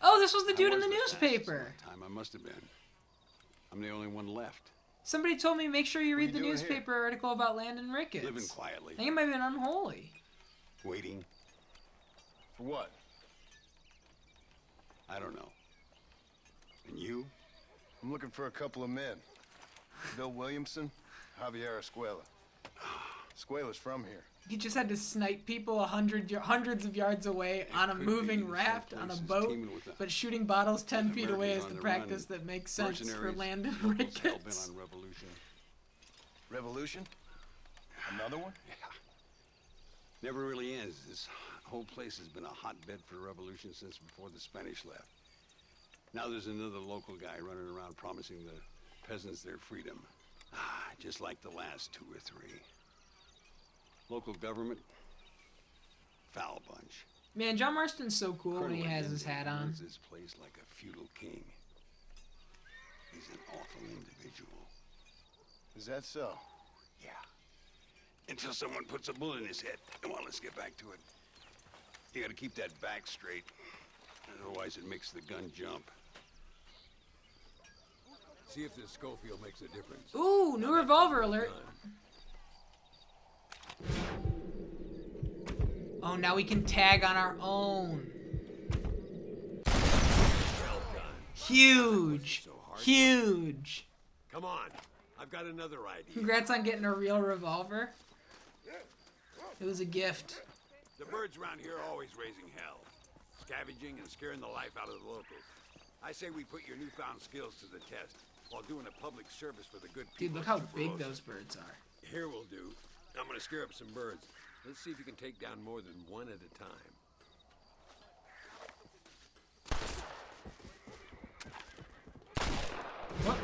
Oh, this was the dude I in the was fastest newspaper. one time. I must have been. I'm the only one left. Somebody told me make sure you What are read you the doing newspaper article about Landon Ricketts. Living quietly. I think it might have been unholy. Waiting. For what? I don't know. And you? I'm looking for a couple of men. Bill Williamson, Javier Escuela. Escuela's from here. He just had to snipe people hundreds of yards away on a moving raft on a boat, but shooting bottles 10 feet away is the practice that makes sense for Landon Ricketts. Hell-bent on revolution. Revolution? Another one? Yeah. Never really ends. This whole place has been a hotbed for revolution since before the Spanish left. Now there's another local guy running around promising the peasants their freedom. Just like the last 2 or 3. Local government, foul bunch. Man, John Marston's so cool when he has his hat on. Runs this place like a feudal king. He's an awful individual. Is that so? Yeah. Until someone puts a bullet in his head. Come on, let's get back to it. You gotta keep that back straight. Otherwise it makes the gun jump. See if this Schofield makes a difference. Ooh, new revolver alert. Oh, now we can tag on our own. Well done. Huge. Huge. Come on. I've got another idea. Congrats on getting a real revolver. It was a gift. The birds around here are always raising hell. Scavenging and scaring the life out of the locals. I say we put your newfound skills to the test while doing a public service for the good people. Dude, look how of big Superosa. those birds are. Here we'll do. I'm gonna scare up some birds. Let's see if you can take down more than one at a time. What?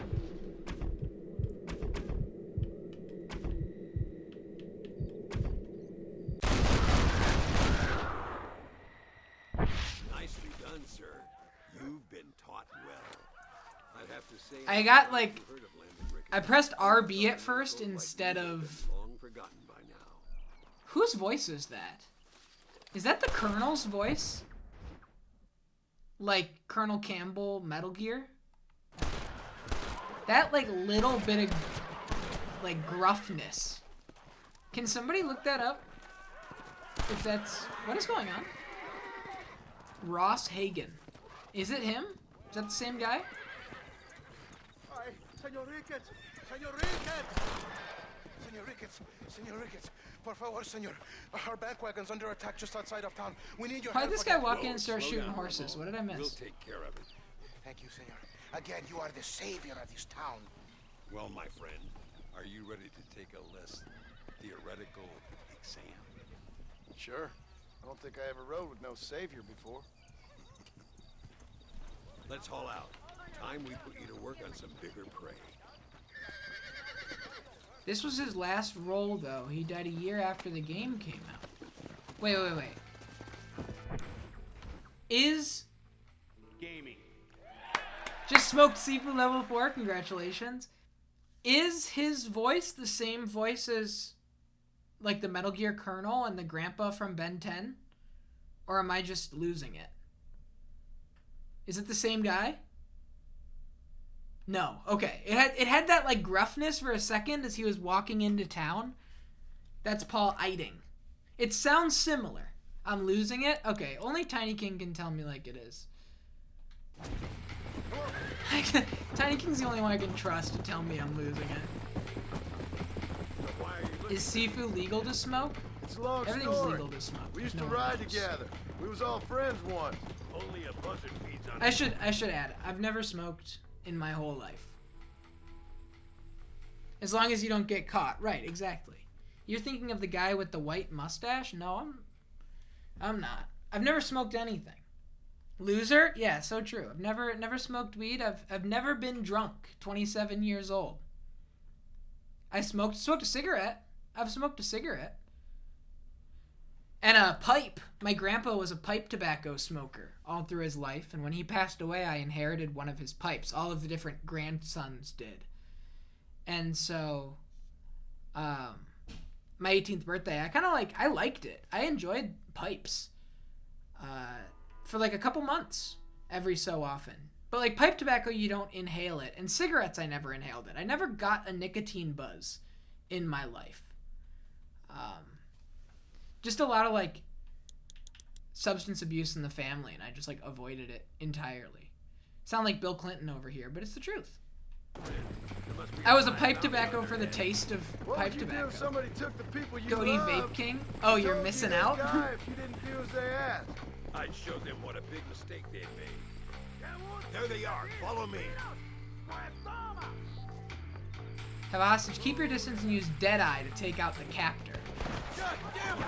Nicely done, sir. You've been taught well. I'd have to say I got like, I've heard of Landon Ricketts. I pressed RB at first instead of. Long forgotten by now. Whose voice is that? Is that the Colonel's voice? Like Colonel Campbell, Metal Gear? That like little bit of like gruffness. Can somebody look that up? If that's what is going on? Ross Hagen. Is it him? Is that the same guy? Ay, Señor Ricketts! Señor Ricketts! Señor Ricketts! Señor Ricketts! Por favor, señor. Our bank wagon's under attack just outside of town. We need your Why help. did this guy walk in and start shooting horses? What did I miss? We'll take care of it. Thank you, señor. Again, you are the savior of this town. Well, my friend, are you ready to take a less theoretical exam? Sure. I don't think I ever rode with no savior before. Let's haul out. Time we put you to work on some bigger prey. This was his last role, though. He died a year after the game came out. Wait. Is... Gaming. Just smoked Sifu level 4, congratulations. Is his voice the same voice as, like, the Metal Gear Colonel and the grandpa from Ben 10? Or am I just losing it? Is it the same guy? No. Okay. It had that, like, gruffness for a second as he was walking into town. That's Paul Eiting. It sounds similar. I'm losing it? Okay. Only Tiny King can tell me like it is. Tiny King's the only one I can trust to tell me I'm losing it. Is Sifu legal to smoke? It's a long Everything's story. legal to smoke. We used No to one ride knows. together. We was all friends once. Only a buzzard feeds on I should add, I've never smoked in my whole life. As long as you don't get caught. Right, exactly. You're thinking of the guy with the white mustache? No, I'm not. I've never smoked anything. Loser? Yeah, so true. I've never smoked weed. I've never been drunk. 27 years old. I smoked a cigarette. I've smoked a cigarette. And a pipe. My grandpa was a pipe tobacco smoker all through his life, and when he passed away, I inherited one of his pipes. All of the different grandsons did. And so, my 18th birthday, I liked it. I enjoyed pipes. For like a couple months every so often. But like pipe tobacco, you don't inhale it. And cigarettes, I never inhaled it. I never got a nicotine buzz in my life. Just a lot of like substance abuse in the family, and I just like avoided it entirely. Sound like Bill Clinton over here, but it's the truth. I was a pipe tobacco for the taste of pipe tobacco. If somebody took the people you Goatee love, Vape King? Oh, you're missing out? If you didn't do as they asked. I'd show them what a big mistake they'd made. There they are. Follow me. Have a hostage. Keep your distance and use Deadeye to take out the captor. God damn it!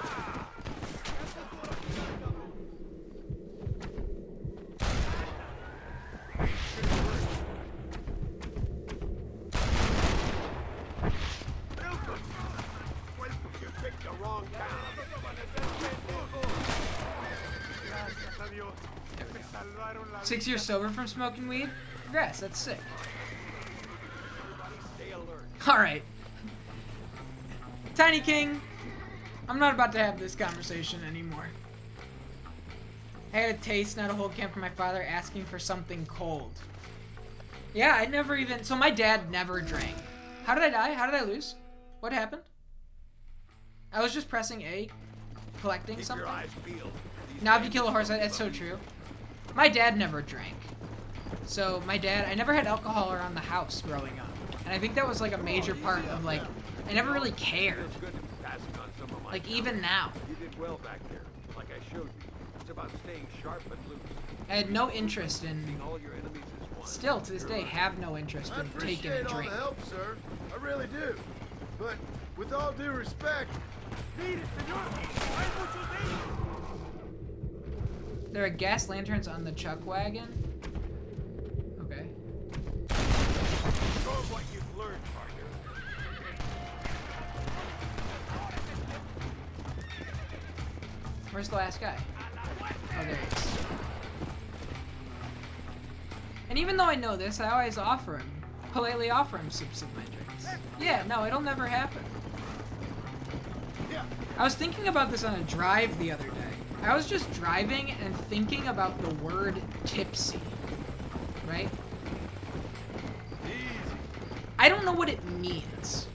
6 years sober from smoking weed? Congrats, that's sick. Alright. Tiny King, I'm not about to have this conversation anymore. I had a taste, not a whole camp from my father asking for something cold. Yeah, I never even... So my dad never drank. How did I die? How did I lose? What happened? I was just pressing A, collecting something. Now if you kill a horse, that's so true. My dad never drank. So my dad, I never had alcohol around the house growing up. And I think that was like a major part of like, I never really cared. Like even now. You did well back there, like I showed you. It's about staying sharp but loose. I had no interest in, All your enemies is one. still to this day have no interest in taking a I appreciate all drink. the help, sir. I really do. But with all due respect, There are gas lanterns on the chuck wagon. Okay. Show 'em what you've learned, partner. Where's the last guy? Oh, there he is. And even though I know this, I always politely offer him sips of my drinks. Yeah, no, it'll never happen. I was thinking about this on a drive the other day. I was just driving and thinking about the word tipsy, right? I don't know what it means.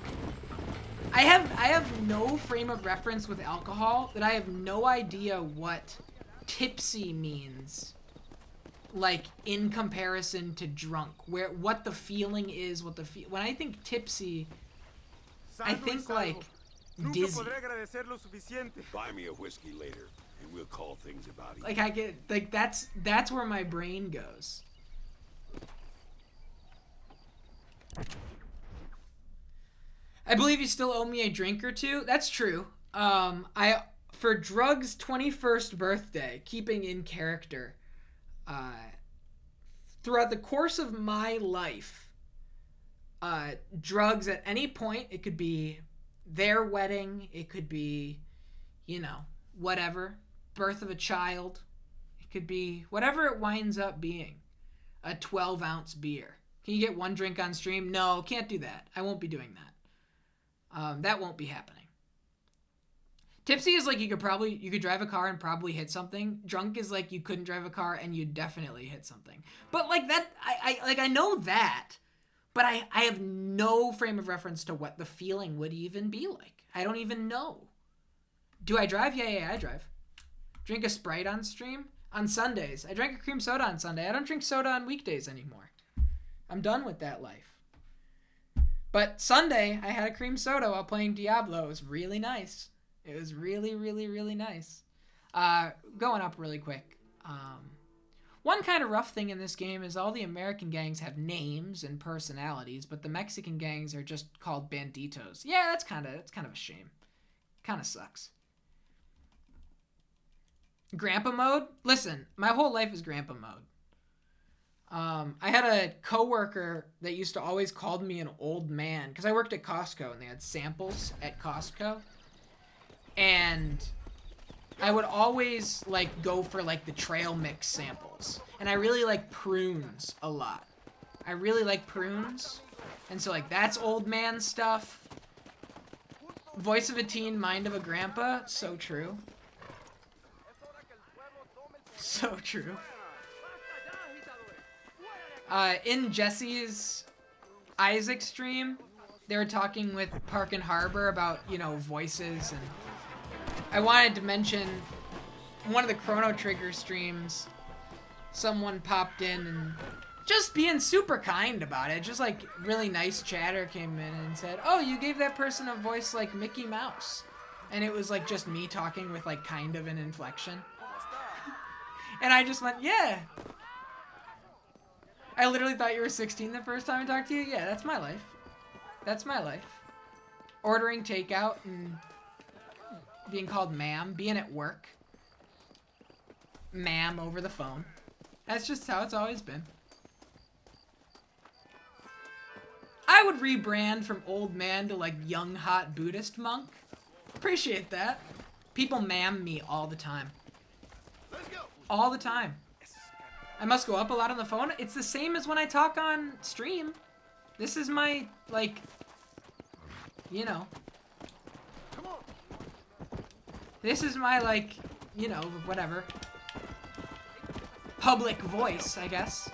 I have no frame of reference with alcohol that I have no idea what tipsy means. Like in comparison to drunk, what the feeling is, when I think tipsy, I think like dizzy. Buy me a whiskey later, and we'll call things about it. Like I get like that's where my brain goes. I believe you still owe me a drink or two. That's true. For Drug's 21st birthday, keeping in character, throughout the course of my life, Drugs at any point, it could be their wedding, it could be, whatever, birth of a child, it could be whatever it winds up being, a 12-ounce beer. Can you get one drink on stream? No, can't do that. I won't be doing that. That won't be happening. Tipsy is like you could drive a car and probably hit something. Drunk is like you couldn't drive a car and you'd definitely hit something. But like that, I know that, but I have no frame of reference to what the feeling would even be like. I don't even know. Do I drive? Yeah, I drive. Drink a Sprite on stream? On Sundays. I drank a cream soda on Sunday. I don't drink soda on weekdays anymore. I'm done with that life. But Sunday, I had a cream soda while playing Diablo. It was really nice. It was really, really, really nice. Going up really quick. One kind of rough thing in this game is all the American gangs have names and personalities, but the Mexican gangs are just called banditos. Yeah, that's kind of a shame. Kind of sucks. Grandpa mode? Listen, my whole life is grandpa mode. I had a coworker that used to always call me an old man because I worked at Costco and they had samples at Costco. And I would always go for the trail mix samples. And I really like prunes a lot. I really like prunes. And so that's old man stuff. Voice of a teen, mind of a grandpa. So true. So true. In Jesse's Isaac stream, they were talking with Park and Harbor about, voices, and I wanted to mention one of the Chrono Trigger streams, someone popped in and just being super kind about it. Just really nice chatter came in and said, "Oh, you gave that person a voice like Mickey Mouse." And it was just me talking with kind of an inflection. And I just went, "Yeah." I literally thought you were 16 the first time I talked to you. Yeah, that's my life. That's my life. Ordering takeout and being called ma'am, being at work, ma'am over the phone. That's just how it's always been. I would rebrand from old man to young hot Buddhist monk. Appreciate that. People ma'am me all the time. All the time. I must go up a lot on the phone. It's the same as when I talk on stream. This is my This is my, whatever. Public voice, I guess.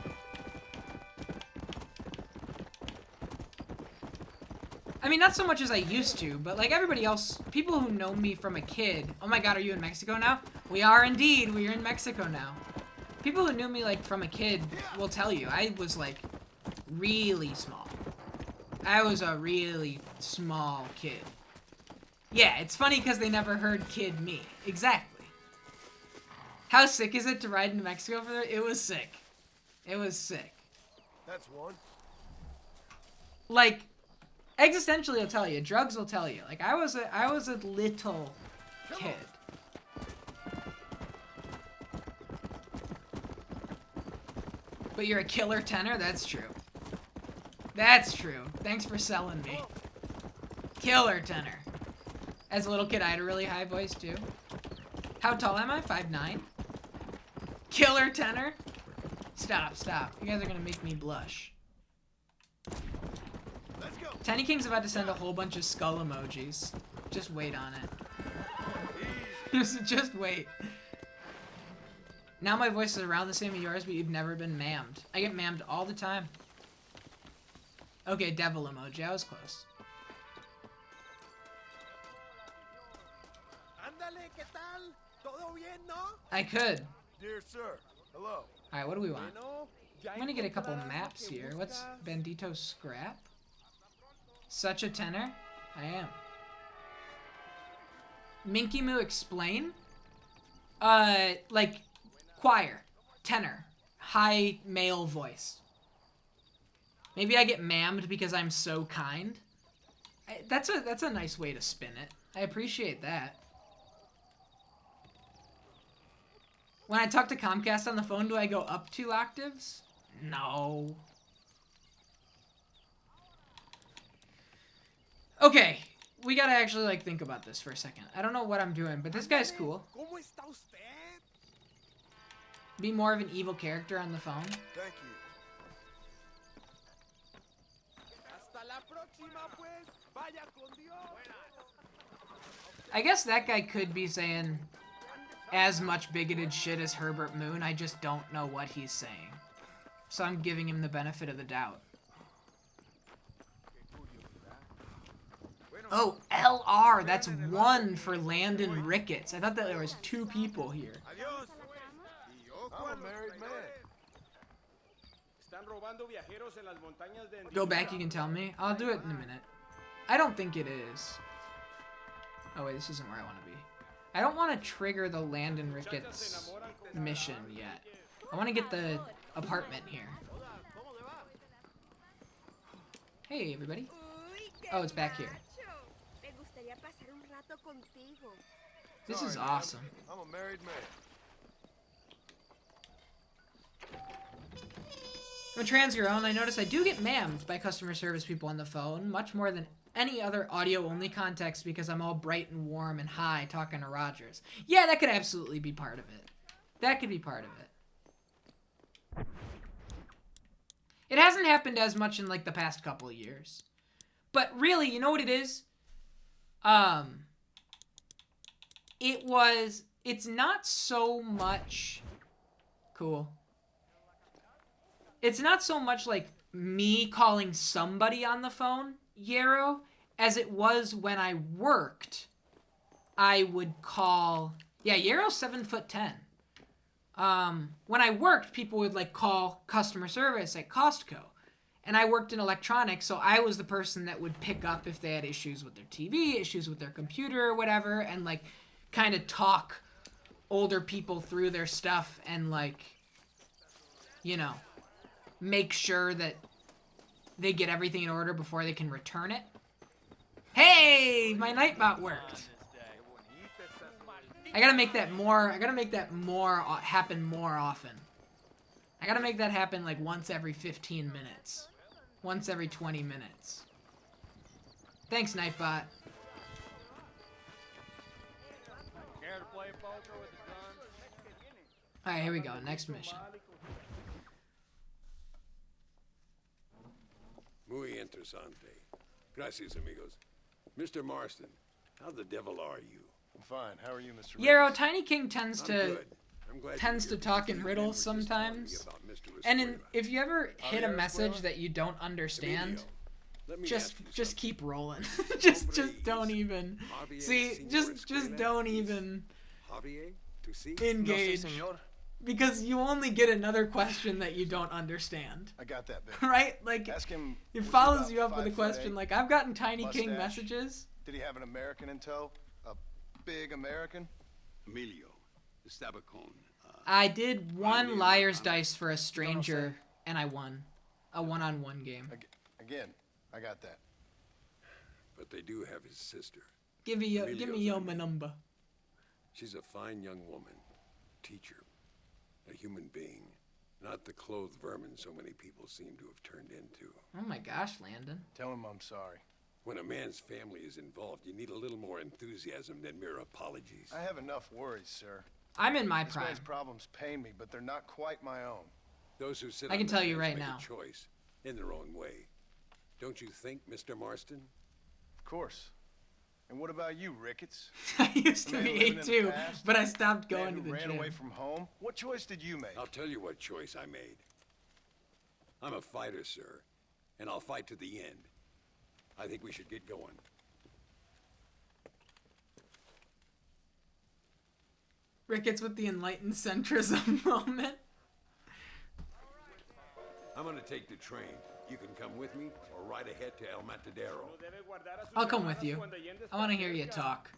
I mean, not so much as I used to, but everybody else, people who know me from a kid. Oh my god, are you in Mexico now? We are indeed. We are in Mexico now. People who knew me, from a kid will tell you, I was, really small. I was a really small kid. Yeah, it's funny because they never heard kid me. Exactly. How sick is it to ride into Mexico for that? It was sick. It was sick. That's one. Existentially will tell you. Drugs will tell you. I was a little kid. But you're a killer tenor? That's true. That's true. Thanks for selling me. Killer tenor. As a little kid, I had a really high voice, too. How tall am I? 5'9"? Killer tenor? Stop. You guys are gonna make me blush. Let's go. Tiny King's about to send a whole bunch of skull emojis. Just wait on it. Just wait. Now my voice is around the same as yours, but you've never been ma'amed. I get ma'amed all the time. Okay, devil emoji. I was close. I could. Dear sir, hello. Alright, what do we want? I'm gonna get a couple maps here. What's Bandito Scrap? Such a tenor? I am. Minky Moo Explain? Choir. Tenor. High male voice. Maybe I get ma'amed because I'm so kind. That's a nice way to spin it. I appreciate that. When I talk to Comcast on the phone, do I go up 2 octaves? No. Okay, we gotta actually like think about this for a second. I don't know what I'm doing, but this guy's cool. Be more of an evil character on the phone. Thank you. I guess that guy could be saying as much bigoted shit as Herbert Moon. I just don't know what he's saying. So I'm giving him the benefit of the doubt. Oh, LR. That's 1 for Landon Ricketts. I thought that there was 2 people here. I'm a married man. Go back, you can tell me. I'll do it in a minute. I don't think it is. Oh wait, this isn't where I want to be. I don't want to trigger the Landon Ricketts mission yet. I want to get the apartment here. Hey everybody. Oh, it's back here. This is awesome. I'm a married man. I'm a trans girl, and I notice I do get mammed by customer service people on the phone, much more than any other audio-only context because I'm all bright and warm and high talking to Rogers. Yeah, that could absolutely be part of it. That could be part of it. It hasn't happened as much in, like, the past couple of years. But really, you know what it is? It's not so much... Cool. It's not so much like me calling somebody on the phone, Yarrow, as it was when I worked. I would call... Yeah, Yarrow's 7'10". When I worked, people would like call customer service at Costco. And I worked in electronics, so I was the person that would pick up if they had issues with their TV, issues with their computer or whatever, and like kind of talk older people through their stuff and like, you know, make sure that they get everything in order before they can return it. Hey, my Nightbot worked. I gotta make that happen more often. I gotta make that happen like once every 15 minutes. Once every 20 minutes. Thanks, Nightbot. Alright, here we go. Next mission. Muy interesante. Gracias, amigos. Mr. Marston, how the devil are you? I'm fine. How are you, Mr. Yarrow, Tiny King tends I'm to good. talk in riddles sometimes. And if you ever hit a message that you don't understand, just keep rolling. just don't even just don't even engage. Because you only get another question that you don't understand. I got that, baby. Right? Like, ask him, it follows you up with a question like, I've gotten Tiny King mustache. messages. Did he have an American in tow? A big American? Emilio, the Stabacone. I did one liar's dice for a stranger, and I won. A one-on-one game. Again, I got that. But they do have his sister. Give me your number. She's a fine young woman. Teacher. A human being. Not the clothed vermin so many people seem to have turned into. Oh my gosh, Landon. Tell him I'm sorry. When a man's family is involved, you need a little more enthusiasm than mere apologies. I have enough worries, sir. I'm in my This prime. man's problems pain me, but they're not quite my own. Those who sit I on can the tell you fence right make now. a choice in their own way. Don't you think, Mr. Marston? Of course. And what about you, Ricketts? I used to Man be living in the 8'2", past? but I stopped Man going who to the ran gym. away from home? What choice did you make? I'll tell you what choice I made. I'm a fighter, sir, and I'll fight to the end. I think we should get going. Ricketts with the enlightened centrism moment. I'm gonna take the train. You can come with me or ride ahead to El Matadero. I'll come with you. I want to hear you talk.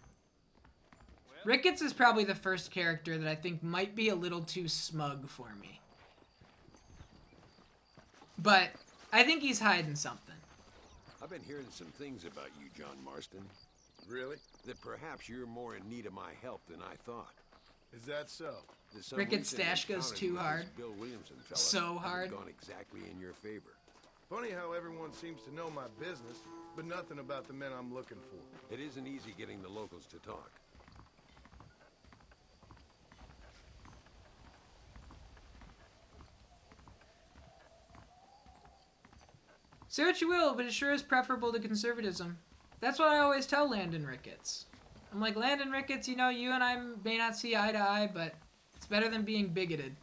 Ricketts is probably the first character that I think might be a little too smug for me. But I think he's hiding something. I've been hearing some things about you, John Marston. Really? That perhaps you're more in need of my help than I thought. Is that so? Ricketts' stash goes too hard. Bill Williamson fella So hard. gone exactly in your favor. Funny how everyone seems to know my business, but nothing about the men I'm looking for. It isn't easy getting the locals to talk. Say what you will, but it sure is preferable to conservatism. That's what I always tell Landon Ricketts. I'm like, Landon Ricketts, you know, you and I may not see eye to eye, but it's better than being bigoted.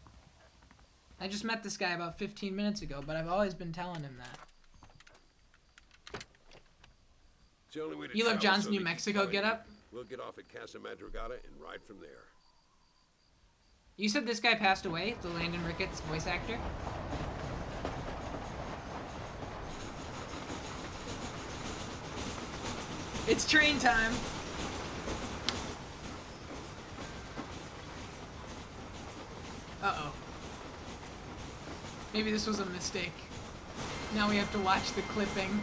I just met this guy about 15 minutes ago, but I've always been telling him that. It's the only way to You love travel, John's so New they keep Mexico telling getup? you. We'll get off at Casa Madrugada and ride from there. You said this guy passed away, the Landon Ricketts voice actor? It's train time. Uh-oh. Maybe this was a mistake. Now we have to watch the clipping.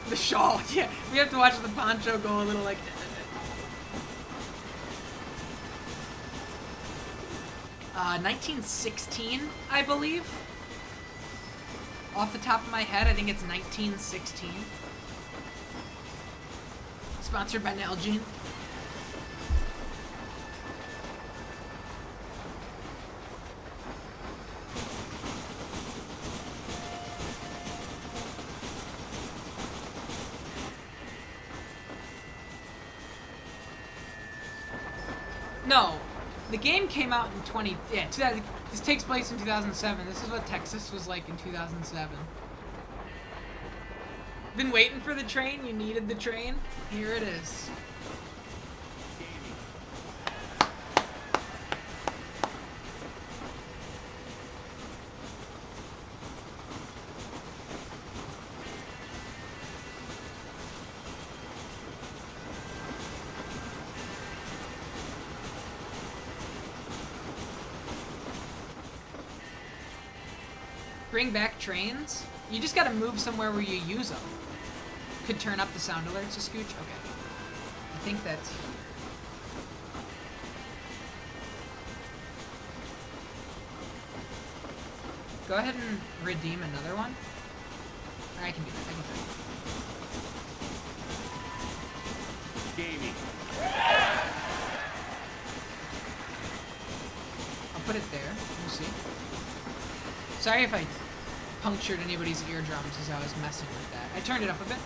The shawl, yeah. We have to watch the poncho go a little like... 1916, I believe. Off the top of my head, I think it's 1916. Sponsored by Nalgene. No, the game came out in this takes place in 2007. This is what Texas was like in 2007. Been waiting for the train, you needed the train, here it is. Bring back trains? You just gotta move somewhere where you use them. Could turn up the sound alerts a scooch? Okay. I think that's here. Go ahead and redeem another one. Or I can do that. I can do that. Gaming. I'll put it there. We'll see. Sorry if I punctured anybody's eardrums as I was messing with that. I turned it up a bit.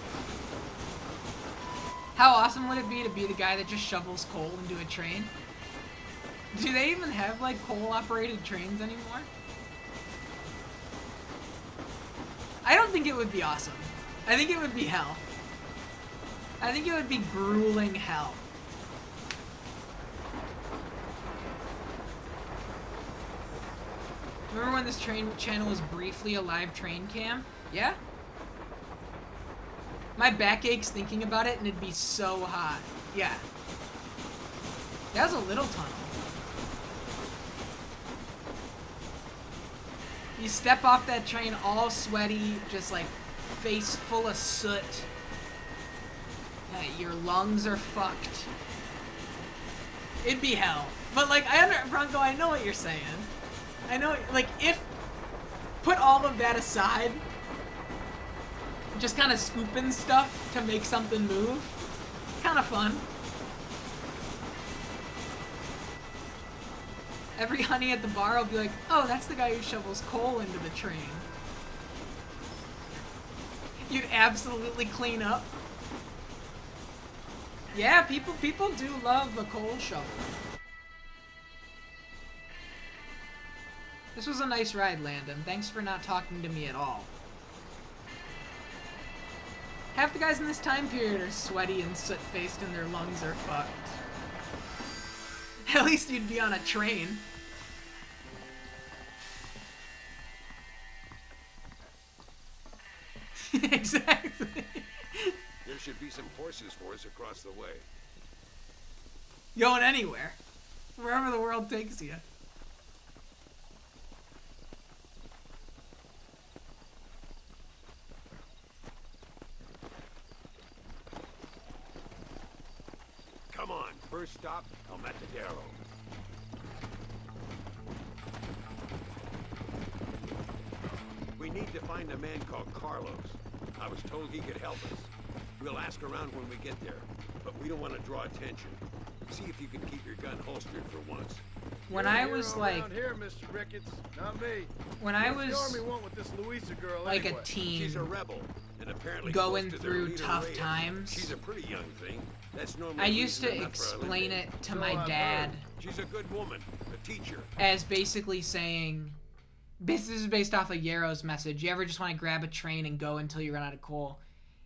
How awesome would it be to be the guy that just shovels coal into a train? Do they even have, like, coal-operated trains anymore? I don't think it would be awesome. I think it would be hell. I think it would be grueling hell. Remember when this train channel was briefly a live train cam? Yeah? My back aches thinking about it, and it'd be so hot. Yeah. That was a little tunnel. You step off that train all sweaty, just like face full of soot. Your lungs are fucked. It'd be hell. But like, Bronco, I know what you're saying. I know, like, put all of that aside, just kind of scooping stuff to make something move, kind of fun. Every honey at the bar will be like, oh, that's the guy who shovels coal into the train. You'd absolutely clean up. Yeah, people do love a coal shovel. This was a nice ride, Landon. Thanks for not talking to me at all. Half the guys in this time period are sweaty and soot-faced and their lungs are fucked. At least you'd be on a train. Exactly. There should be some horses for us across the way. Going anywhere. Wherever the world takes you. first stop, El Matadero. We need to find a man called Carlos. I was told he could help us. We'll ask around when we get there, but we don't want to draw attention. See if you can keep your gun holstered for once. When I was like, here, Mr. Ricketts, not me. when I What's was the army want with this Louisa girl like anyway? a teen, She's a rebel, and apparently going close to their through leader, tough Reyes. times, She's a pretty young thing. That's normally I used to reason enough for a explain limit. it to my dad She's a good woman, a teacher. as basically saying, this is based off of Yarrow's message. You ever just want to grab a train and go until you run out of coal?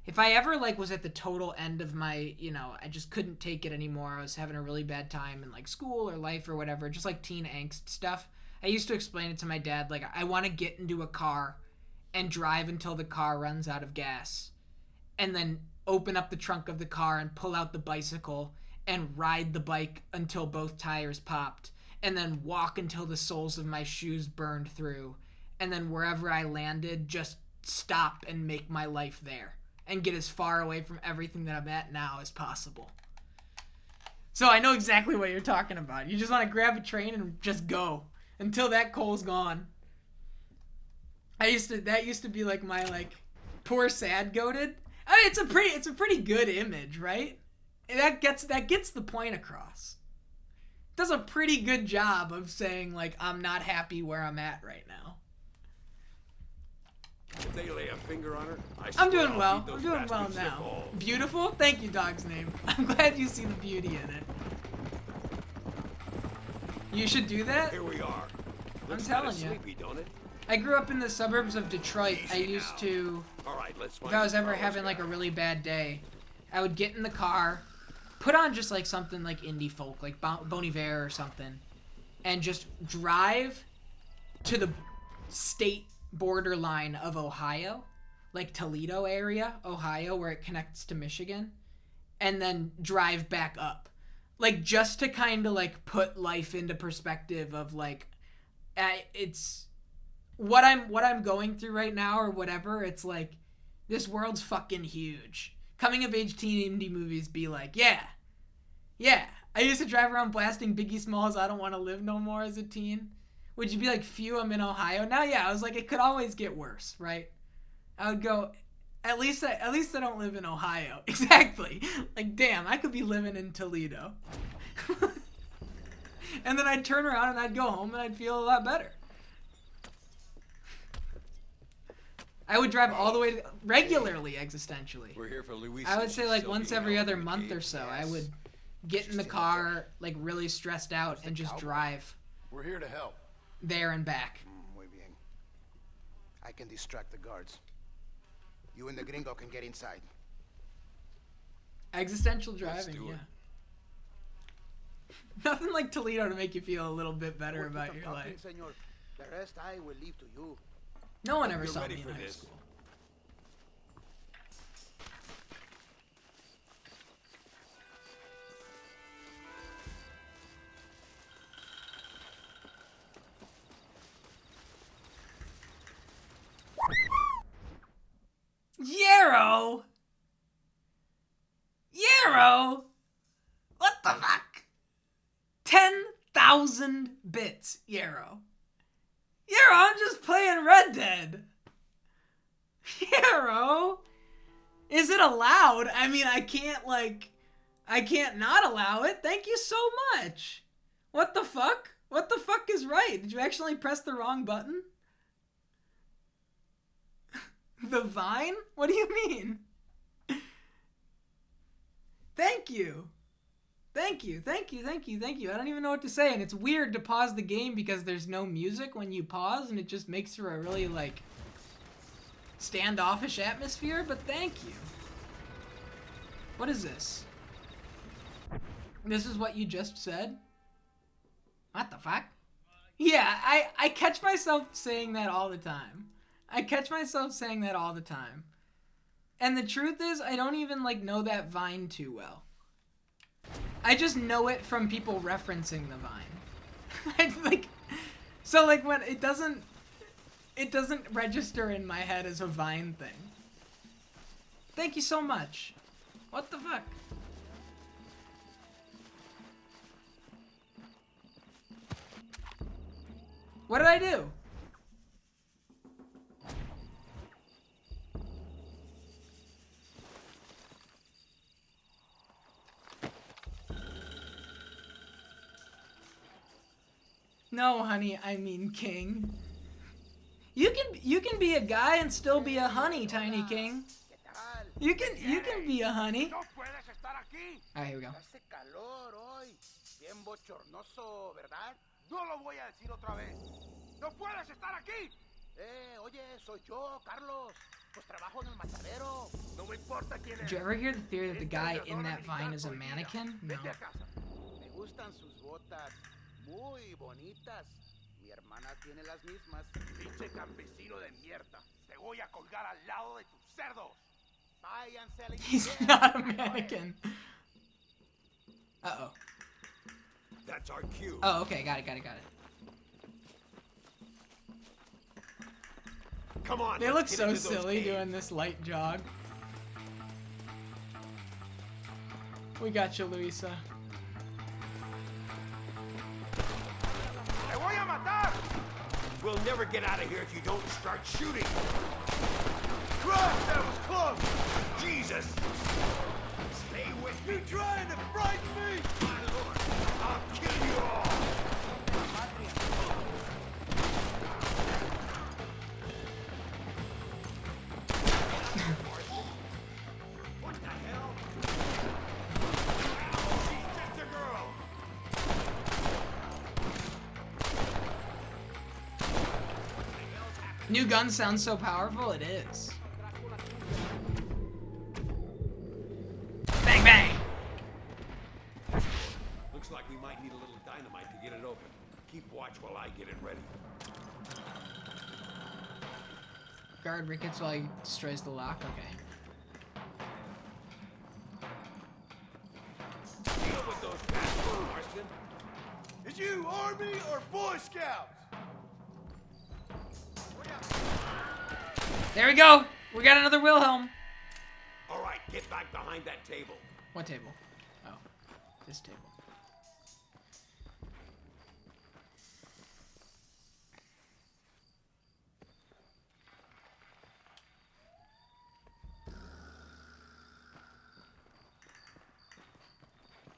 If I ever like was at the total end of my, you know, I just couldn't take it anymore. I was having a really bad time in like school or life or whatever, just like teen angst stuff. I used to explain it to my dad, like, I want to get into a car and drive until the car runs out of gas, and then open up the trunk of the car and pull out the bicycle and ride the bike until both tires popped, and then walk until the soles of my shoes burned through, and then wherever I landed, just stop and make my life there and get as far away from everything that I'm at now as possible. So I know exactly what you're talking about. You just want to grab a train and just go until that coal's gone. That used to be like my like poor sad goated. I mean, it's a pretty good image, right? And that gets the point across. It does a pretty good job of saying like I'm not happy where I'm at right now. If they lay a finger on her, I'm doing well. I'm doing well now. Beautiful? Thank you, dog's name. I'm glad you see the beauty in it. You should do that? Here we are. I'm telling you. Sleepy, don't it? I grew up in the suburbs of Detroit. I used to, All right, let's if I was ever having like a really bad day, I would get in the car, put on just like something like indie folk, like Bon Iver or something, and just drive to the state borderline of Ohio, like Toledo area, Ohio, where it connects to Michigan, and then drive back up, like just to kind of like put life into perspective of like, it's what I'm going through right now or whatever. It's like this world's fucking huge. Coming of age teen indie movies be like, yeah. I used to drive around blasting Biggie Smalls' "I Don't Want to Live No More" as a teen. Would you be like, phew, I'm in Ohio? Now, yeah, I was like, it could always get worse, right? I would go, at least I don't live in Ohio. Exactly. Like, damn, I could be living in Toledo. And then I'd turn around and I'd go home and I'd feel a lot better. I would drive all the way regularly, existentially. We're here for Louise. I would say like once every other month or so, I would get in the car, like really stressed out, and just drive. We're here to help. There and back. Muy bien. I can distract the guards. You and the gringo can get inside. Existential driving, yeah. Nothing like Toledo to make you feel a little bit better about your life. Senor. The rest I will leave to you. No one ever saw me in high school. Yarrow? What the fuck? 10,000 bits, Yarrow. I'm just playing Red Dead. Yarrow? Is it allowed? I mean, I can't not allow it. Thank you so much. What the fuck? What the fuck is right? Did you actually press the wrong button? The Vine? What do you mean? Thank you. Thank you. I don't even know what to say, and it's weird to pause the game because there's no music when you pause, and it just makes for a really, like, standoffish atmosphere, but thank you. What is this? This is what you just said? What the fuck? Yeah, I catch myself saying that all the time. And the truth is, I don't even, like, know that Vine too well. I just know it from people referencing the Vine. So when it doesn't register in my head as a Vine thing. Thank you so much. What the fuck? What did I do? No, honey, I mean king. You can be a guy and still be a honey, Tiny King. You can be a honey. Alright, here we go. Hace calor hoy. Bien bochornoso, ¿verdad? No lo voy a decir otra vez. ¡No puedes estar aquí! Oye, soy yo, Carlos. Pues trabajo en el matadero. No me importa quién Did es. you ever hear the theory that the guy in that vine is a mannequin? No. Vete a casa. Me gustan sus botas. Muy bonitas. Mi hermana tiene las mismas. Pinche campesino de mierda. Te voy a colgar al lado de tus cerdos. Váyanse al He's infierno. not a mannequin. Uh-oh. That's our cue. Oh, okay, got it. Come on. They look let's get so into those silly caves. doing this light jog. We got you, Luisa. Te voy a matar! We'll never get out of here if you don't start shooting. Christ, that was close! Jesus! Stay with me. You're trying to frighten me! My lord, I'll kill you all! What the hell? She's just a girl! New gun sounds so powerful, it is. Bang, bang! Looks like we might need a little dynamite to get it open. Keep watch while I get it ready. Guard Ricketts while he destroys the lock, okay. Deal with those bastards, Marston. Is you Army or Boy Scouts? There we go! We got another Wilhelm! All right, get back behind that table. What table? Oh, this table.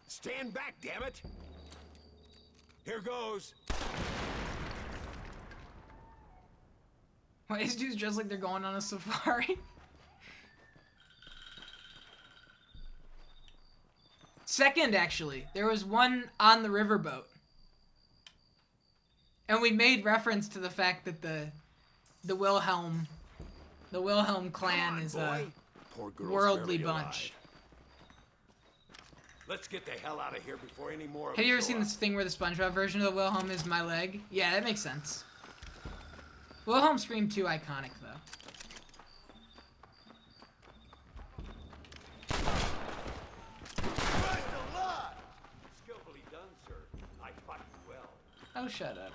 Stand back, damn it! Here goes. Why, these dudes dressed like they're going on a safari? Second, actually. There was one on the riverboat. And we made reference to the fact that the Wilhelm clan is a Poor girl's worldly barely bunch. alive. Let's get the hell out of here before any more of Have you them ever show seen up. this thing where the SpongeBob version of the Wilhelm is my leg? Yeah, that makes sense. Wilhelm Scream 2 iconic, though. Skillfully done, sir. I fought you well. Oh, shut up.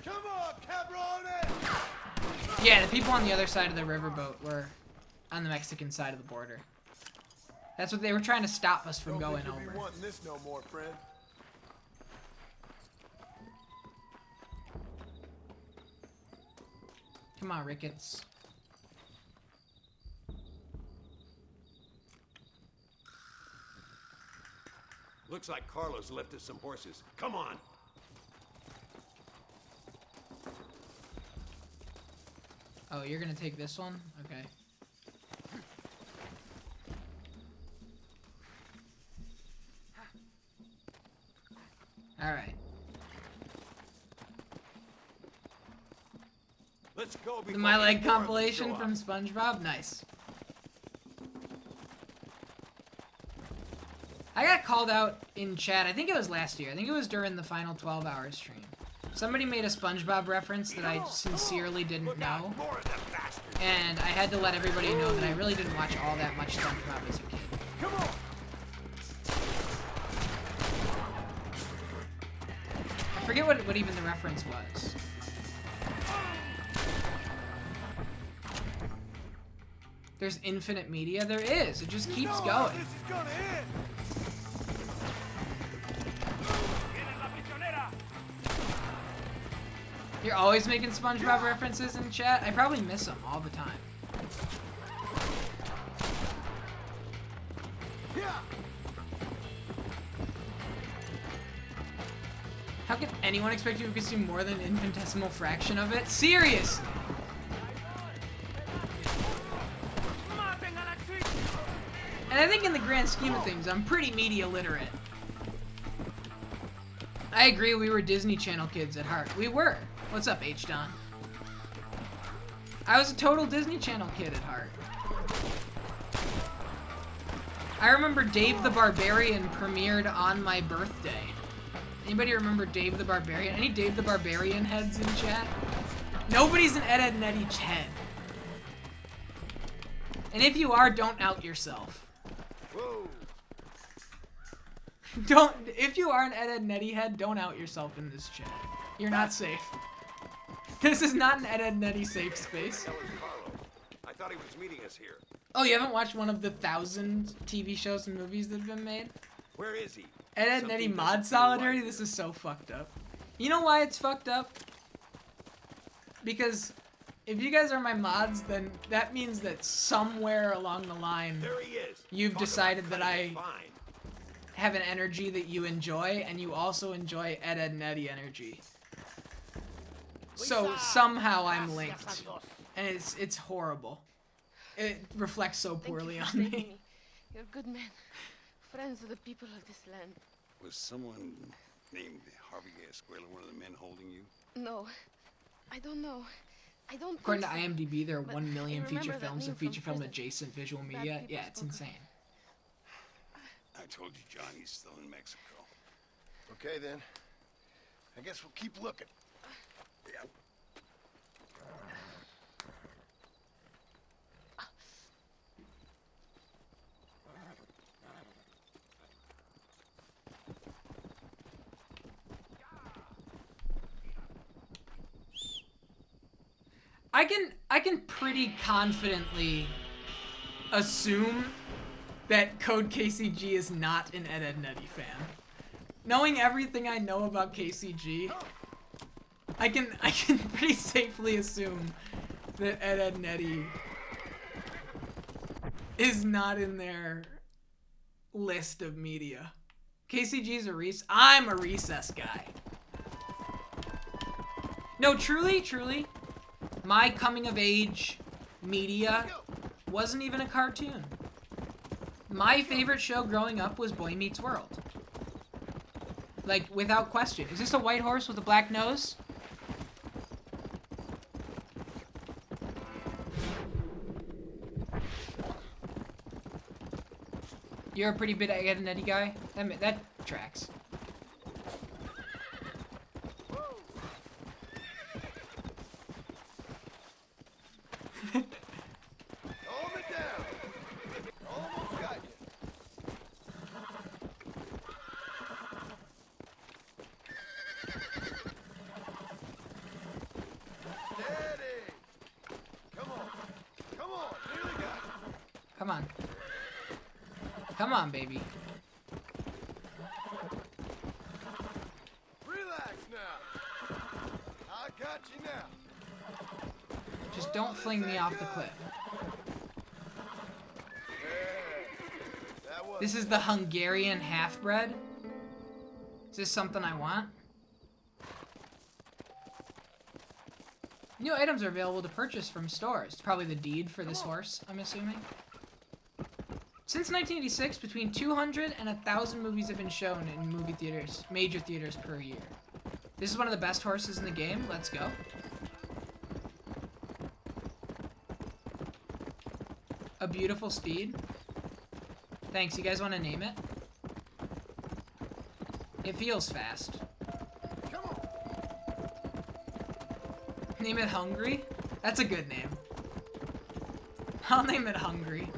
Come on, cabrones! Yeah, the people on the other side of the riverboat were on the Mexican side of the border. That's what they were trying to stop us from going Don't think you'll be over. wanting this no more, friend. Come on, Ricketts. Looks like Carlos left us some horses. Come on. Oh, you're gonna take this one? Okay. Alright. Let's go The before My any Leg more of them compilation show from up. SpongeBob? Nice. I got called out in chat, I think it was last year. I think it was during the final 12-hour stream. Somebody made a SpongeBob reference that I sincerely didn't know. And I had to let everybody know that I really didn't watch all that much SpongeBob as a kid. Come on! I forget what even the reference was. There's infinite media? There is. It just keeps going. This is gonna end. You're always making SpongeBob references in chat? I probably miss them all the time. How can anyone expect you to consume more than an infinitesimal fraction of it? Seriously! And I think in the grand scheme of things, I'm pretty media literate. I agree, we were Disney Channel kids at heart. We were. What's up, H-Don? I was a total Disney Channel kid at heart. I remember Dave the Barbarian premiered on my birthday. Anybody remember Dave the Barbarian? Any Dave the Barbarian heads in chat? Nobody's an Ed, and Eddie head. And if you are, don't out yourself. Whoa. If you are an Ed, and Eddie head, don't out yourself in this chat. You're not safe. This is not an Ed, and Eddie safe space. I thought he was meeting us here. Oh, you haven't watched one of the 1,000 TV shows and movies that have been made? Where is he? Ed, and Eddie mod solidarity? This is so fucked up. You know why it's fucked up? Because if you guys are my mods, then that means that somewhere along the line, you've decided that I have an energy that you enjoy, and you also enjoy Ed, and Eddie energy. So somehow I'm linked, and it's horrible. It reflects so poorly on me. You're good men, friends of the people of this land. Was someone named Harvey Escuela one of the men holding you? No, I don't know. I don't. According to think so. IMDb, there are 1 million I remember feature that films and name from feature film prison. adjacent visual media. Yeah, it's insane. I told you, John, he's still in Mexico. Okay, then. I guess we'll keep looking. Yeah. I can pretty confidently assume that Code KCG is not an Ed, and Eddie fan. Knowing everything I know about KCG, I can pretty safely assume that Ed, and Eddie is not in their list of media. KCG's I'm a Recess guy. No, truly, my coming of age media wasn't even a cartoon. My favorite show growing up was Boy Meets World. Like, without question. Is this a white horse with a black nose? You're a pretty big Ed, and Eddie guy? That tracks. Hold it down. Almost got you. Steady. Come on, nearly got you. Come on. Come on, baby. Relax now. I got you now. Just don't fling me off the cliff. This is the Hungarian half-bred? Is this something I want? New items are available to purchase from stores. It's probably the deed for this horse, I'm assuming. Since 1986, between 200 and 1,000 movies have been shown in movie theaters, major theaters per year. This is one of the best horses in the game. Let's go. A beautiful steed. Thanks. You guys want to name it? It feels fast. Name it Hungry? That's a good name. I'll name it Hungry.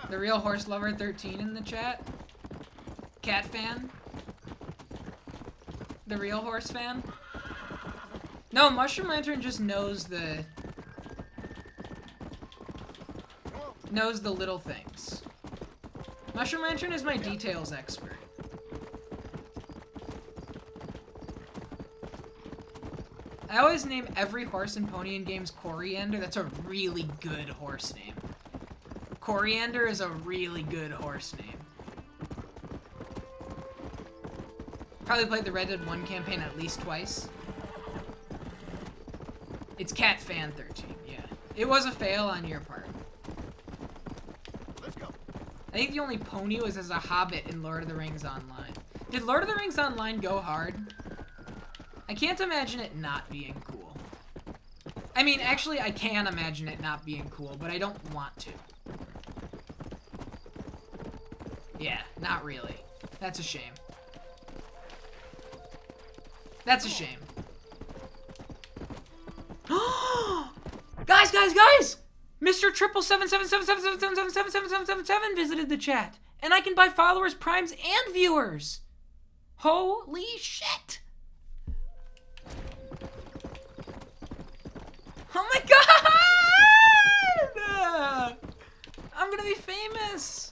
The Real Horse Lover 13 in the chat. Cat fan. The Real Horse fan. No, Mushroom Lantern just knows the knows the little things. Mushroom Lantern is my details expert. I always name every horse and pony in games Coriander. That's a really good horse name. Coriander is a really good horse name. Probably played the Red Dead 1 campaign at least twice. It's Cat Fan 13, yeah. It was a fail on your part. Let's go. I think the only pony was as a hobbit in Lord of the Rings Online. Did Lord of the Rings Online go hard? I can't imagine it not being cool. I mean, actually, I can imagine it not being cool, but I don't want to. Yeah, not really. That's a shame. That's a shame. Guys! Mr. 77777777777 visited the chat, and I can buy followers, primes, and viewers. Holy shit! Oh my god! I'm gonna be famous.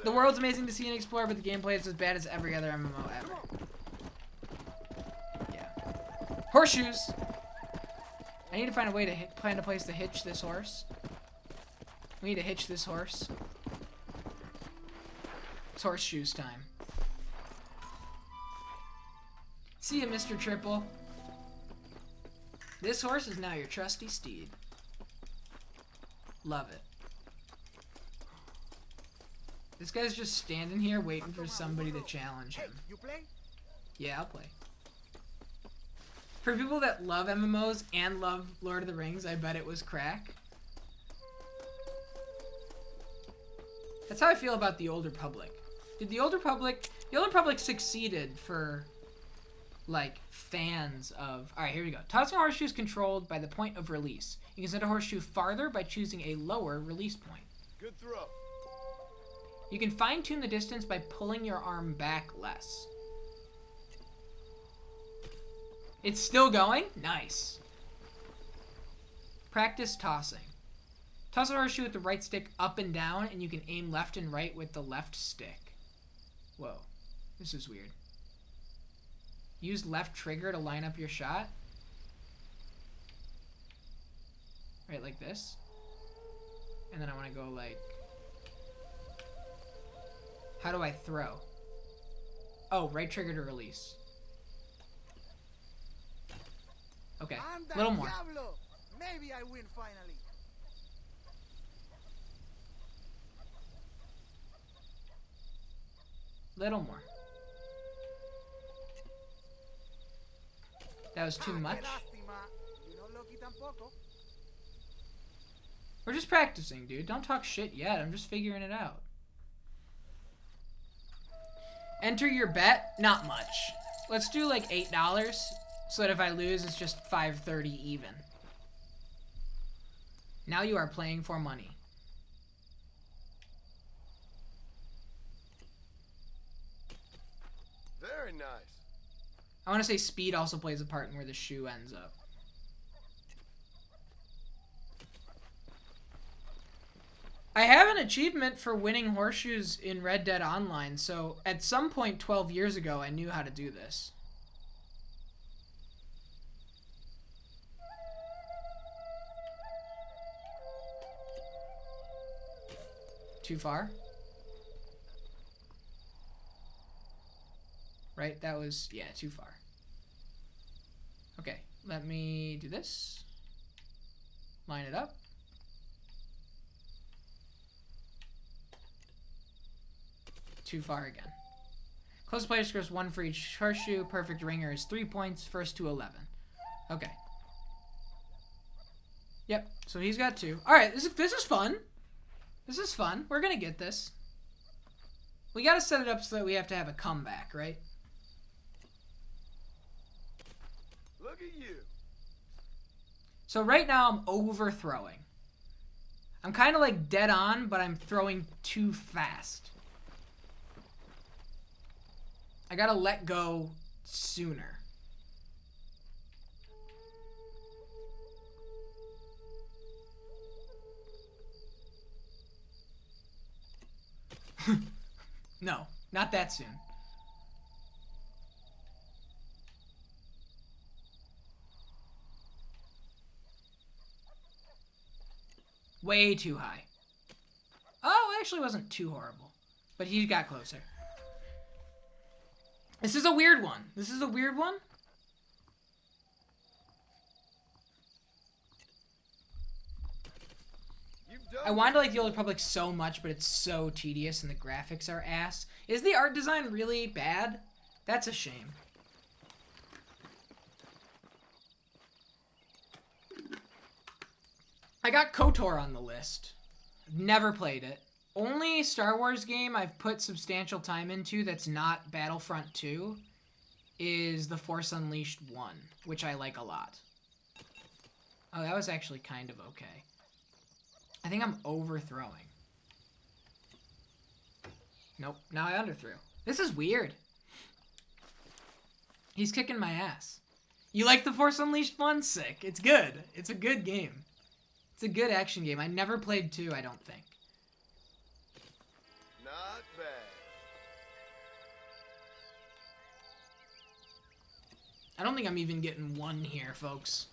The world's amazing to see and explore, but the gameplay is as bad as every other MMO ever. Yeah. Horseshoes. I need to find a way to find a place to hitch this horse. We need to hitch this horse. It's horseshoes time. See ya, Mr. Triple. This horse is now your trusty steed. Love it. This guy's just standing here waiting for somebody to challenge him. You play? Yeah, I'll play. For people that love MMOs and love Lord of the Rings, I bet it was crack. That's how I feel about the Old Republic. Did the Old Republic succeeded for, like, fans of... Alright, here we go. Tossing a horseshoe is controlled by the point of release. You can send a horseshoe farther by choosing a lower release point. Good throw. You can fine-tune the distance by pulling your arm back less. It's still going? Nice. Practice tossing. Toss a horseshoe with the right stick up and down, and you can aim left and right with the left stick. Whoa. This is weird. Use left trigger to line up your shot. Right, like this. And then I want to go like... How do I throw? Oh, right trigger to release. Okay, a little more. Diablo. Maybe I win finally. Little more. That was too much. We're just practicing, dude. Don't talk shit yet. I'm just figuring it out. Enter your bet. Not much. Let's do like $8 so that if I lose, it's just $5.30 even. Now you are playing for money. Very nice. I want to say speed also plays a part in where the shoe ends up. I have an achievement for winning horseshoes in Red Dead Online, so at some point 12 years ago, I knew how to do this. Too far? Right? That was, yeah, too far. Okay, let me do this. Line it up. Too far again. Closest player scores 1 for each horseshoe. Perfect ringer is 3 points. First to 11. Okay. Yep, so he's got 2. Alright, this is fun. This is fun. We're gonna get this. We gotta set it up so that we have to have a comeback, right? Look at you. So right now I'm overthrowing. I'm kind of like dead on, but I'm throwing too fast. I gotta let go sooner. No, not that soon. Way too high. Oh, it actually wasn't too horrible. But he got closer. This is a weird one. This is a weird one. I wanted to like the Old Republic so much, but it's so tedious and the graphics are ass. Is the art design really bad? That's a shame. I got KOTOR on the list. Never played it. Only Star Wars game I've put substantial time into that's not Battlefront 2 is The Force Unleashed 1, which I like a lot. Oh, that was actually kind of okay. I think I'm overthrowing. Nope, now I underthrew. This is weird. He's kicking my ass. You like The Force Unleashed 1? Sick. It's good. It's a good game. It's a good action game. I never played 2, I don't think. Not bad. I don't think I'm even getting 1 here, folks.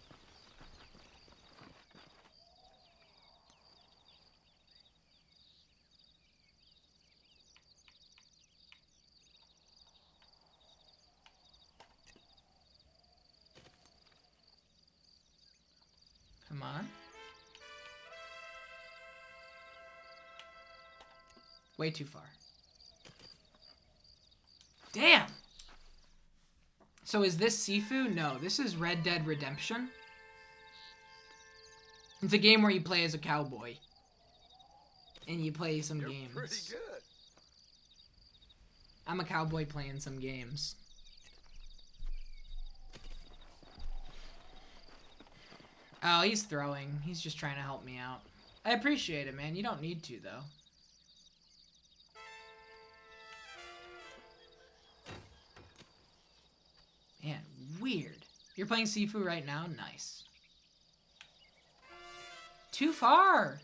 Come on. Way too far. Damn! So is this Sifu? No, this is Red Dead Redemption. It's a game where you play as a cowboy. And you play some games. Pretty good. I'm a cowboy playing some games. Oh, he's throwing. He's just trying to help me out. I appreciate it, man. You don't need to, though. Man, weird. You're playing Sifu right now? Nice. Too far.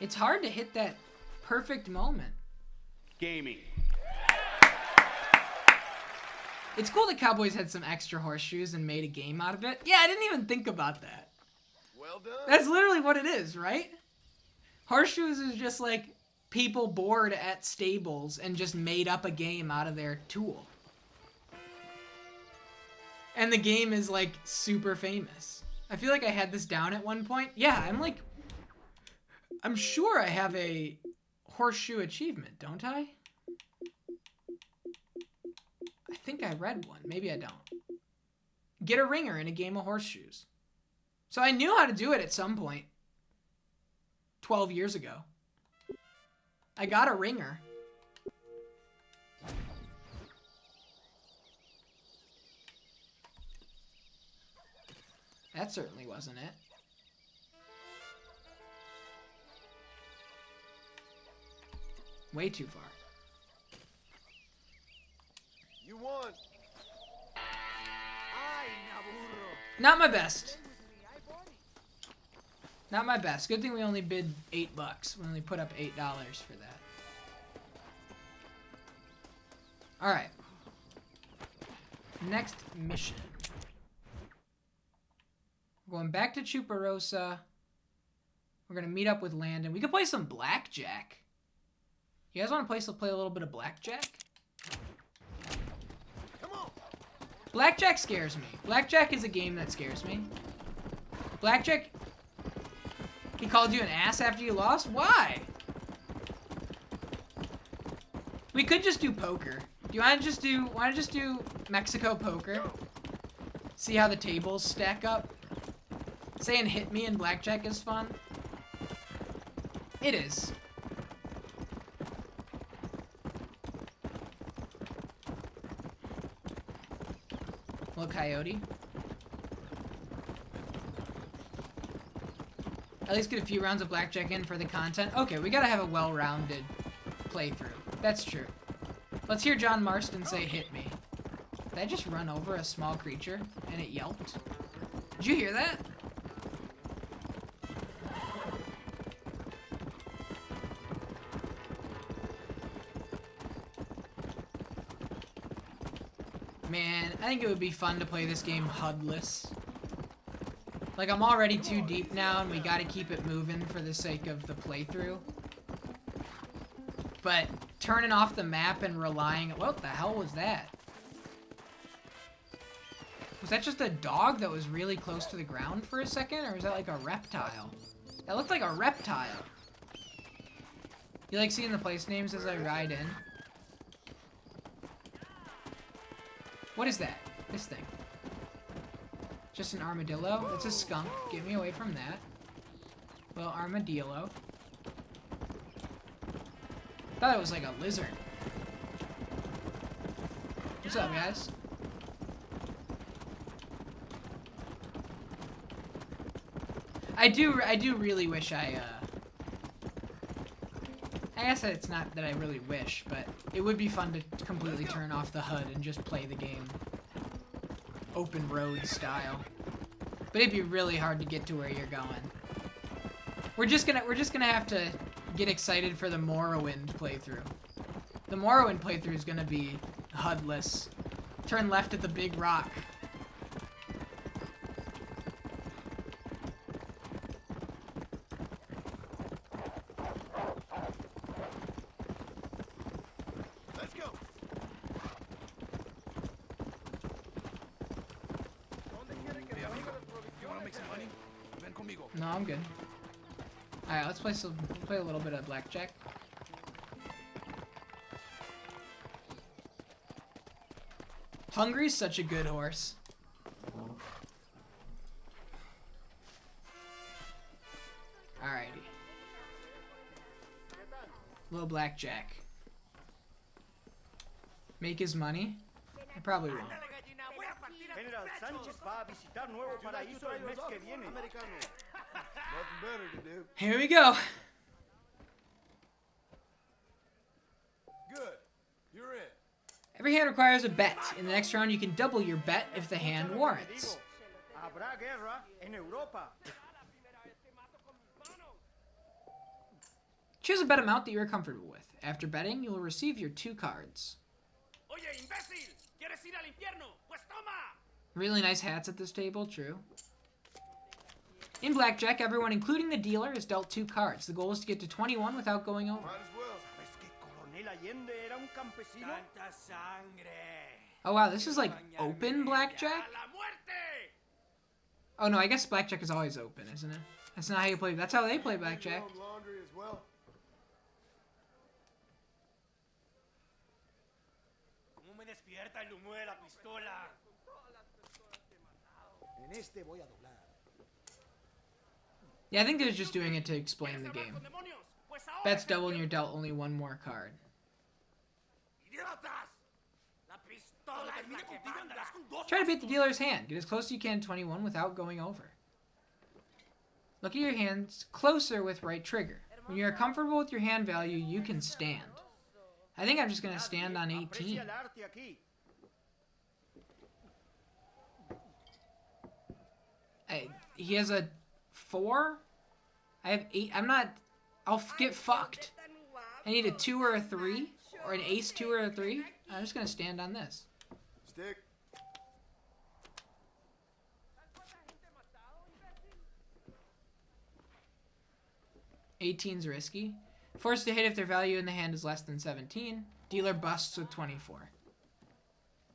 It's hard to hit that perfect moment. Gaming. It's cool that Cowboys had some extra horseshoes and made a game out of it. Yeah, I didn't even think about that. Well done. That's literally what it is, right? Horseshoes is just like people bored at stables and just made up a game out of their tool. And the game is like super famous. I feel like I had this down at one point. Yeah, I'm sure I have a horseshoe achievement, don't I? I think I read one. Maybe I don't. Get a ringer in a game of horseshoes. So I knew how to do it at some point. 12 years ago. I got a ringer. That certainly wasn't it. Way too far. You won. Not my best. Not my best. Good thing we only bid $8. We only put up $8 for that. Alright. Next mission. We're going back to Chuparosa. We're going to meet up with Landon. We could play some blackjack. You guys want to play a little bit of blackjack? Come on. Blackjack scares me. Blackjack is a game that scares me. Blackjack... He called you an ass after you lost? Why? We could just do poker. Do you want to just do Mexico poker? See how the tables stack up? Saying hit me in blackjack is fun. It is. Little coyote. At least get a few rounds of blackjack in for the content. Okay, we gotta have a well-rounded playthrough. That's true. Let's hear John Marston say hit me. Did I just run over a small creature and it yelped? Did you hear that? Man, I think it would be fun to play this game HUDless. Like, I'm already too deep now, and we gotta keep it moving for the sake of the playthrough. But turning off the map and relying... What the hell was that? Was that just a dog that was really close to the ground for a second, or was that like a reptile? That looked like a reptile. You like seeing the place names as I ride in? What is that? This thing. Just an armadillo? It's a skunk. Get me away from that. Well, armadillo. Thought it was like a lizard. What's up, guys? I do really wish I guess that it's not that I really wish, but it would be fun to completely turn off the HUD and just play the game open road style. But it'd be really hard to get to where you're going. We're just gonna have to get excited for the Morrowind playthrough. The Morrowind playthrough is gonna be HUDless. Turn left at the big rock. No, I'm good. Alright, let's play a little bit of blackjack. Hungry's such a good horse. Alrighty. Little blackjack. Make his money? I probably won't. General Sánchez va a visitar Nuevo Paraíso el mes que viene. Nothing better to do. Here we go. Good. You're in. Every hand requires a bet. In the next round, you can double your bet if the hand warrants. Habrá guerra en Europa. Choose a bet amount that you are comfortable with. After betting, you will receive your 2 cards. Oye, imbécil, ¿quieres ir al infierno? Pues toma. Really nice hats at this table, true. In blackjack, everyone, including the dealer, is dealt 2 cards. The goal is to get to 21 without going over. Oh wow, this is like open blackjack? Oh no, I guess blackjack is always open, isn't it? That's not how you play. That's how they play blackjack. Laundry as well. ¿Cómo me despierta el humo de la pistola? En este voy a doblar. Yeah, I think they're just doing it to explain the game. Bets double and you're dealt only 1 more card. Try to beat the dealer's hand. Get as close as you can to 21 without going over. Look at your hands closer with right trigger. When you are comfortable with your hand value, you can stand. I think I'm just going to stand on 18. He has a 4? I have 8. I'll get fucked. I need a 2 or a 3. Or an ace 2 or a 3. I'm just going to stand on this. Stick. $18's risky. Forced to hit if their value in the hand is less than 17. Dealer busts with 24.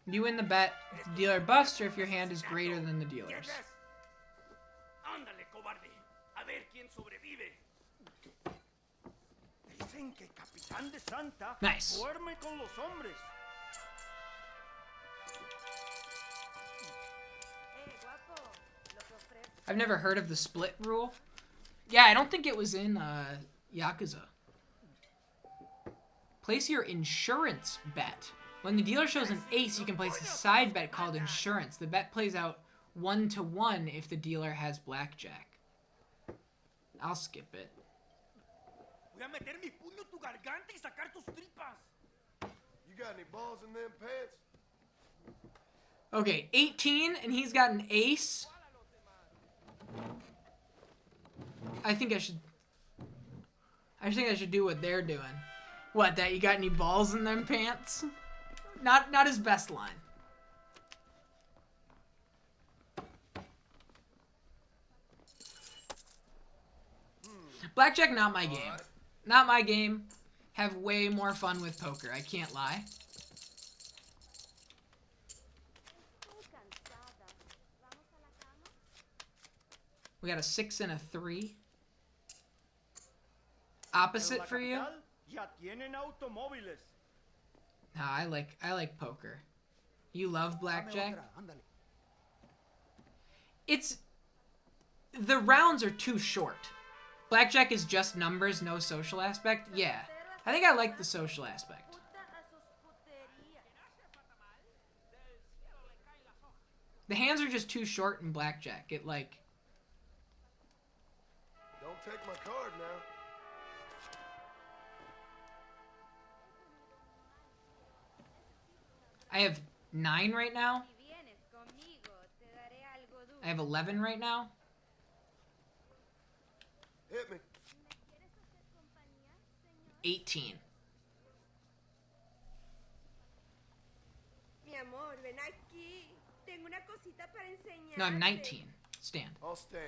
You win the bet if the dealer busts or if your hand is greater than the dealer's. Nice. I've never heard of the split rule. Yeah, I don't think it was in Yakuza. Place your insurance bet. When the dealer shows an ace, you can place a side bet called insurance. The bet plays out 1-to-1 if the dealer has blackjack. I'll skip it. You got any balls in them pants? Okay, 18, and he's got an ace. I think I should do what they're doing. What, that you got any balls in them pants? Not his best line. Blackjack, not my game. Not my game. Have way more fun with poker. I can't lie. We got a 6 and a 3. Opposite for you? Nah, I like poker. You love blackjack? It's the rounds are too short. Blackjack is just numbers, no social aspect. Yeah. I think I like the social aspect. The hands are just too short in blackjack. It like Don't take my card now. I have 9 right now. I have 11 right now. Hit me. 18. No, I'm 19. Stand. I'll stand.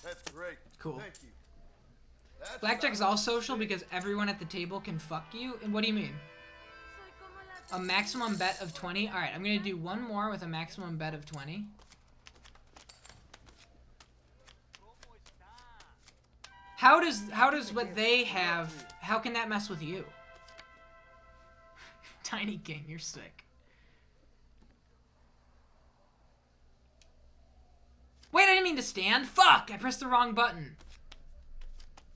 That's great. Cool. Thank you. That's Blackjack's all social because everyone at the table can fuck you. And what do you mean? A maximum bet of 20? Alright, I'm gonna do one more with a maximum bet of 20. How does what they have, how can that mess with you? Tiny King, you're sick. Wait, I didn't mean to stand. Fuck, I pressed the wrong button.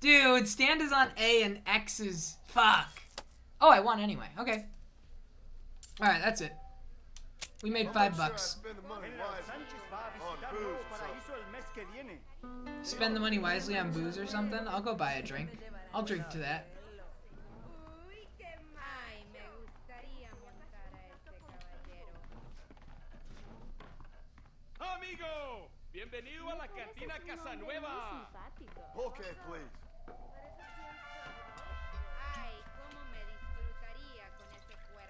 Dude, stand is on A and X is... Fuck. Oh, I won anyway. Okay. Alright, that's it. We made $5. Spend the money wisely on booze or something? I'll go buy a drink. I'll drink to that. Amigo, bienvenido a la cantina Casanueva. Okay, please.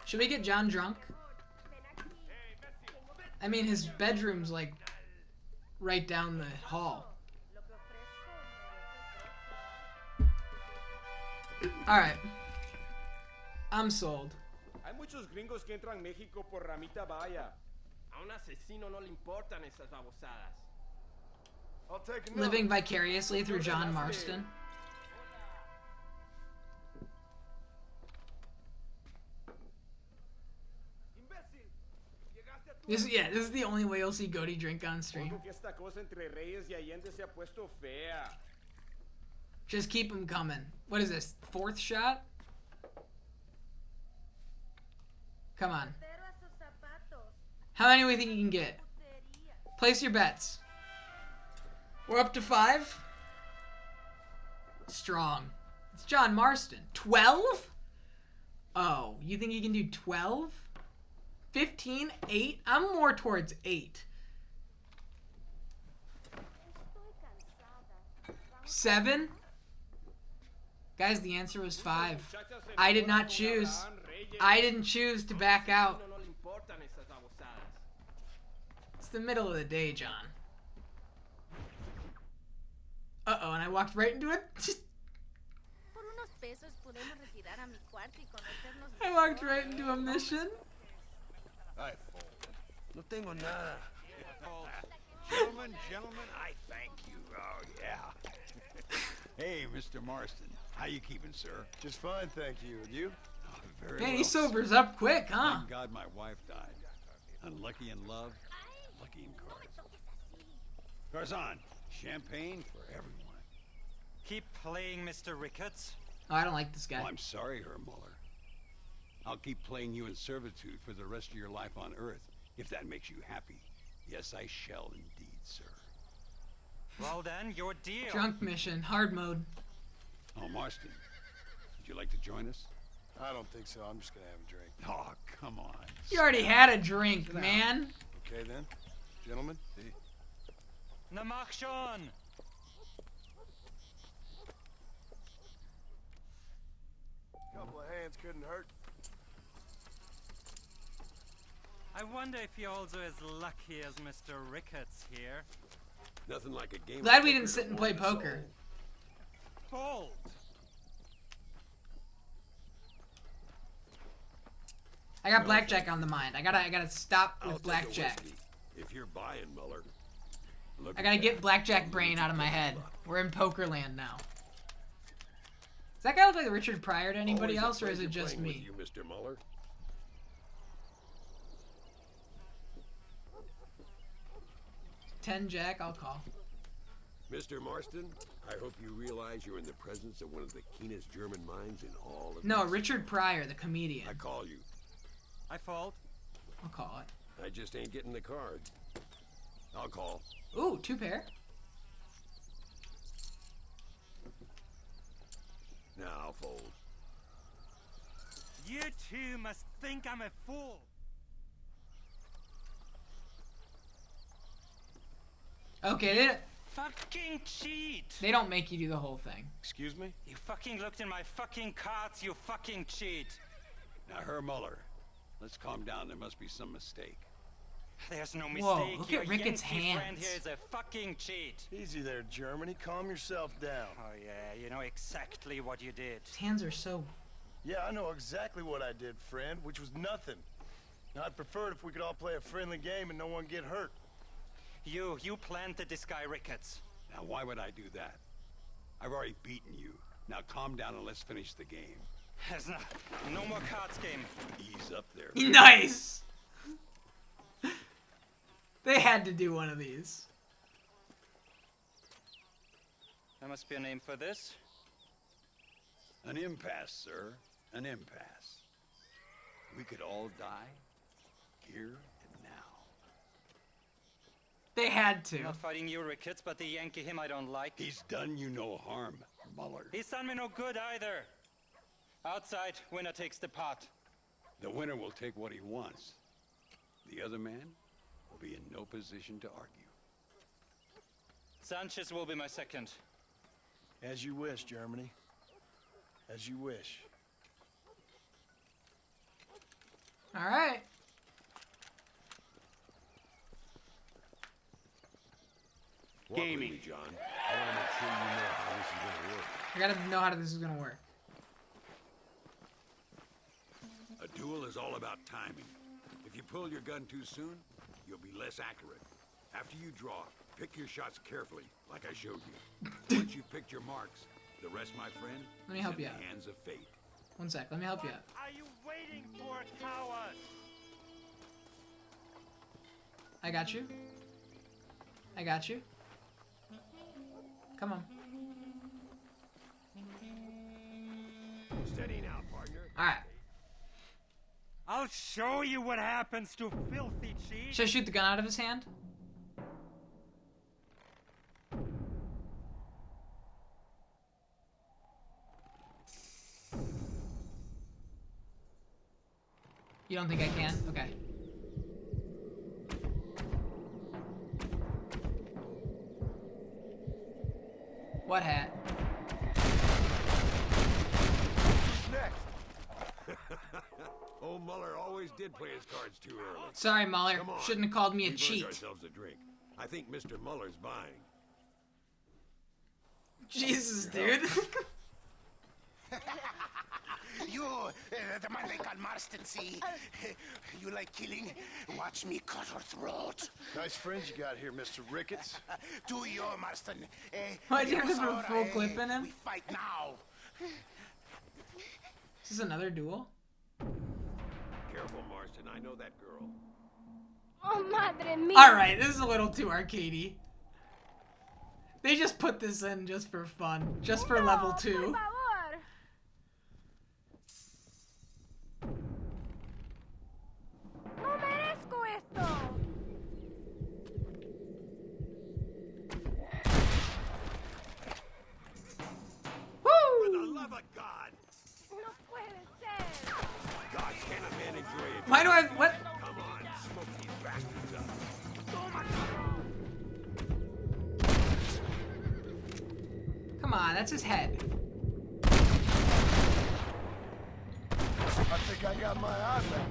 Should we get John drunk? I mean, his bedroom's like right down the hall. Alright. I'm sold. Hay muchos gringos que entran a México por ramita vaya. A un asesino no le importan esas babosadas. I'll take a Living vicariously through John Marston. This is the only way you'll see Goaty drink on stream. Just keep them coming. What is this? 4th shot? Come on. How many do we think you can get? Place your bets. We're up to 5. Strong. It's John Marston. 12? Oh, you think you can do 12? 15? 8? I'm more towards 8. 7? Guys, the answer was 5. I did not choose. I didn't choose to back out. It's the middle of the day, John. Uh-oh, and I walked right into it. I walked right into a mission. No tengo nada. Gentlemen, I thank you. Oh, yeah. Hey, Mr. Marston. How you keeping, sir? Just fine, thank you. And you? Oh, very Man, well. he sobers up quick, huh? Thank God my wife died. Unlucky in love, lucky in cards. Garzon, champagne for everyone. Keep playing, Mr. Ricketts. Oh, I don't like this guy. Oh, I'm sorry, Herr Muller. I'll keep playing you in servitude for the rest of your life on Earth, if that makes you happy. Yes, I shall indeed, sir. Well then, your deal. Drunk mission, hard mode. Oh, Marston, would you like to join us? I don't think so. I'm just gonna have a drink. Oh, come on. You already had a drink, man. Okay then, gentlemen. Na mach schon. Couple of hands couldn't hurt. I wonder if you're also as lucky as Mr. Ricketts here. Nothing like a game. Glad we didn't sit and play poker. Bold. I got blackjack on the mind. I gotta stop with blackjack. If you're buying, Muller. I gotta get blackjack brain out of my head. We're in poker land now. Does that guy look like Richard Pryor to anybody else, or is it just me? You, Mr. Muller. 10 jack, I'll call. Mr. Marston, I hope you realize you're in the presence of one of the keenest German minds in all of No, Richard Pryor, the comedian. I call you. I fold. I'll call it. I just ain't getting the card. I'll call. Ooh, 2 pair. Now I'll fold. You two must think I'm a fool. Okay, they fucking cheat. They don't make you do the whole thing. Excuse me? You fucking looked in my fucking cards, you fucking cheat. Now, Herr Muller, let's calm down. There must be some mistake. There's no mistake. Whoa, look Your at Ricketts' Yankee friend hands. here is a fucking cheat. Easy there, Germany. Calm yourself down. Oh yeah, you know exactly what you did. His hands are so... Yeah, I know exactly what I did, friend, which was nothing. Now, I'd prefer it if we could all play a friendly game and no one get hurt. You planted this guy Ricketts. Now, why would I do that? I've already beaten you. Now, calm down and let's finish the game. There's no more cards game. Ease up there. Nice! They had to do one of these. There must be a name for this. An impasse, sir. An impasse. We could all die here and now. They had to. I'm not fighting you, Ricketts, but the Yankee him I don't like. He's done you no harm, Muller. He's done me no good either. Outside, winner takes the pot. The winner will take what he wants. The other man will be in no position to argue. Sanchez will be my second. As you wish, Germany. As you wish. All right. Gaming, John. I want to make sure you know how this is going to work. I gotta know how this is gonna work. A duel is all about timing. If you pull your gun too soon, you'll be less accurate. After you draw, pick your shots carefully, like I showed you. Once you've picked your marks, the rest, my friend, Let me help is you in out. the hands of fate. One sec, let me help you out. Are you waiting for, coward? I got you. I got you. Come on. Steady now, partner. Alright. I'll show you what happens to filthy cheat. Should I shoot the gun out of his hand? You don't think I can? Okay. What hat? Next. Old Muller always did play his cards too early. Sorry, Muller. Come on. Shouldn't have called me a We've cheat. earned ourselves a drink. I think Mr. Muller's buying. Jesus, dude. You, the man they call Marston, see? You like killing? Watch me cut her throat. Nice friends you got here, Mr. Ricketts. Do you, Marston? Why'd you have to put a full clip in him? We fight now. Is this another duel? Careful, Marston. I know that girl. Oh, madre mía. Alright, this is a little too arcadey. They just put this in just for fun. Just for level 2. Por favor. No merezco esto. For the love of God! No puede ser. God, can a man enjoy it? Why do I... What? Come on, smoke these bastards up. Come on, that's his head. I think I got my eye back.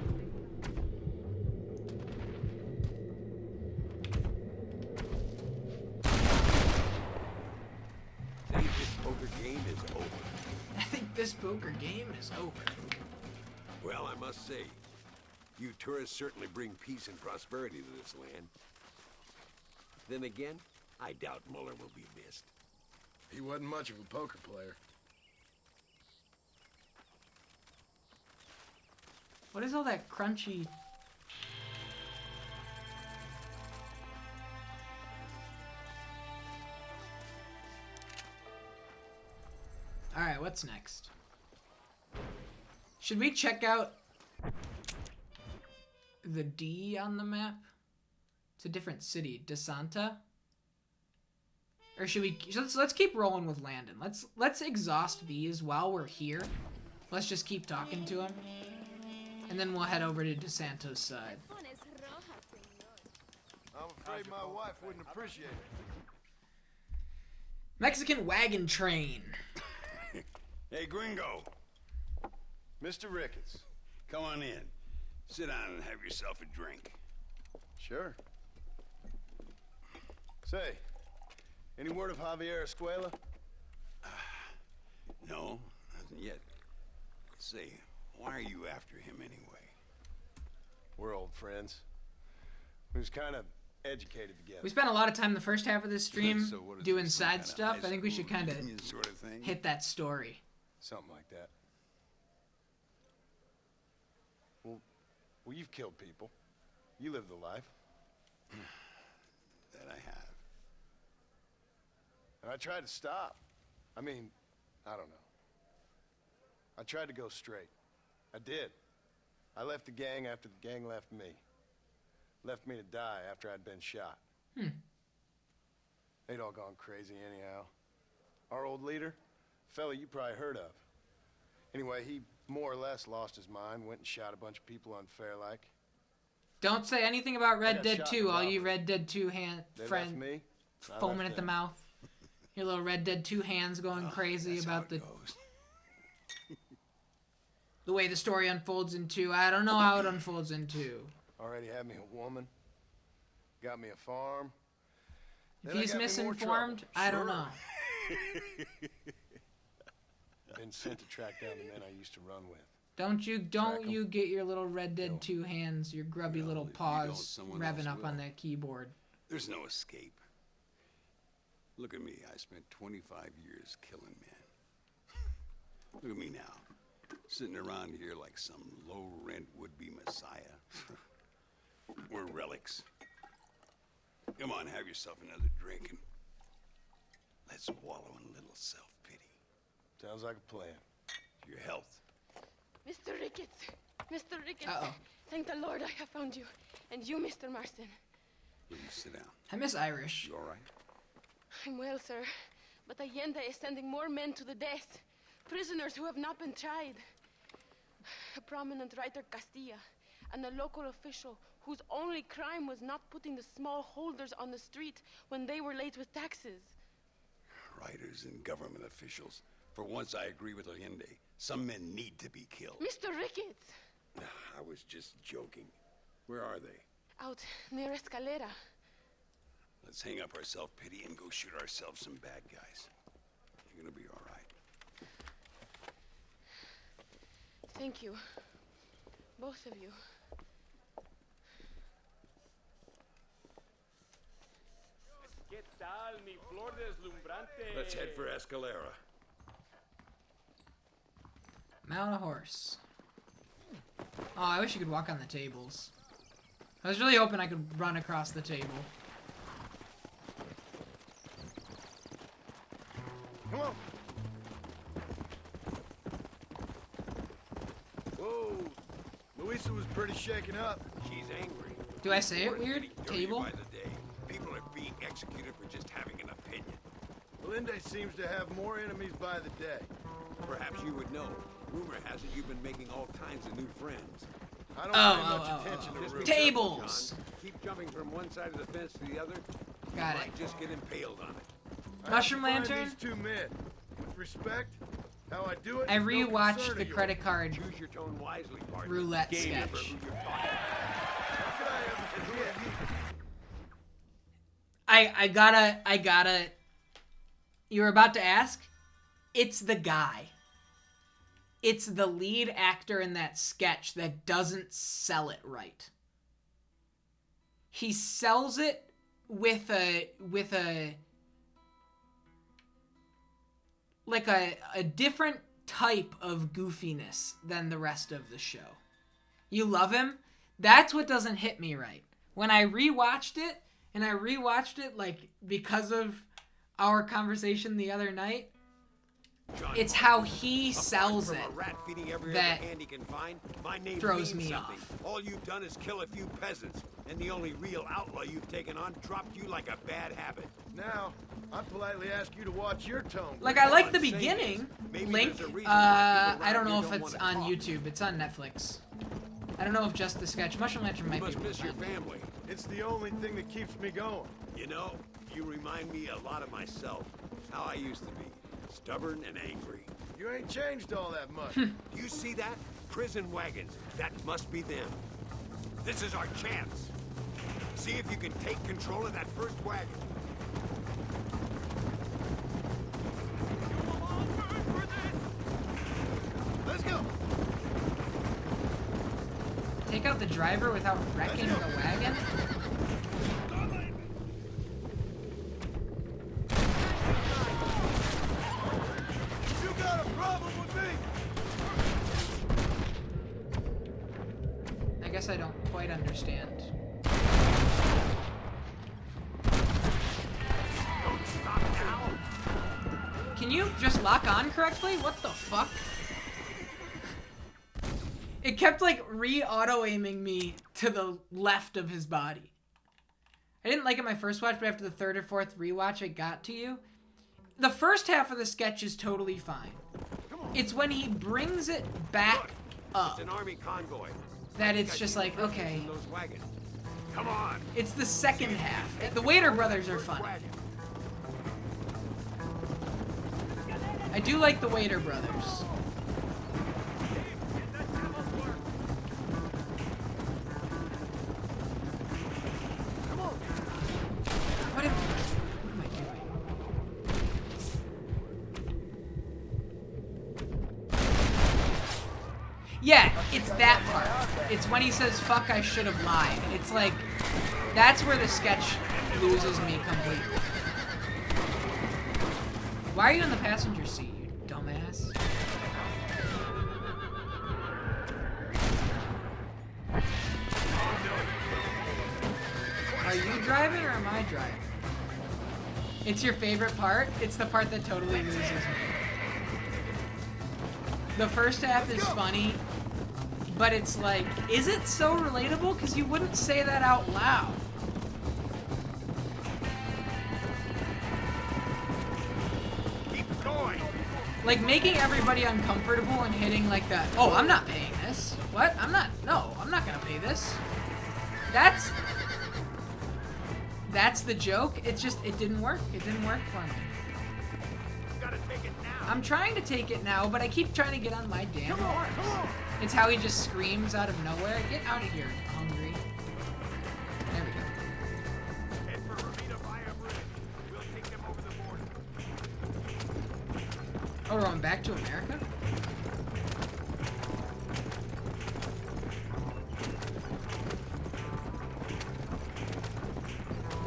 this poker game is over. Well, I must say, you tourists certainly bring peace and prosperity to this land. Then again, I doubt Muller will be missed. He wasn't much of a poker player. What is all that crunchy? Alright, what's next? Should we check out the D on the map? It's a different city. DeSanta? Or should we... Let's keep rolling with Landon. Let's exhaust these while we're here. Let's just keep talking to him. And then we'll head over to DeSanto's side. I'm afraid my wife wouldn't appreciate it. Mexican wagon train. Hey, Gringo. Mr. Ricketts. Come on in. Sit down and have yourself a drink. Sure. Say, any word of Javier Escuela? No, nothing yet. Say, why are you after him anyway? We're old friends. We was kind of educated together. We spent a lot of time the first half of this stream So what is doing this, some side kind of stuff. high I think we should school kind of reunion sort of thing? hit that story. Something like that. Well, you've killed people. You lived the life. That I have. And I tried to stop. I mean, I don't know. I tried to go straight. I did. I left the gang after the gang left me. Left me to die after I'd been shot. They'd all gone crazy anyhow. Our old leader, fella you probably heard of. Anyway, he more or less lost his mind, went and shot a bunch of people unfair like. Don't say anything about Red got Dead shot 2, in all you robbery. Red Dead 2 They friend left me. I foaming left at the them. mouth. Your little Red Dead 2 hands going crazy about the the way the story unfolds in 2. I don't know how it unfolds in 2. Already had me a woman. Got me a farm. If Then I he's got me more misinformed, trouble. I don't Sure. know. Been sent to track down the men I used to run with. Don't you get your little Red Dead 2 hands, your grubby little paws someone revving else up on will. that keyboard. There's no escape. Look at me. I spent 25 years killing men. Look at me now. Sitting around here like some low-rent would-be messiah. We're relics. Come on, have yourself another drink and let's wallow in a little self-pity. Sounds like a plan. Your health. Mr. Ricketts. Mr. Ricketts. Uh-oh. Thank the Lord I have found you. And you, Mr. Marston. Will you sit down? I miss Irish. You all right? I'm well, sir. But Allende is sending more men to the death. Prisoners who have not been tried. A prominent writer, Castilla, and a local official whose only crime was not putting the small holders on the street when they were late with taxes. Writers and government officials. For once, I agree with Allende. Some men need to be killed. Mr. Ricketts! I was just joking. Where are they? Out near Escalera. Let's hang up our self-pity and go shoot ourselves some bad guys. You're gonna be all right. Thank you. Both of you. ¿Qué tal, mi flor deslumbrante? Let's head for Escalera. Mount a horse. Oh, I wish you could walk on the tables. I was really hoping I could run across the table. Come on. Whoa. Louisa was pretty shaken up. She's angry. Do I say it War is weird? getting dirtier Table? by the day. People are being executed for just having an opinion. Melinda seems to have more enemies by the day. Perhaps you would know. Rumor has it you've been making all kinds of new friends. I don't pay much attention to Just be rumors. careful, Tables! John. Keep jumping from one side of the fence to the other. Got you it. might just get impaled on it. Mushroom I have to find lantern? These two men. With respect, how I do it. I is no rewatched concern the of credit card Choose your tone wisely, partner. roulette Game member sketch. who you're talking to. How could I ever forget? I gotta. You were about to ask? It's the guy. it's the lead actor in that sketch that doesn't sell it right. He sells it with a different type of goofiness than the rest of the show. You love him? That's what doesn't hit me right. When I rewatched it, like because of our conversation the other night, it's how he sells it that throws me off. All you've done is kill a few peasants, and the only real outlaw you've taken on dropped you like a bad habit. Now, I politely ask you to watch your tone. Like, I like the beginning. Link, I don't know if it's on YouTube. It's on Netflix. I don't know if just the sketch. Mushroom Lantern might be. You must miss your family. It's the only thing that keeps me going. You know, you remind me a lot of myself. How I used to be. Stubborn and angry. You ain't changed all that much. You see that? Prison wagons. That must be them. This is our chance. See if you can take control of that first wagon. Let's go. Take out the driver without wrecking the wagon? You got a problem with me? I guess I don't quite understand. Can you just lock on correctly? What the fuck? It kept like re-auto-aiming me to the left of his body. I didn't like it my first watch, but after the third or fourth rewatch, it got to you. The first half of the sketch is totally fine. It's when he brings it back up It's an army convoy. that it's just like, okay. Those wagons. Come on. It's the second half. The Waiter brothers are funny. I do like the Waiter brothers. What am I doing? Yeah, it's that part. It's when he says, fuck, I should have lied. It's like, that's where the sketch loses me completely. Why are you in the passenger seat, you dumbass? Are you driving or am I driving? It's your favorite part? It's the part that totally loses me. The first half is funny, but it's like, is it so relatable? Because you wouldn't say that out loud. Keep going. Like, making everybody uncomfortable and hitting like that. Oh, I'm not paying this. What? I'm not gonna pay this. That's the joke. It's just, it didn't work. It didn't work for me. Gotta take it now. I'm trying to take it now, but I keep trying to get on my damn horse. It's how he just screams out of nowhere. Get out of here, hungry. There we go. Head for Ramita via bridge. We'll take them over the border. Oh, we're going back to America?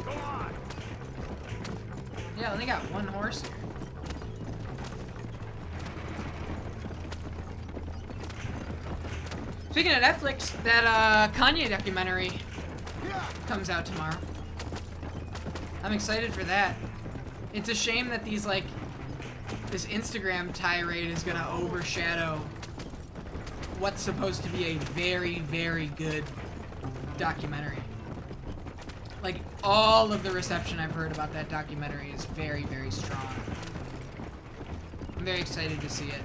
Go on. Yeah, I only got one horse here. Speaking of Netflix, that Kanye documentary comes out tomorrow. I'm excited for that. It's a shame that these this Instagram tirade is gonna overshadow what's supposed to be a very, very good documentary. Like, all of the reception I've heard about that documentary is very, very strong. I'm very excited to see it.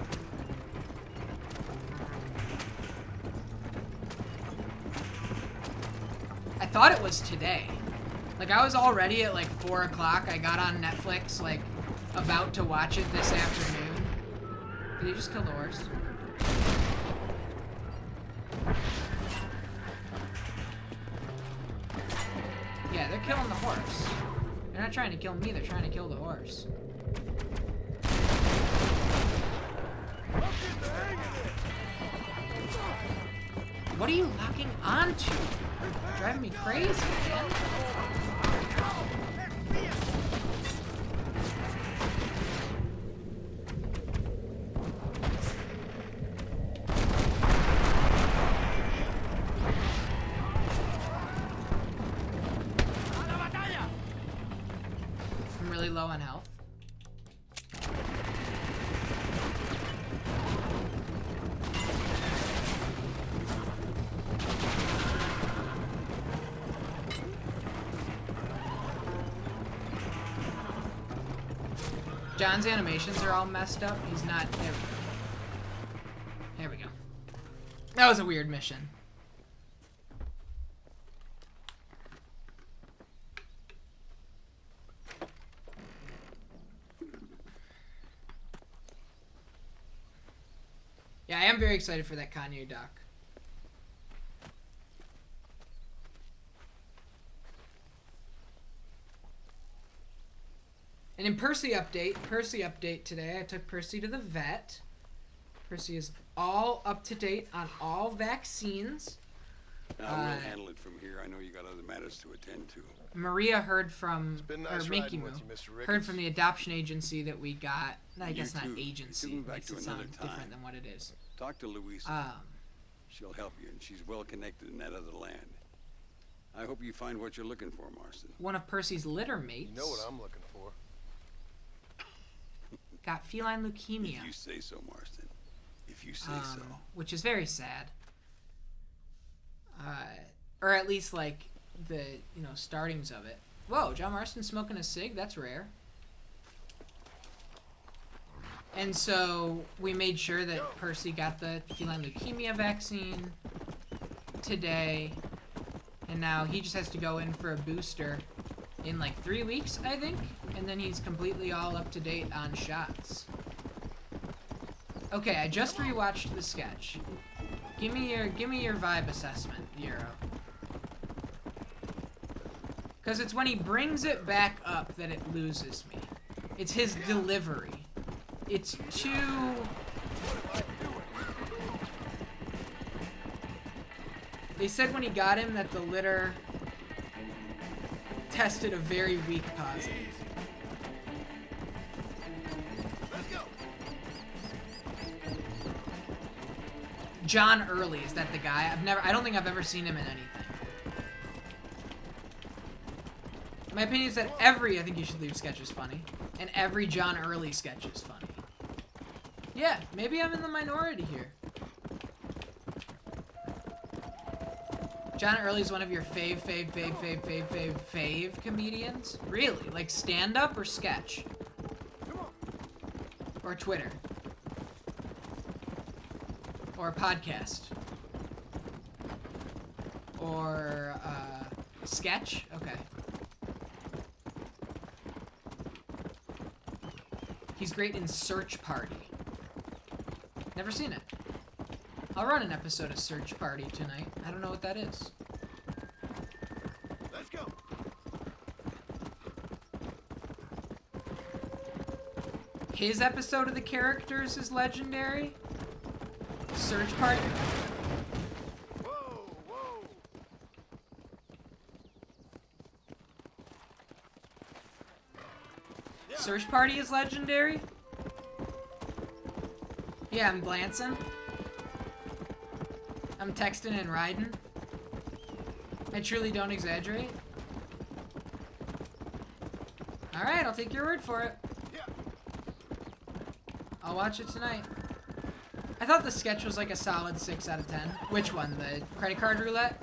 I thought it was today. Like, I was already at 4 o'clock. I got on Netflix, about to watch it this afternoon. Did he just kill the horse? Yeah, they're killing the horse. They're not trying to kill me, they're trying to kill the horse. I'm getting the hang of this. What are you locking onto? Driving me crazy, man. I'm really low on health. John's animations are all messed up. He's not. There we go. There we go. That was a weird mission. Yeah, I am very excited for that Kanye doc. And in Percy update today, I took Percy to the vet. Percy is all up to date on all vaccines. We'll handle it from here. I know you got other matters to attend to. Maria heard from, nice or riding Minky with Moo, you, Mr. Ricketts. heard from the adoption agency that we got. I guess not too. agency. You took me back Makes to it another sound time. different than what it is. Talk to Louisa. She'll help you, and she's well connected in that other land. I hope you find what you're looking for, Marston. One of Percy's litter mates. You know what I'm looking for. Got feline leukemia. If you say so, Marston. If you say so. Which is very sad. Or at least like the startings of it. Whoa, John Marston smoking a cig? That's rare. And so we made sure that Percy got the feline leukemia vaccine today. And now he just has to go in for a booster in like 3 weeks, I think. And then he's completely all up to date on shots. Okay, I just rewatched the sketch. Give me your vibe assessment, Euro. Because it's when he brings it back up that it loses me. It's his delivery. It's too... They said when he got him that the litter tested a very weak positive. John Early, is that the guy? I don't think I've ever seen him in anything. My opinion is that I think you should leave sketches funny. And every John Early sketch is funny. Yeah, maybe I'm in the minority here. John Early's one of your fave comedians? Really? Like stand-up or sketch? Or Twitter? Or podcast? Or, sketch? Okay. He's great in Search Party. Never seen it. I'll run an episode of Search Party tonight. I don't know what that is. Let's go. His episode of the characters is legendary. Search Party. Whoa, whoa. Search Party is legendary. Yeah, I'm glancing. I'm texting and riding. I truly don't exaggerate. Alright, I'll take your word for it. I'll watch it tonight. I thought the sketch was like a solid 6 out of 10. Which one? The credit card roulette?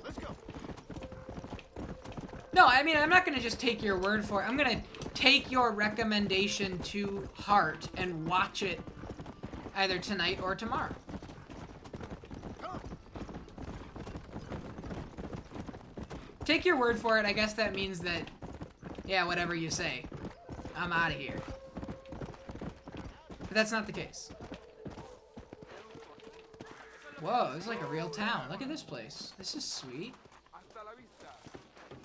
Let's go. No, I mean, I'm not going to just take your word for it. I'm going to take your recommendation to heart and watch it either tonight or tomorrow. Take your word for it. I guess that means that, yeah, whatever you say, I'm out of here. But that's not the case. Whoa, this is like a real town. Look at this place. This is sweet.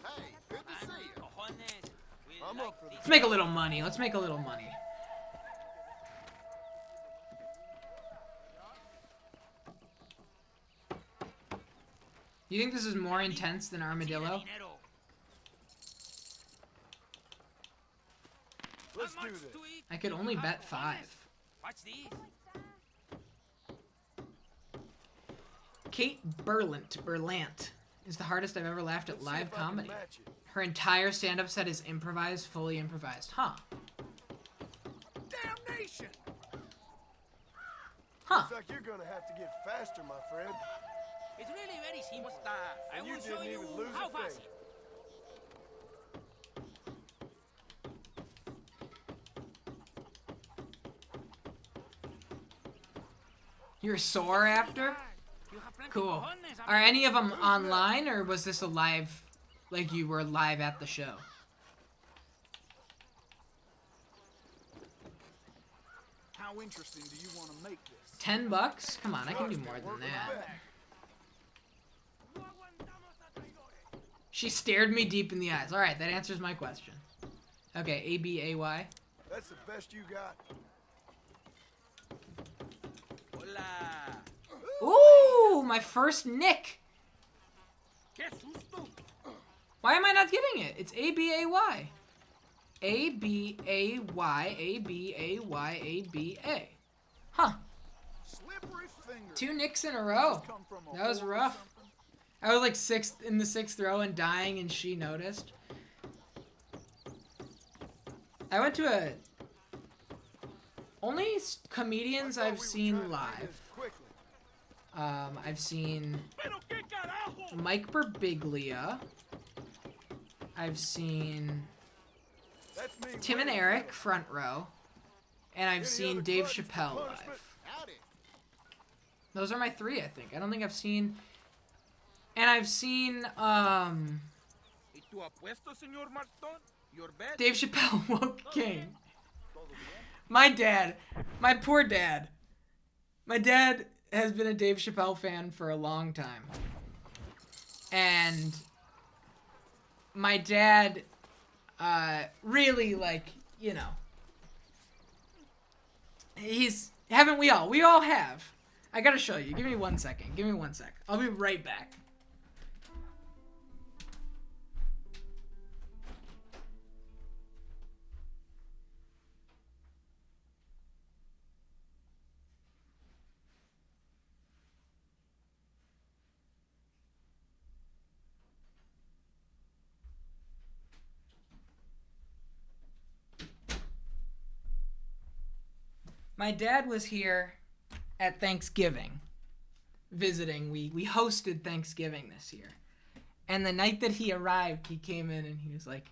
Hey, good to see you. I'm up for Let's make a little money. Let's make a little money. You think this is more intense than Armadillo? Let's do this. I could only bet 5. Watch these. Kate Berlant is the hardest I've ever laughed at live comedy. Her entire stand-up set is improvised, fully improvised. Huh. Damnation! Huh. Looks like you're gonna have to get faster, my friend. It's really very simple. I And you will show didn't you even lose how a thing. fast. You're sore after? Cool. Are any of them online, or was this a live, like you were live at the show? How interesting do you want to make this? $10? Come on, I can do more than that. She stared me deep in the eyes. Alright, that answers my question. Okay, A-B-A-Y. That's the best you got. Ooh, my first nick. Why am I not getting it? It's A-B-A-Y. A-B-A-Y, A-B-A-Y, A-B-A. Huh. 2 nicks in a row. That was rough. I was like in the 6th row and dying, and she noticed. I went to a... Only comedians I've seen live. I've seen Mike Birbiglia. I've seen Tim and Eric, front row. And I've seen Dave Chappelle live. Those are my 3, I think. I don't think I've seen... And I've seen, Dave Chappelle, Woke King. My dad. My poor dad. My dad has been a Dave Chappelle fan for a long time. And my dad, really, like, you know, haven't we all? We all have. I gotta show you. Give me 1 second. Give me 1 sec. I'll be right back. My dad was here at Thanksgiving visiting. We hosted Thanksgiving this year. And the night that he arrived, he came in and he was like,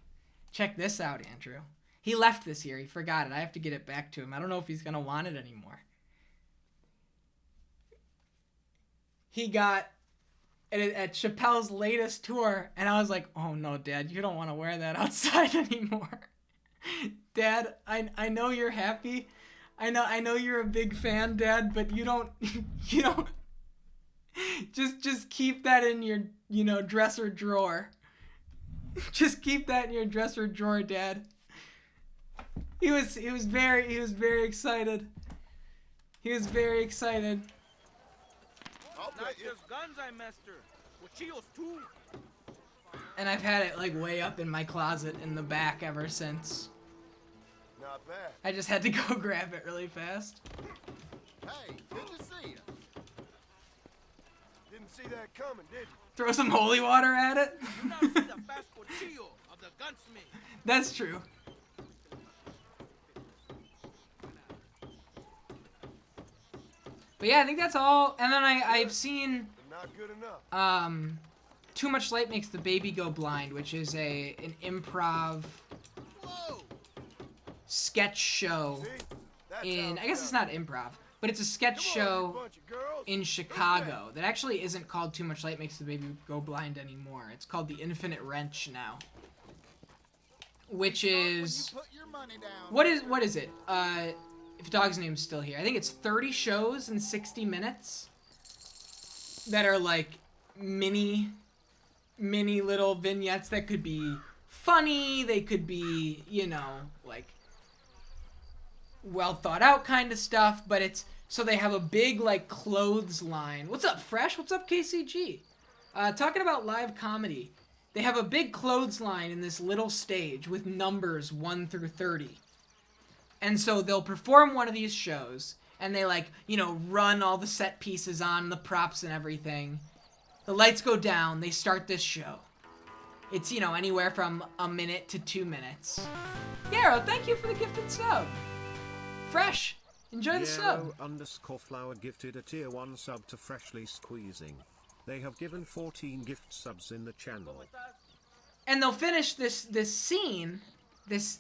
check this out, Andrew. He left this year. He forgot it. I have to get it back to him. I don't know if he's going to want it anymore. He got it at Chappelle's latest tour, and I was like, oh no, Dad, you don't want to wear that outside anymore. Dad, I know you're happy. I know you're a big fan, Dad, but you don't just keep that in your, dresser drawer. Just keep that in your dresser drawer, Dad. He was very excited. He was very excited. Not just guns, master. Cuchillos too. And I've had it like way up in my closet in the back ever since. Not bad. I just had to go grab it really fast. Hey, good to see you. Didn't see that coming, did you? Throw some holy water at it? You now see the fast cuchillo of the gunsmith. That's true. But yeah, I think that's all. And then I've seen Not good enough. Too Much Light Makes the Baby Go Blind, which is an improv sketch show in, I guess it's not improv, but it's a sketch show in Chicago that actually isn't called Too Much Light Makes the Baby Go Blind anymore. It's called The Infinite Wrench now. Which is, what is it? If Dog's Name's still here. I think it's 30 shows in 60 minutes that are like mini little vignettes that could be funny, they could be, like well thought out kind of stuff, but it's, so they have a big like clothes line. What's up, Fresh? What's up, KCG? Talking about live comedy, they have a big clothesline in this little stage with numbers 1 through 30. And so they'll perform one of these shows, and they, like, you know, run all the set pieces on, the props and everything. The lights go down, they start this show. It's, you know, anywhere from a minute to 2 minutes. Yarrow, thank you for the gifted sub. Fresh, enjoy the sub. _flower gifted a tier 1 sub to Freshly Squeezing. They have given 14 gift subs in the channel. And they'll finish this scene, this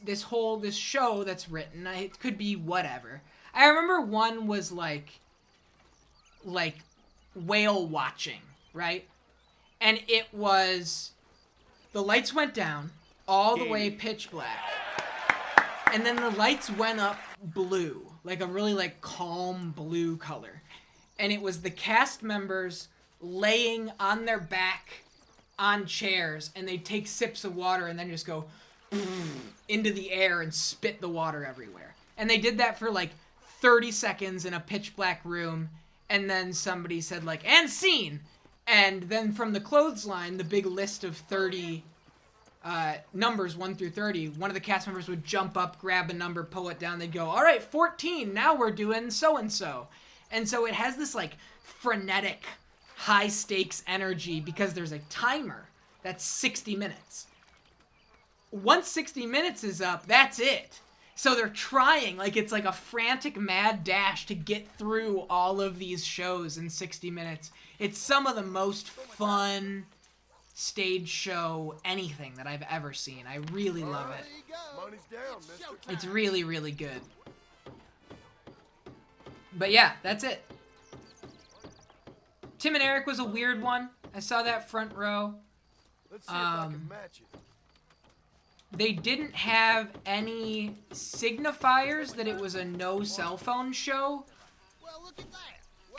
show that's written. It could be whatever. I remember one was like whale watching, right? And it was, the lights went down all the way pitch black. And then the lights went up blue, like a really like calm blue color. And it was the cast members laying on their back on chairs, and they'd take sips of water and then just go into the air and spit the water everywhere. And they did that for like 30 seconds in a pitch black room, and then somebody said like, and scene! And then from the clothesline, the big list of 30 numbers 1 through 30, one of the cast members would jump up, grab a number, pull it down, they'd go, all right, 14, now we're doing so-and-so. And so it has this like frenetic, high stakes energy because there's a timer that's 60 minutes. Once 60 minutes is up, that's it. So they're trying, like it's like a frantic mad dash to get through all of these shows in 60 minutes. It's some of the most fun stage show anything that I've ever seen. I really love it. Money's down, mister. It's really, really good. But yeah, that's it. Tim and Eric was a weird one. I saw that front row. Let's see if I can match it. They didn't have any signifiers that it was a no cell phone show.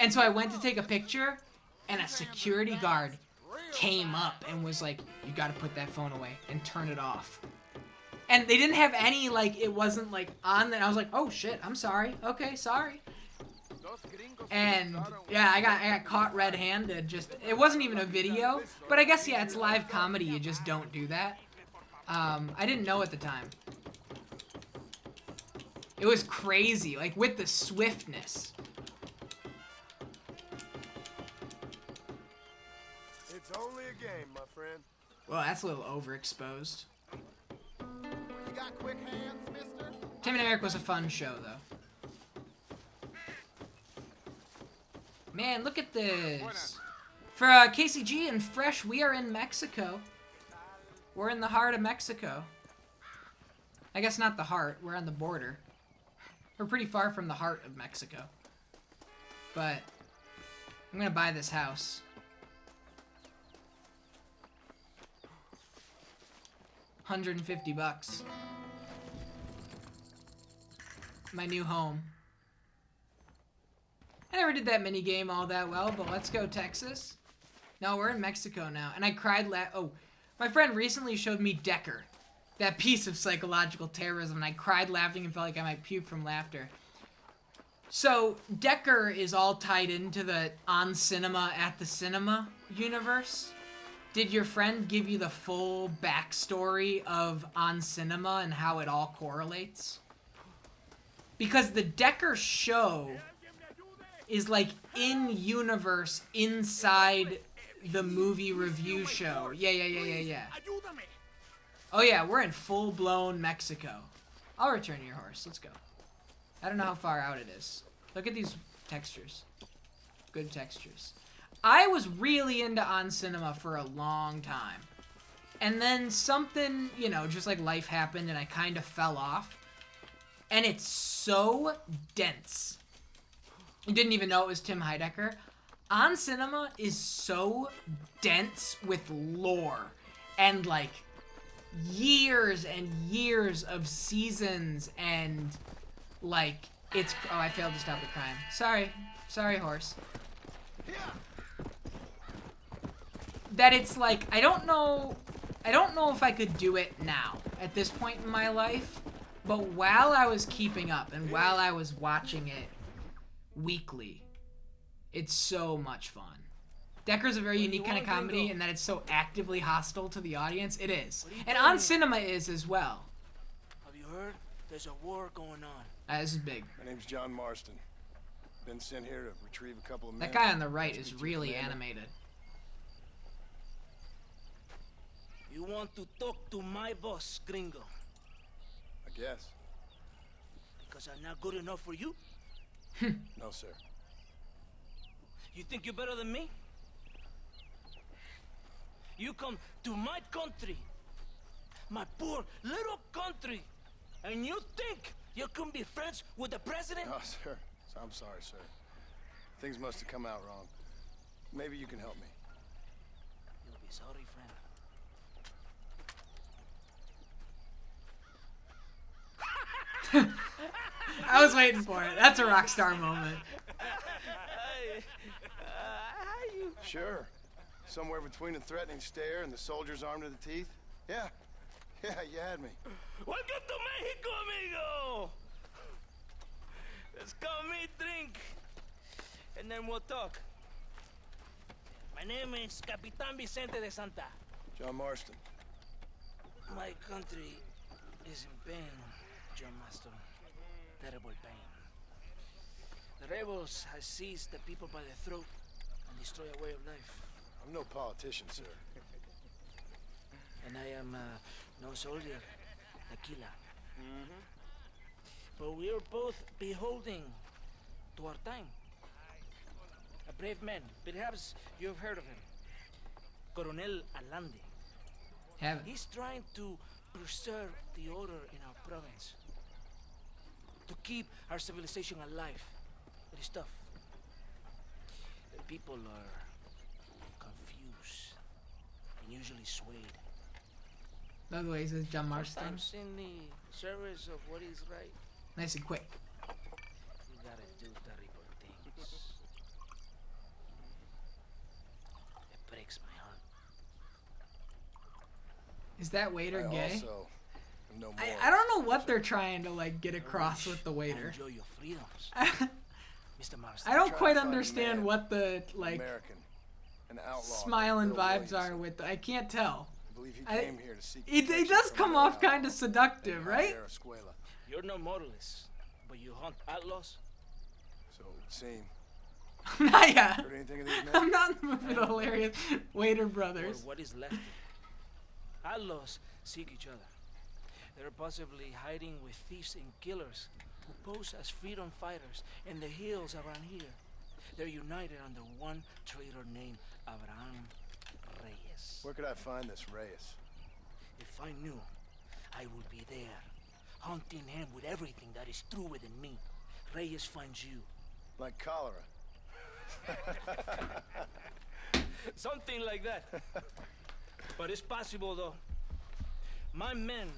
And so I went to take a picture, and a security guard came up and was like, you gotta put that phone away and turn it off. And they didn't have any, like, it wasn't like on there. I was like, oh shit, I'm sorry. Okay, sorry. And yeah, I got caught red-handed. Just, it wasn't even a video, but I guess yeah, it's live comedy. You just don't do that. I didn't know at the time. It was crazy, like with the swiftness. It's only a game, my friend. Well, that's a little overexposed. You got quick hands, mister? Tim and Eric was a fun show, though. Man, look at this. For KCG and Fresh, we are in Mexico. We're in the heart of Mexico. I guess not the heart. We're on the border. We're pretty far from the heart of Mexico. But I'm gonna buy this house. $150. My new home. I never did that mini game all that well, but let's go Texas. No, we're in Mexico now. And I cried my friend recently showed me Decker, that piece of psychological terrorism, and I cried laughing and felt like I might puke from laughter. So, Decker is all tied into the On Cinema at the Cinema universe. Did your friend give you the full backstory of On Cinema and how it all correlates? Because the Decker show is like in-universe inside the movie review show. Yeah. Oh yeah, we're in full-blown Mexico. I'll return your horse. Let's go. I don't know how far out it is. Look at these textures. Good textures. I was really into On Cinema for a long time. And then something, you know, just like life happened and I kind of fell off. And it's so dense. You didn't even know it was Tim Heidecker. On Cinema is so dense with lore and like years and years of seasons and like it's I failed to stop the crime. Sorry horse. That it's like I don't know if I could do it now at this point in my life, but while I was keeping up and while I was watching it weekly, it's so much fun. Decker's a very unique kind of comedy in that it's so actively hostile to the audience. It is. And On Cinema is as well. Have you heard? There's a war going on. This is big. My name's John Marston. Been sent here to retrieve a couple of men. That guy on the right is really animated. You want to talk to my boss, gringo? I guess. Because I'm not good enough for you? No, sir. You think you're better than me? You come to my country, my poor little country, and you think you can be friends with the president? No, sir. I'm sorry, sir. Things must have come out wrong. Maybe you can help me. You'll be sorry, friend. I was waiting for it. That's a rock star moment. Sure. Somewhere between a threatening stare and the soldier's arm to the teeth? Yeah. Yeah, you had me. Welcome to Mexico, amigo! Let's come eat, drink, and then we'll talk. My name is Capitan Vicente de Santa. John Marston. My country is in pain, John Marston. Terrible pain. The rebels have seized the people by the throat and destroy a way of life. I'm no politician, sir. And I am no soldier, Tequila. But we are both beholding to our time. A brave man. Perhaps you have heard of him. Coronel Allende. Haven't. He's trying to preserve the order in our province. To keep our civilization alive. It is tough. The people are confused and usually swayed. By the way, he says John Marston. Sometimes in the service of what is right, Nice and quick. you gotta do terrible things. It breaks my heart. Is that waiter gay? Also am no more. I don't know what they're trying to like get across with the waiter. Enjoy your freedoms, Mr. Marston. I don't quite understand what the like American, an outlaw, smiling Bill vibes Williamson. are with. I can't tell. I believe he I- came here to seek He protection does from come the off outlaw kind of seductive, and right? Escuela. You're no moralist, but you hunt outlaws. So it would seem. Yeah. Heard anything of these men? I'm not in the mood for the hilarious waiter Or brothers. what is left. Outlaws seek each other. They're possibly hiding with thieves and killers who pose as freedom fighters in the hills around here. They're united under one traitor named Abraham Reyes. Where could I find this Reyes? If I knew, I would be there, hunting him with everything that is true within me. Reyes finds you. Like cholera. Something like that. But it's possible, though. My men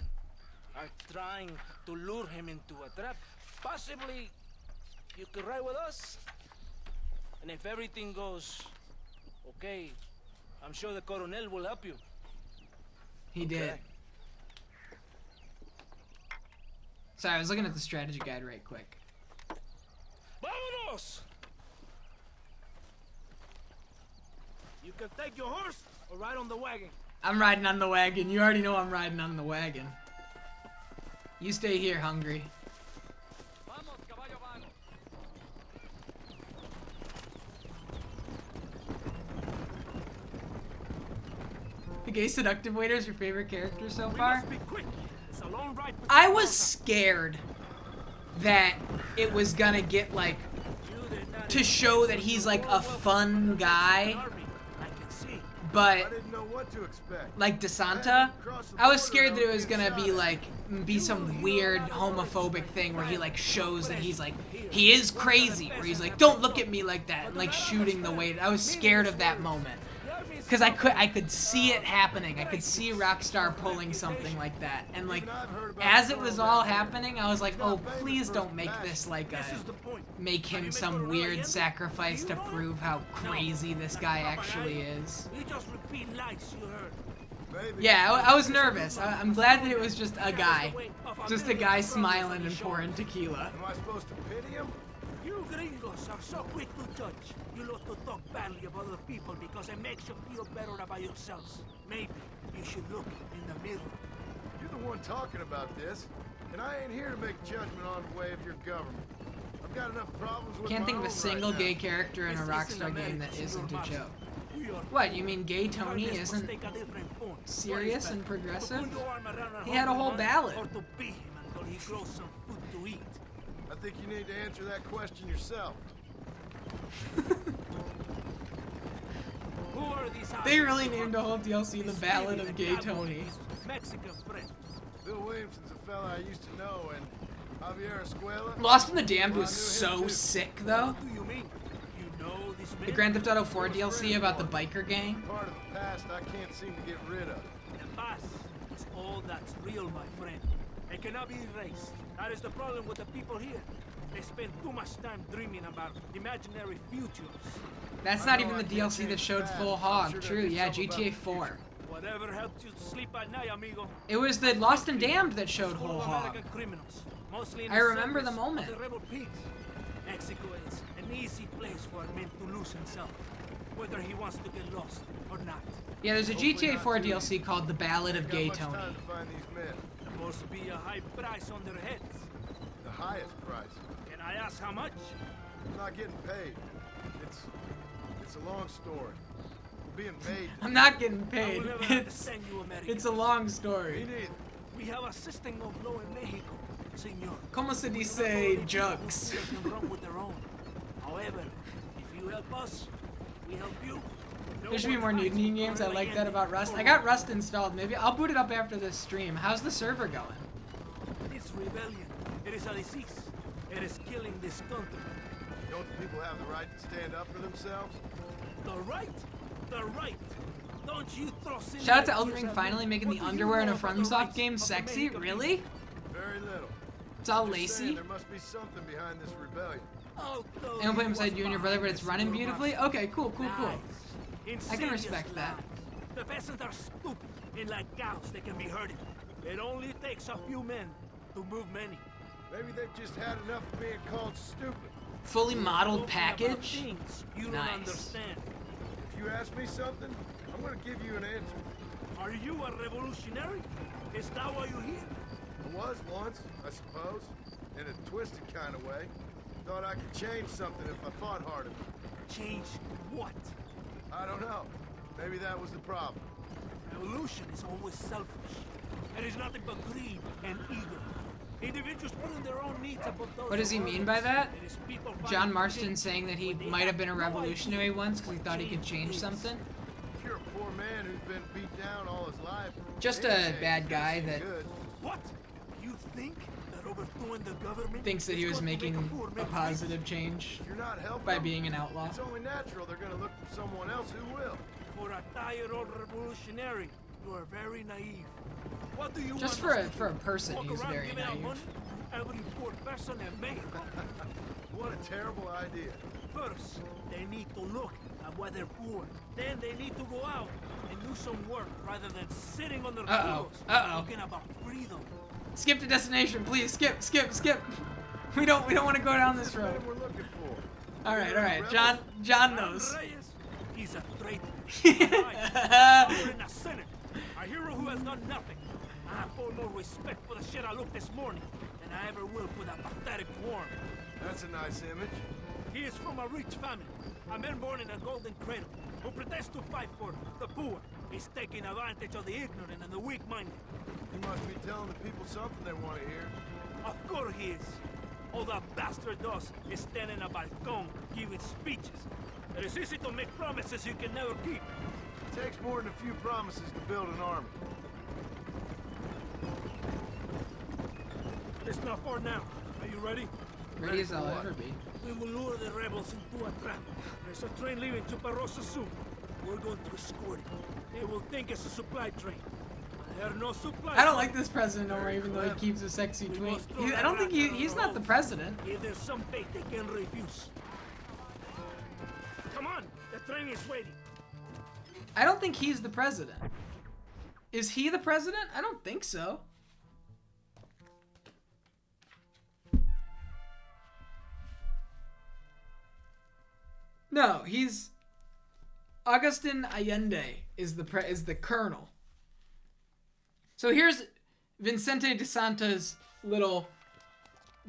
are trying to lure him into a trap. Possibly you could ride with us. And if everything goes okay, I'm sure the Coronel will help you. He did. Sorry, I was looking at the strategy guide right quick. Vámonos! You can take your horse or ride on the wagon. I'm riding on the wagon. You already know I'm riding on the wagon. You stay here, hungry. The gay seductive waiter is your favorite character so far? It's a long ride. I was scared that it was gonna get like to show that he's like a fun guy, but I didn't know what to expect. like DeSanta, I was scared that it was gonna be like some weird homophobic thing where he like shows that he's like he is crazy, where he's like don't look at me like that and like shooting the waiter. I was scared of that moment because I could see it happening. I could see Rockstar pulling something like that, and like as it was all happening, I was like, oh please don't make this like make him some weird sacrifice to prove how crazy this guy actually is. You just repeat lies you heard. Yeah, I was nervous. I'm glad that it was just a guy. Just a guy smiling and pouring tequila. Am I supposed to pity him? You gringos are so quick to judge. You love to talk badly of other people because it makes you feel better about yourselves. Maybe you should look in the mirror. You're the one talking about this, and I ain't here to make judgment on the way of your government. I've got enough problems with Can't think my of a own single right gay now. character in a Rockstar game that isn't a joke. What, you mean Gay Tony isn't serious and progressive? He had a whole ballad. Or to beat him until he grows some food to eat. I think you need to answer that question yourself. Who are these They really named a whole DLC The Ballad of Gay Tony. Mexican friend. Bill Williamson's a fella I used to know, and Javier Escuela. Lost in the Damned was so sick, though. What do you mean? You know this man? The Grand Theft Auto 4 DLC about the biker gang. Part of the past I can't seem to get rid of. The past is all that's real, my friend. It cannot be erased. That is the problem with the people here. They spend too much time dreaming about imaginary futures. That's not even the DLC that showed full hog. True, yeah, GTA 4. Whatever helped you sleep at night, amigo. It was the Lost and Damned that showed whole hog. American criminals, mostly in I remember the service moment. of the rebel pigs. Mexico is an easy place for a man to lose himself, whether he wants to get lost or not. Yeah, there's a GTA 4 DLC called The Ballad of Gay Tony. Time to find these men. There must be a high price on their heads. The highest price. Can I ask how much? I'm not getting paid. It's a long story. I'm being paid. I'm not getting I paid. will never understand you, Americans. It's a long story. We have a system of law in Mexico, senor. Como se dice jugs? They can run with their own. However, if you help us, we help you. There should be more nudity games. I like that about Rust. I got Rust installed. Maybe I'll boot it up after this stream. How's the server going? It's rebellion. It is a disease. It is killing this country. Don't the people have the right to stand up for themselves? The right? The right. Don't you throw sin. Shout out to Elden Ring finally making the underwear in a FromSoft game sexy. Really? Very little. It's all Just saying, lacy. there must be something behind this rebellion. And I'll play beside you and your brother, but it's running beautifully. Okay, cool. I can respect that. The peasants are stupid, and like cows, they can be herded. It only takes a few men to move many. Maybe they've just had enough of being called stupid. Fully modeled package. Things you don't Nice. understand. If you ask me something, I'm gonna give you an answer. Are you a revolutionary? Is that why you're here? I was once, I suppose, in a twisted kind of way. Thought I could change something if I fought hard enough. Change what? I don't know. Maybe that was the problem. Revolution is always selfish. It is nothing but greed and ego. Individuals putting their own needs above those. What does he of mean others. by that? It is people John fighting Marston change saying that he when they might have been a no idea revolutionary once because he what thought he could change is. something. If you're a poor man who's been beat down all his life, Just any a change bad guy doesn't that seem good. What? You think that overthrowing the government thinks that he is was going to making make a poor a man positive change If you're not helping by them, being an outlaw. it's only natural they're gonna look for someone else who will. For a tired old revolutionary, you are very naive. What do you Just want for us a to for a do? person, Walk he's around very giving out naive. money to every poor person in Mexico? What a terrible idea. First, they need to look at why they're poor. Then they need to go out and do some work rather than sitting on their Uh-oh. heels Uh-oh. talking about freedom. Skip to destination, please. Skip. We don't want to go down this road. What we're looking for. All right. John knows. Reyes, he's a traitor. You're in a Senate, a hero who has done nothing. I have far more respect for the shit I looked this morning than I ever will for that pathetic worm. That's a nice image. He is from a rich family, a man born in a golden cradle, who pretends to fight for the poor. He's taking advantage of the ignorant and the weak-minded. He must be telling the people something they want to hear. Of course he is. All that bastard does is stand in a balcony giving speeches. It is easy to make promises you can never keep. It takes more than a few promises to build an army. It's not far now. Are you ready? Ready as I'll ever be. We will lure the rebels into a trap. There's a train leaving Chuparosa soon. We're going to escort it. They will think it's a supply train. There are no supplies. I don't like this president no more, even though he keeps a sexy tweet. I don't think he's not the president. If there's some fate they can refuse. Come on, the train is waiting. I don't think he's the president. Is he the president? I don't think so. No, he's Agustin Allende is the colonel. So here's Vicente de Santa's little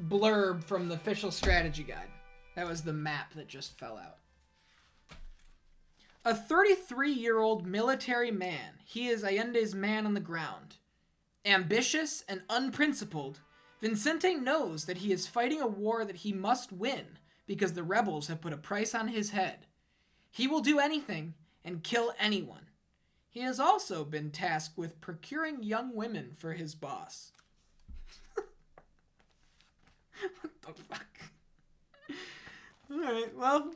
blurb from the official strategy guide. That was the map that just fell out. A 33-year-old military man, he is Allende's man on the ground. Ambitious and unprincipled, Vicente knows that he is fighting a war that he must win because the rebels have put a price on his head. He will do anything and kill anyone. He has also been tasked with procuring young women for his boss. What the fuck? Alright, well,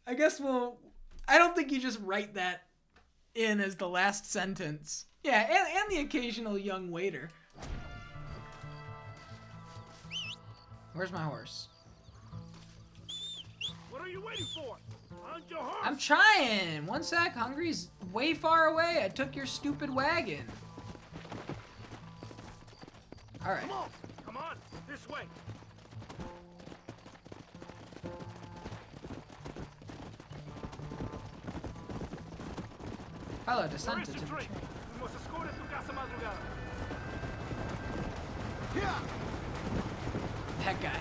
I guess I don't think you just write that in as the last sentence. Yeah, and the occasional young waiter. Where's my horse? What are you waiting for? On your horse! I'm trying! One sec, Hungry's way far away. I took your stupid wagon. Alright. Come on, this way. Follow descent to the train. train. We must escort it to Casa Madrugada. That guy.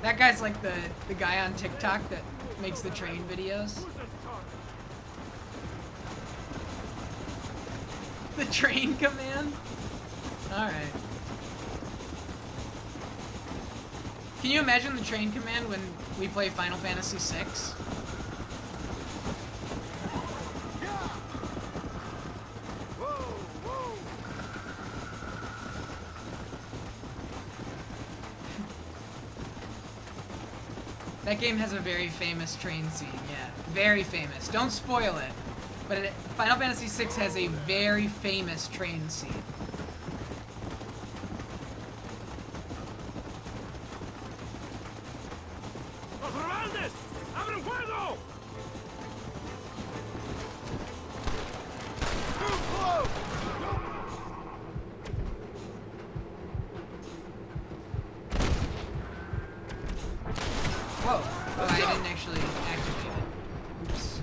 That guy's like the guy on TikTok that makes the train videos. The train command? Alright. Can you imagine the train command when we play Final Fantasy VI? That game has a very famous train scene, yeah. Very famous. Don't spoil it. But Final Fantasy VI has a very famous train scene. Whoa. Oh, I didn't actually activate it. Oops.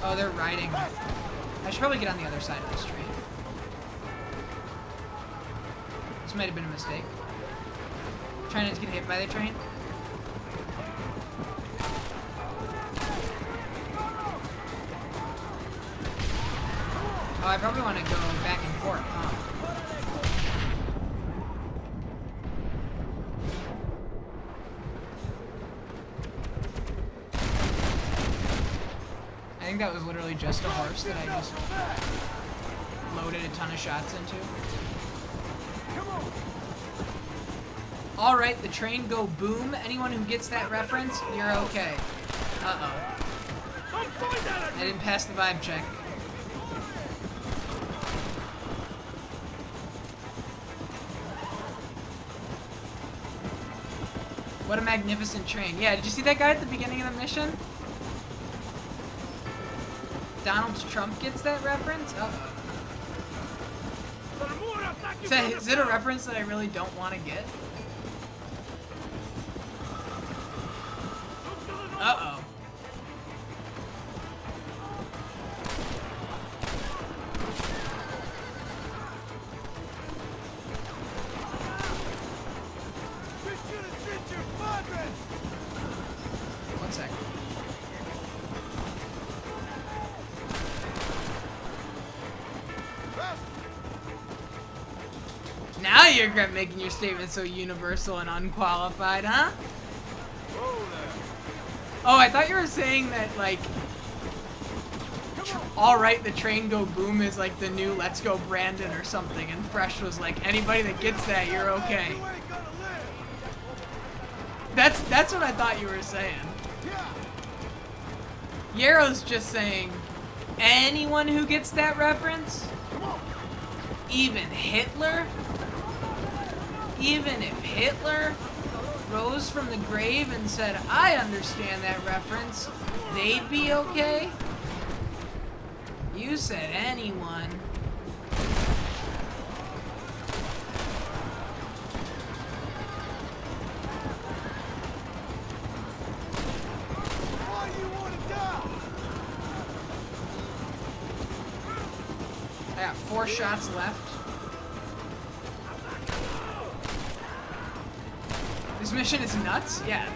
Oh, they're riding. I should probably get on the other side of this train. This might have been a mistake. Trying not to get hit by the train. Oh, I probably want to go back and forth, huh? I think that was literally just a horse that I just loaded a ton of shots into. Alright, the train go boom. Anyone who gets that reference, you're okay. Uh-oh. I didn't pass the vibe check. What a magnificent train. Yeah, did you see that guy at the beginning of the mission? Donald Trump gets that reference? Uh-oh. Is it a reference that I really don't want to get? Uh-oh. One second. Now you regret making your statement so universal and unqualified, huh? Oh, I thought you were saying that, like, alright, the train go boom is like the new Let's Go Brandon or something, and Fresh was like, anybody that gets that, you're okay. That's what I thought you were saying. Yarrow's just saying, anyone who gets that reference? Even Hitler? Even if Hitler rose from the grave and said, I understand that reference, they'd be okay? You said anyone. I got 4 shots left. This mission is nuts? Yeah.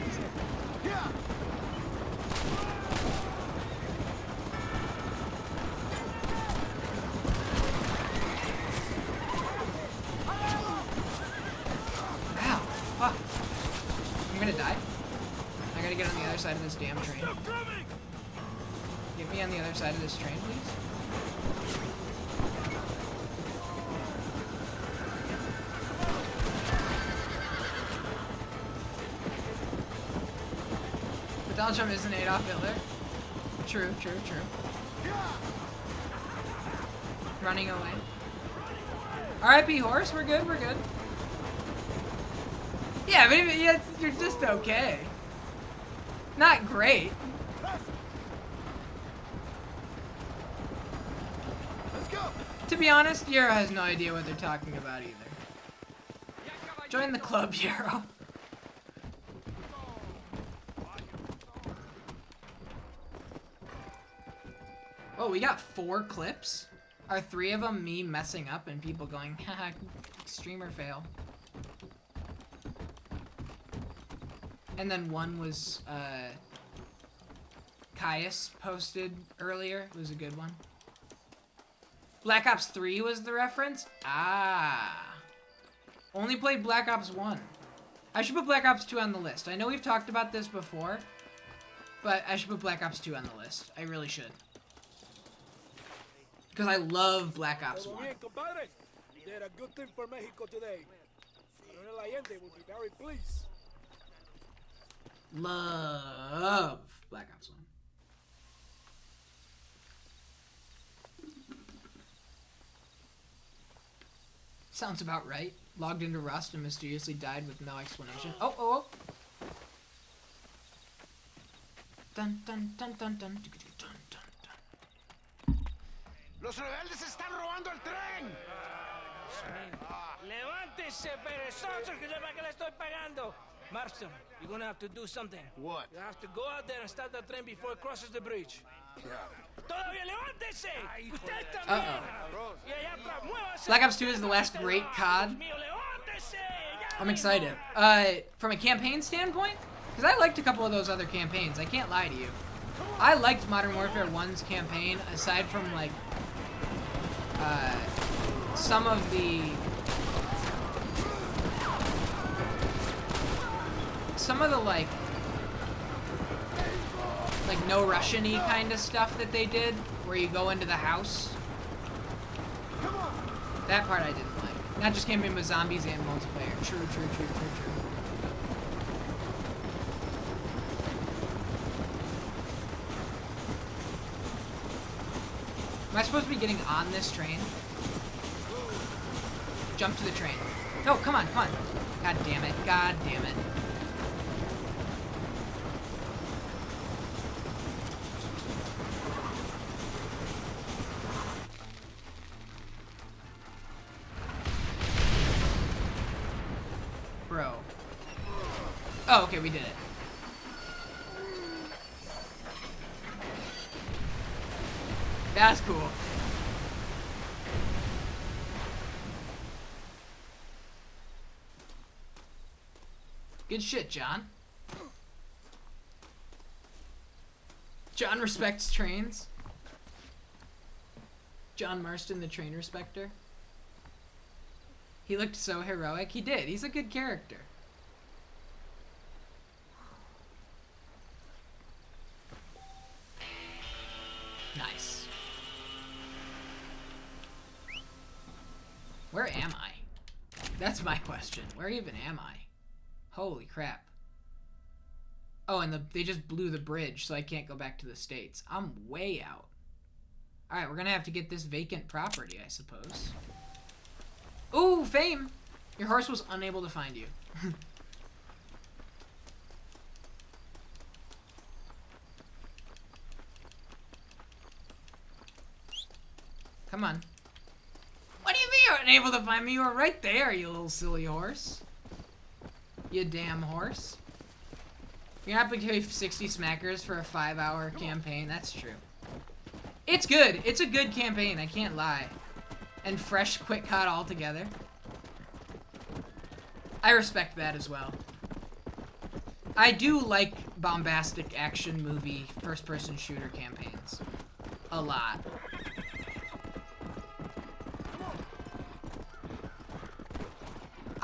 Ow, fuck. I'm gonna die. I gotta get on the other side of this damn train. Get me on the other side of this train, please. But Donald Trump isn't Adolf Hitler. True, true, true. Running away. R.I.P. horse, we're good, we're good. Yeah, but even, yeah, you're just okay. Not great. Let's go. To be honest, Yarrow has no idea what they're talking about either. Join the club, Yarrow. Oh, we got 4 clips? Are 3 of them me messing up and people going, haha, streamer fail? And then one was, Caius posted earlier. It was a good one. Black Ops 3 was the reference? Ah. Only played Black Ops 1. I should put Black Ops 2 on the list. I know we've talked about this before, but I should put Black Ops 2 on the list. I really should. Because I love Black Ops 1. You did a good thing for Mexico today. Coronel Allende will be very pleased. Love Black Ops 1. Sounds about right. Logged into Rust and mysteriously died with no explanation. Oh, oh, oh. Dun, dun, dun, dun, dun, dun, dun, dun. ¡Los rebeldes están robando el tren! Levántese, perezoso, que sepa que le estoy pagando. Marston, you're gonna have to do something. What? You have to go out there and stop the train before it crosses the bridge. Todavía levántese. Usted también. Y allá atrás, muévase. Black Ops 2 is the last great COD. I'm excited. From a campaign standpoint, because I liked a couple of those other campaigns. I can't lie to you. I liked Modern Warfare 1's campaign, aside from like some of the like no Russian-y kind of stuff that they did, where you go into the house. That part I didn't like. Not just campaign with zombies and multiplayer. True, true, true, true, true. Am I supposed to be getting on this train? Jump to the train. No, come on, come on. God damn it. God damn it. Bro. Oh, okay, we did it. That's cool. Good shit, John. John respects trains. John Marston, the train respecter. He looked so heroic. He did. He's a good character. Nice. Where am I? That's my question. Where even am I? Holy crap. Oh, and they just blew the bridge, so I can't go back to the States. I'm way out. Alright, we're gonna have to get this vacant property, I suppose. Ooh, fame! Your horse was unable to find you. Come on. What do you mean you were unable to find me? You were right there, you little silly horse. You damn horse. You're not gonna pay 60 smackers for a 5-hour campaign. That's true. It's good. It's a good campaign. I can't lie. and fresh quick cut altogether. I respect that as well. I do like bombastic action movie first-person shooter campaigns a lot.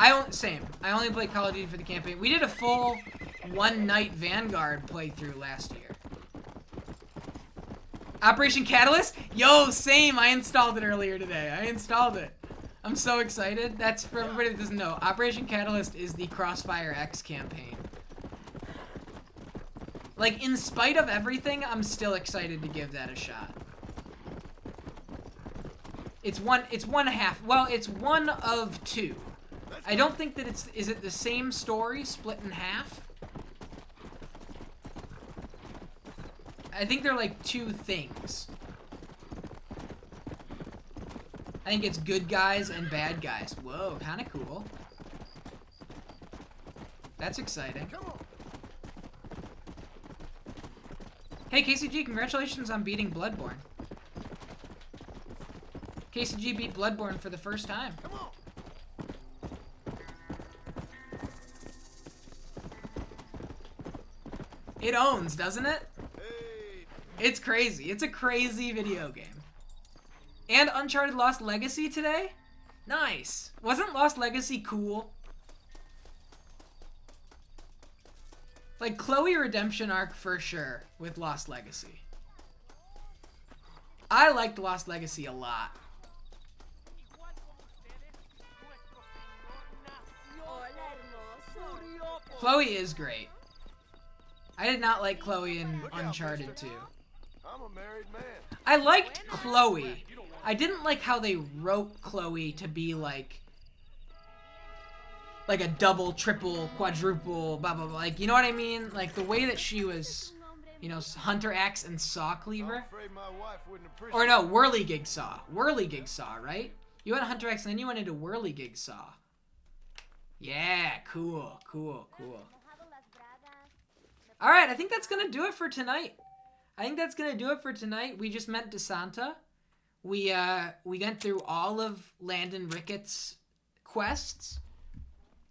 I only played Call of Duty for the campaign. We did a full one-night Vanguard playthrough last year. Operation Catalyst? Yo, same. I installed it earlier today. I installed it. I'm so excited. That's for everybody that doesn't know. Operation Catalyst is the Crossfire X campaign. Like, in spite of everything, I'm still excited to give that a shot. It's one half. Well, it's one of two. I don't think that is it the same story split in half? I think they're like two things. I think it's good guys and bad guys. Whoa, kind of cool. That's exciting. Hey, KCG, congratulations on beating Bloodborne. KCG beat Bloodborne for the first time. Come on. It owns, doesn't it? It's crazy. It's a crazy video game. And Uncharted Lost Legacy today? Nice. Wasn't Lost Legacy cool? Like, Chloe redemption arc for sure with Lost Legacy. I liked Lost Legacy a lot. Chloe is great. I did not like Chloe in Uncharted 2. I'm a married man. I liked Chloe. I didn't like how they wrote Chloe to be like a double, triple, quadruple, blah, blah, blah. Like, you know what I mean? Like, the way that she was, you know, Hunter Axe and Saw Cleaver. Or no, Whirligig Saw. Whirligig Saw, right? You went Hunter Axe and then you went into Whirligig Saw. Yeah, cool, cool, cool. Alright, I think that's gonna do it for tonight. We just met DeSanta. We went through all of Landon Ricketts' quests.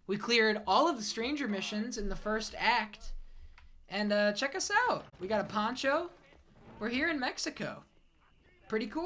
We cleared all of the stranger missions in the first act. And check us out. We got a poncho. We're here in Mexico. Pretty cool.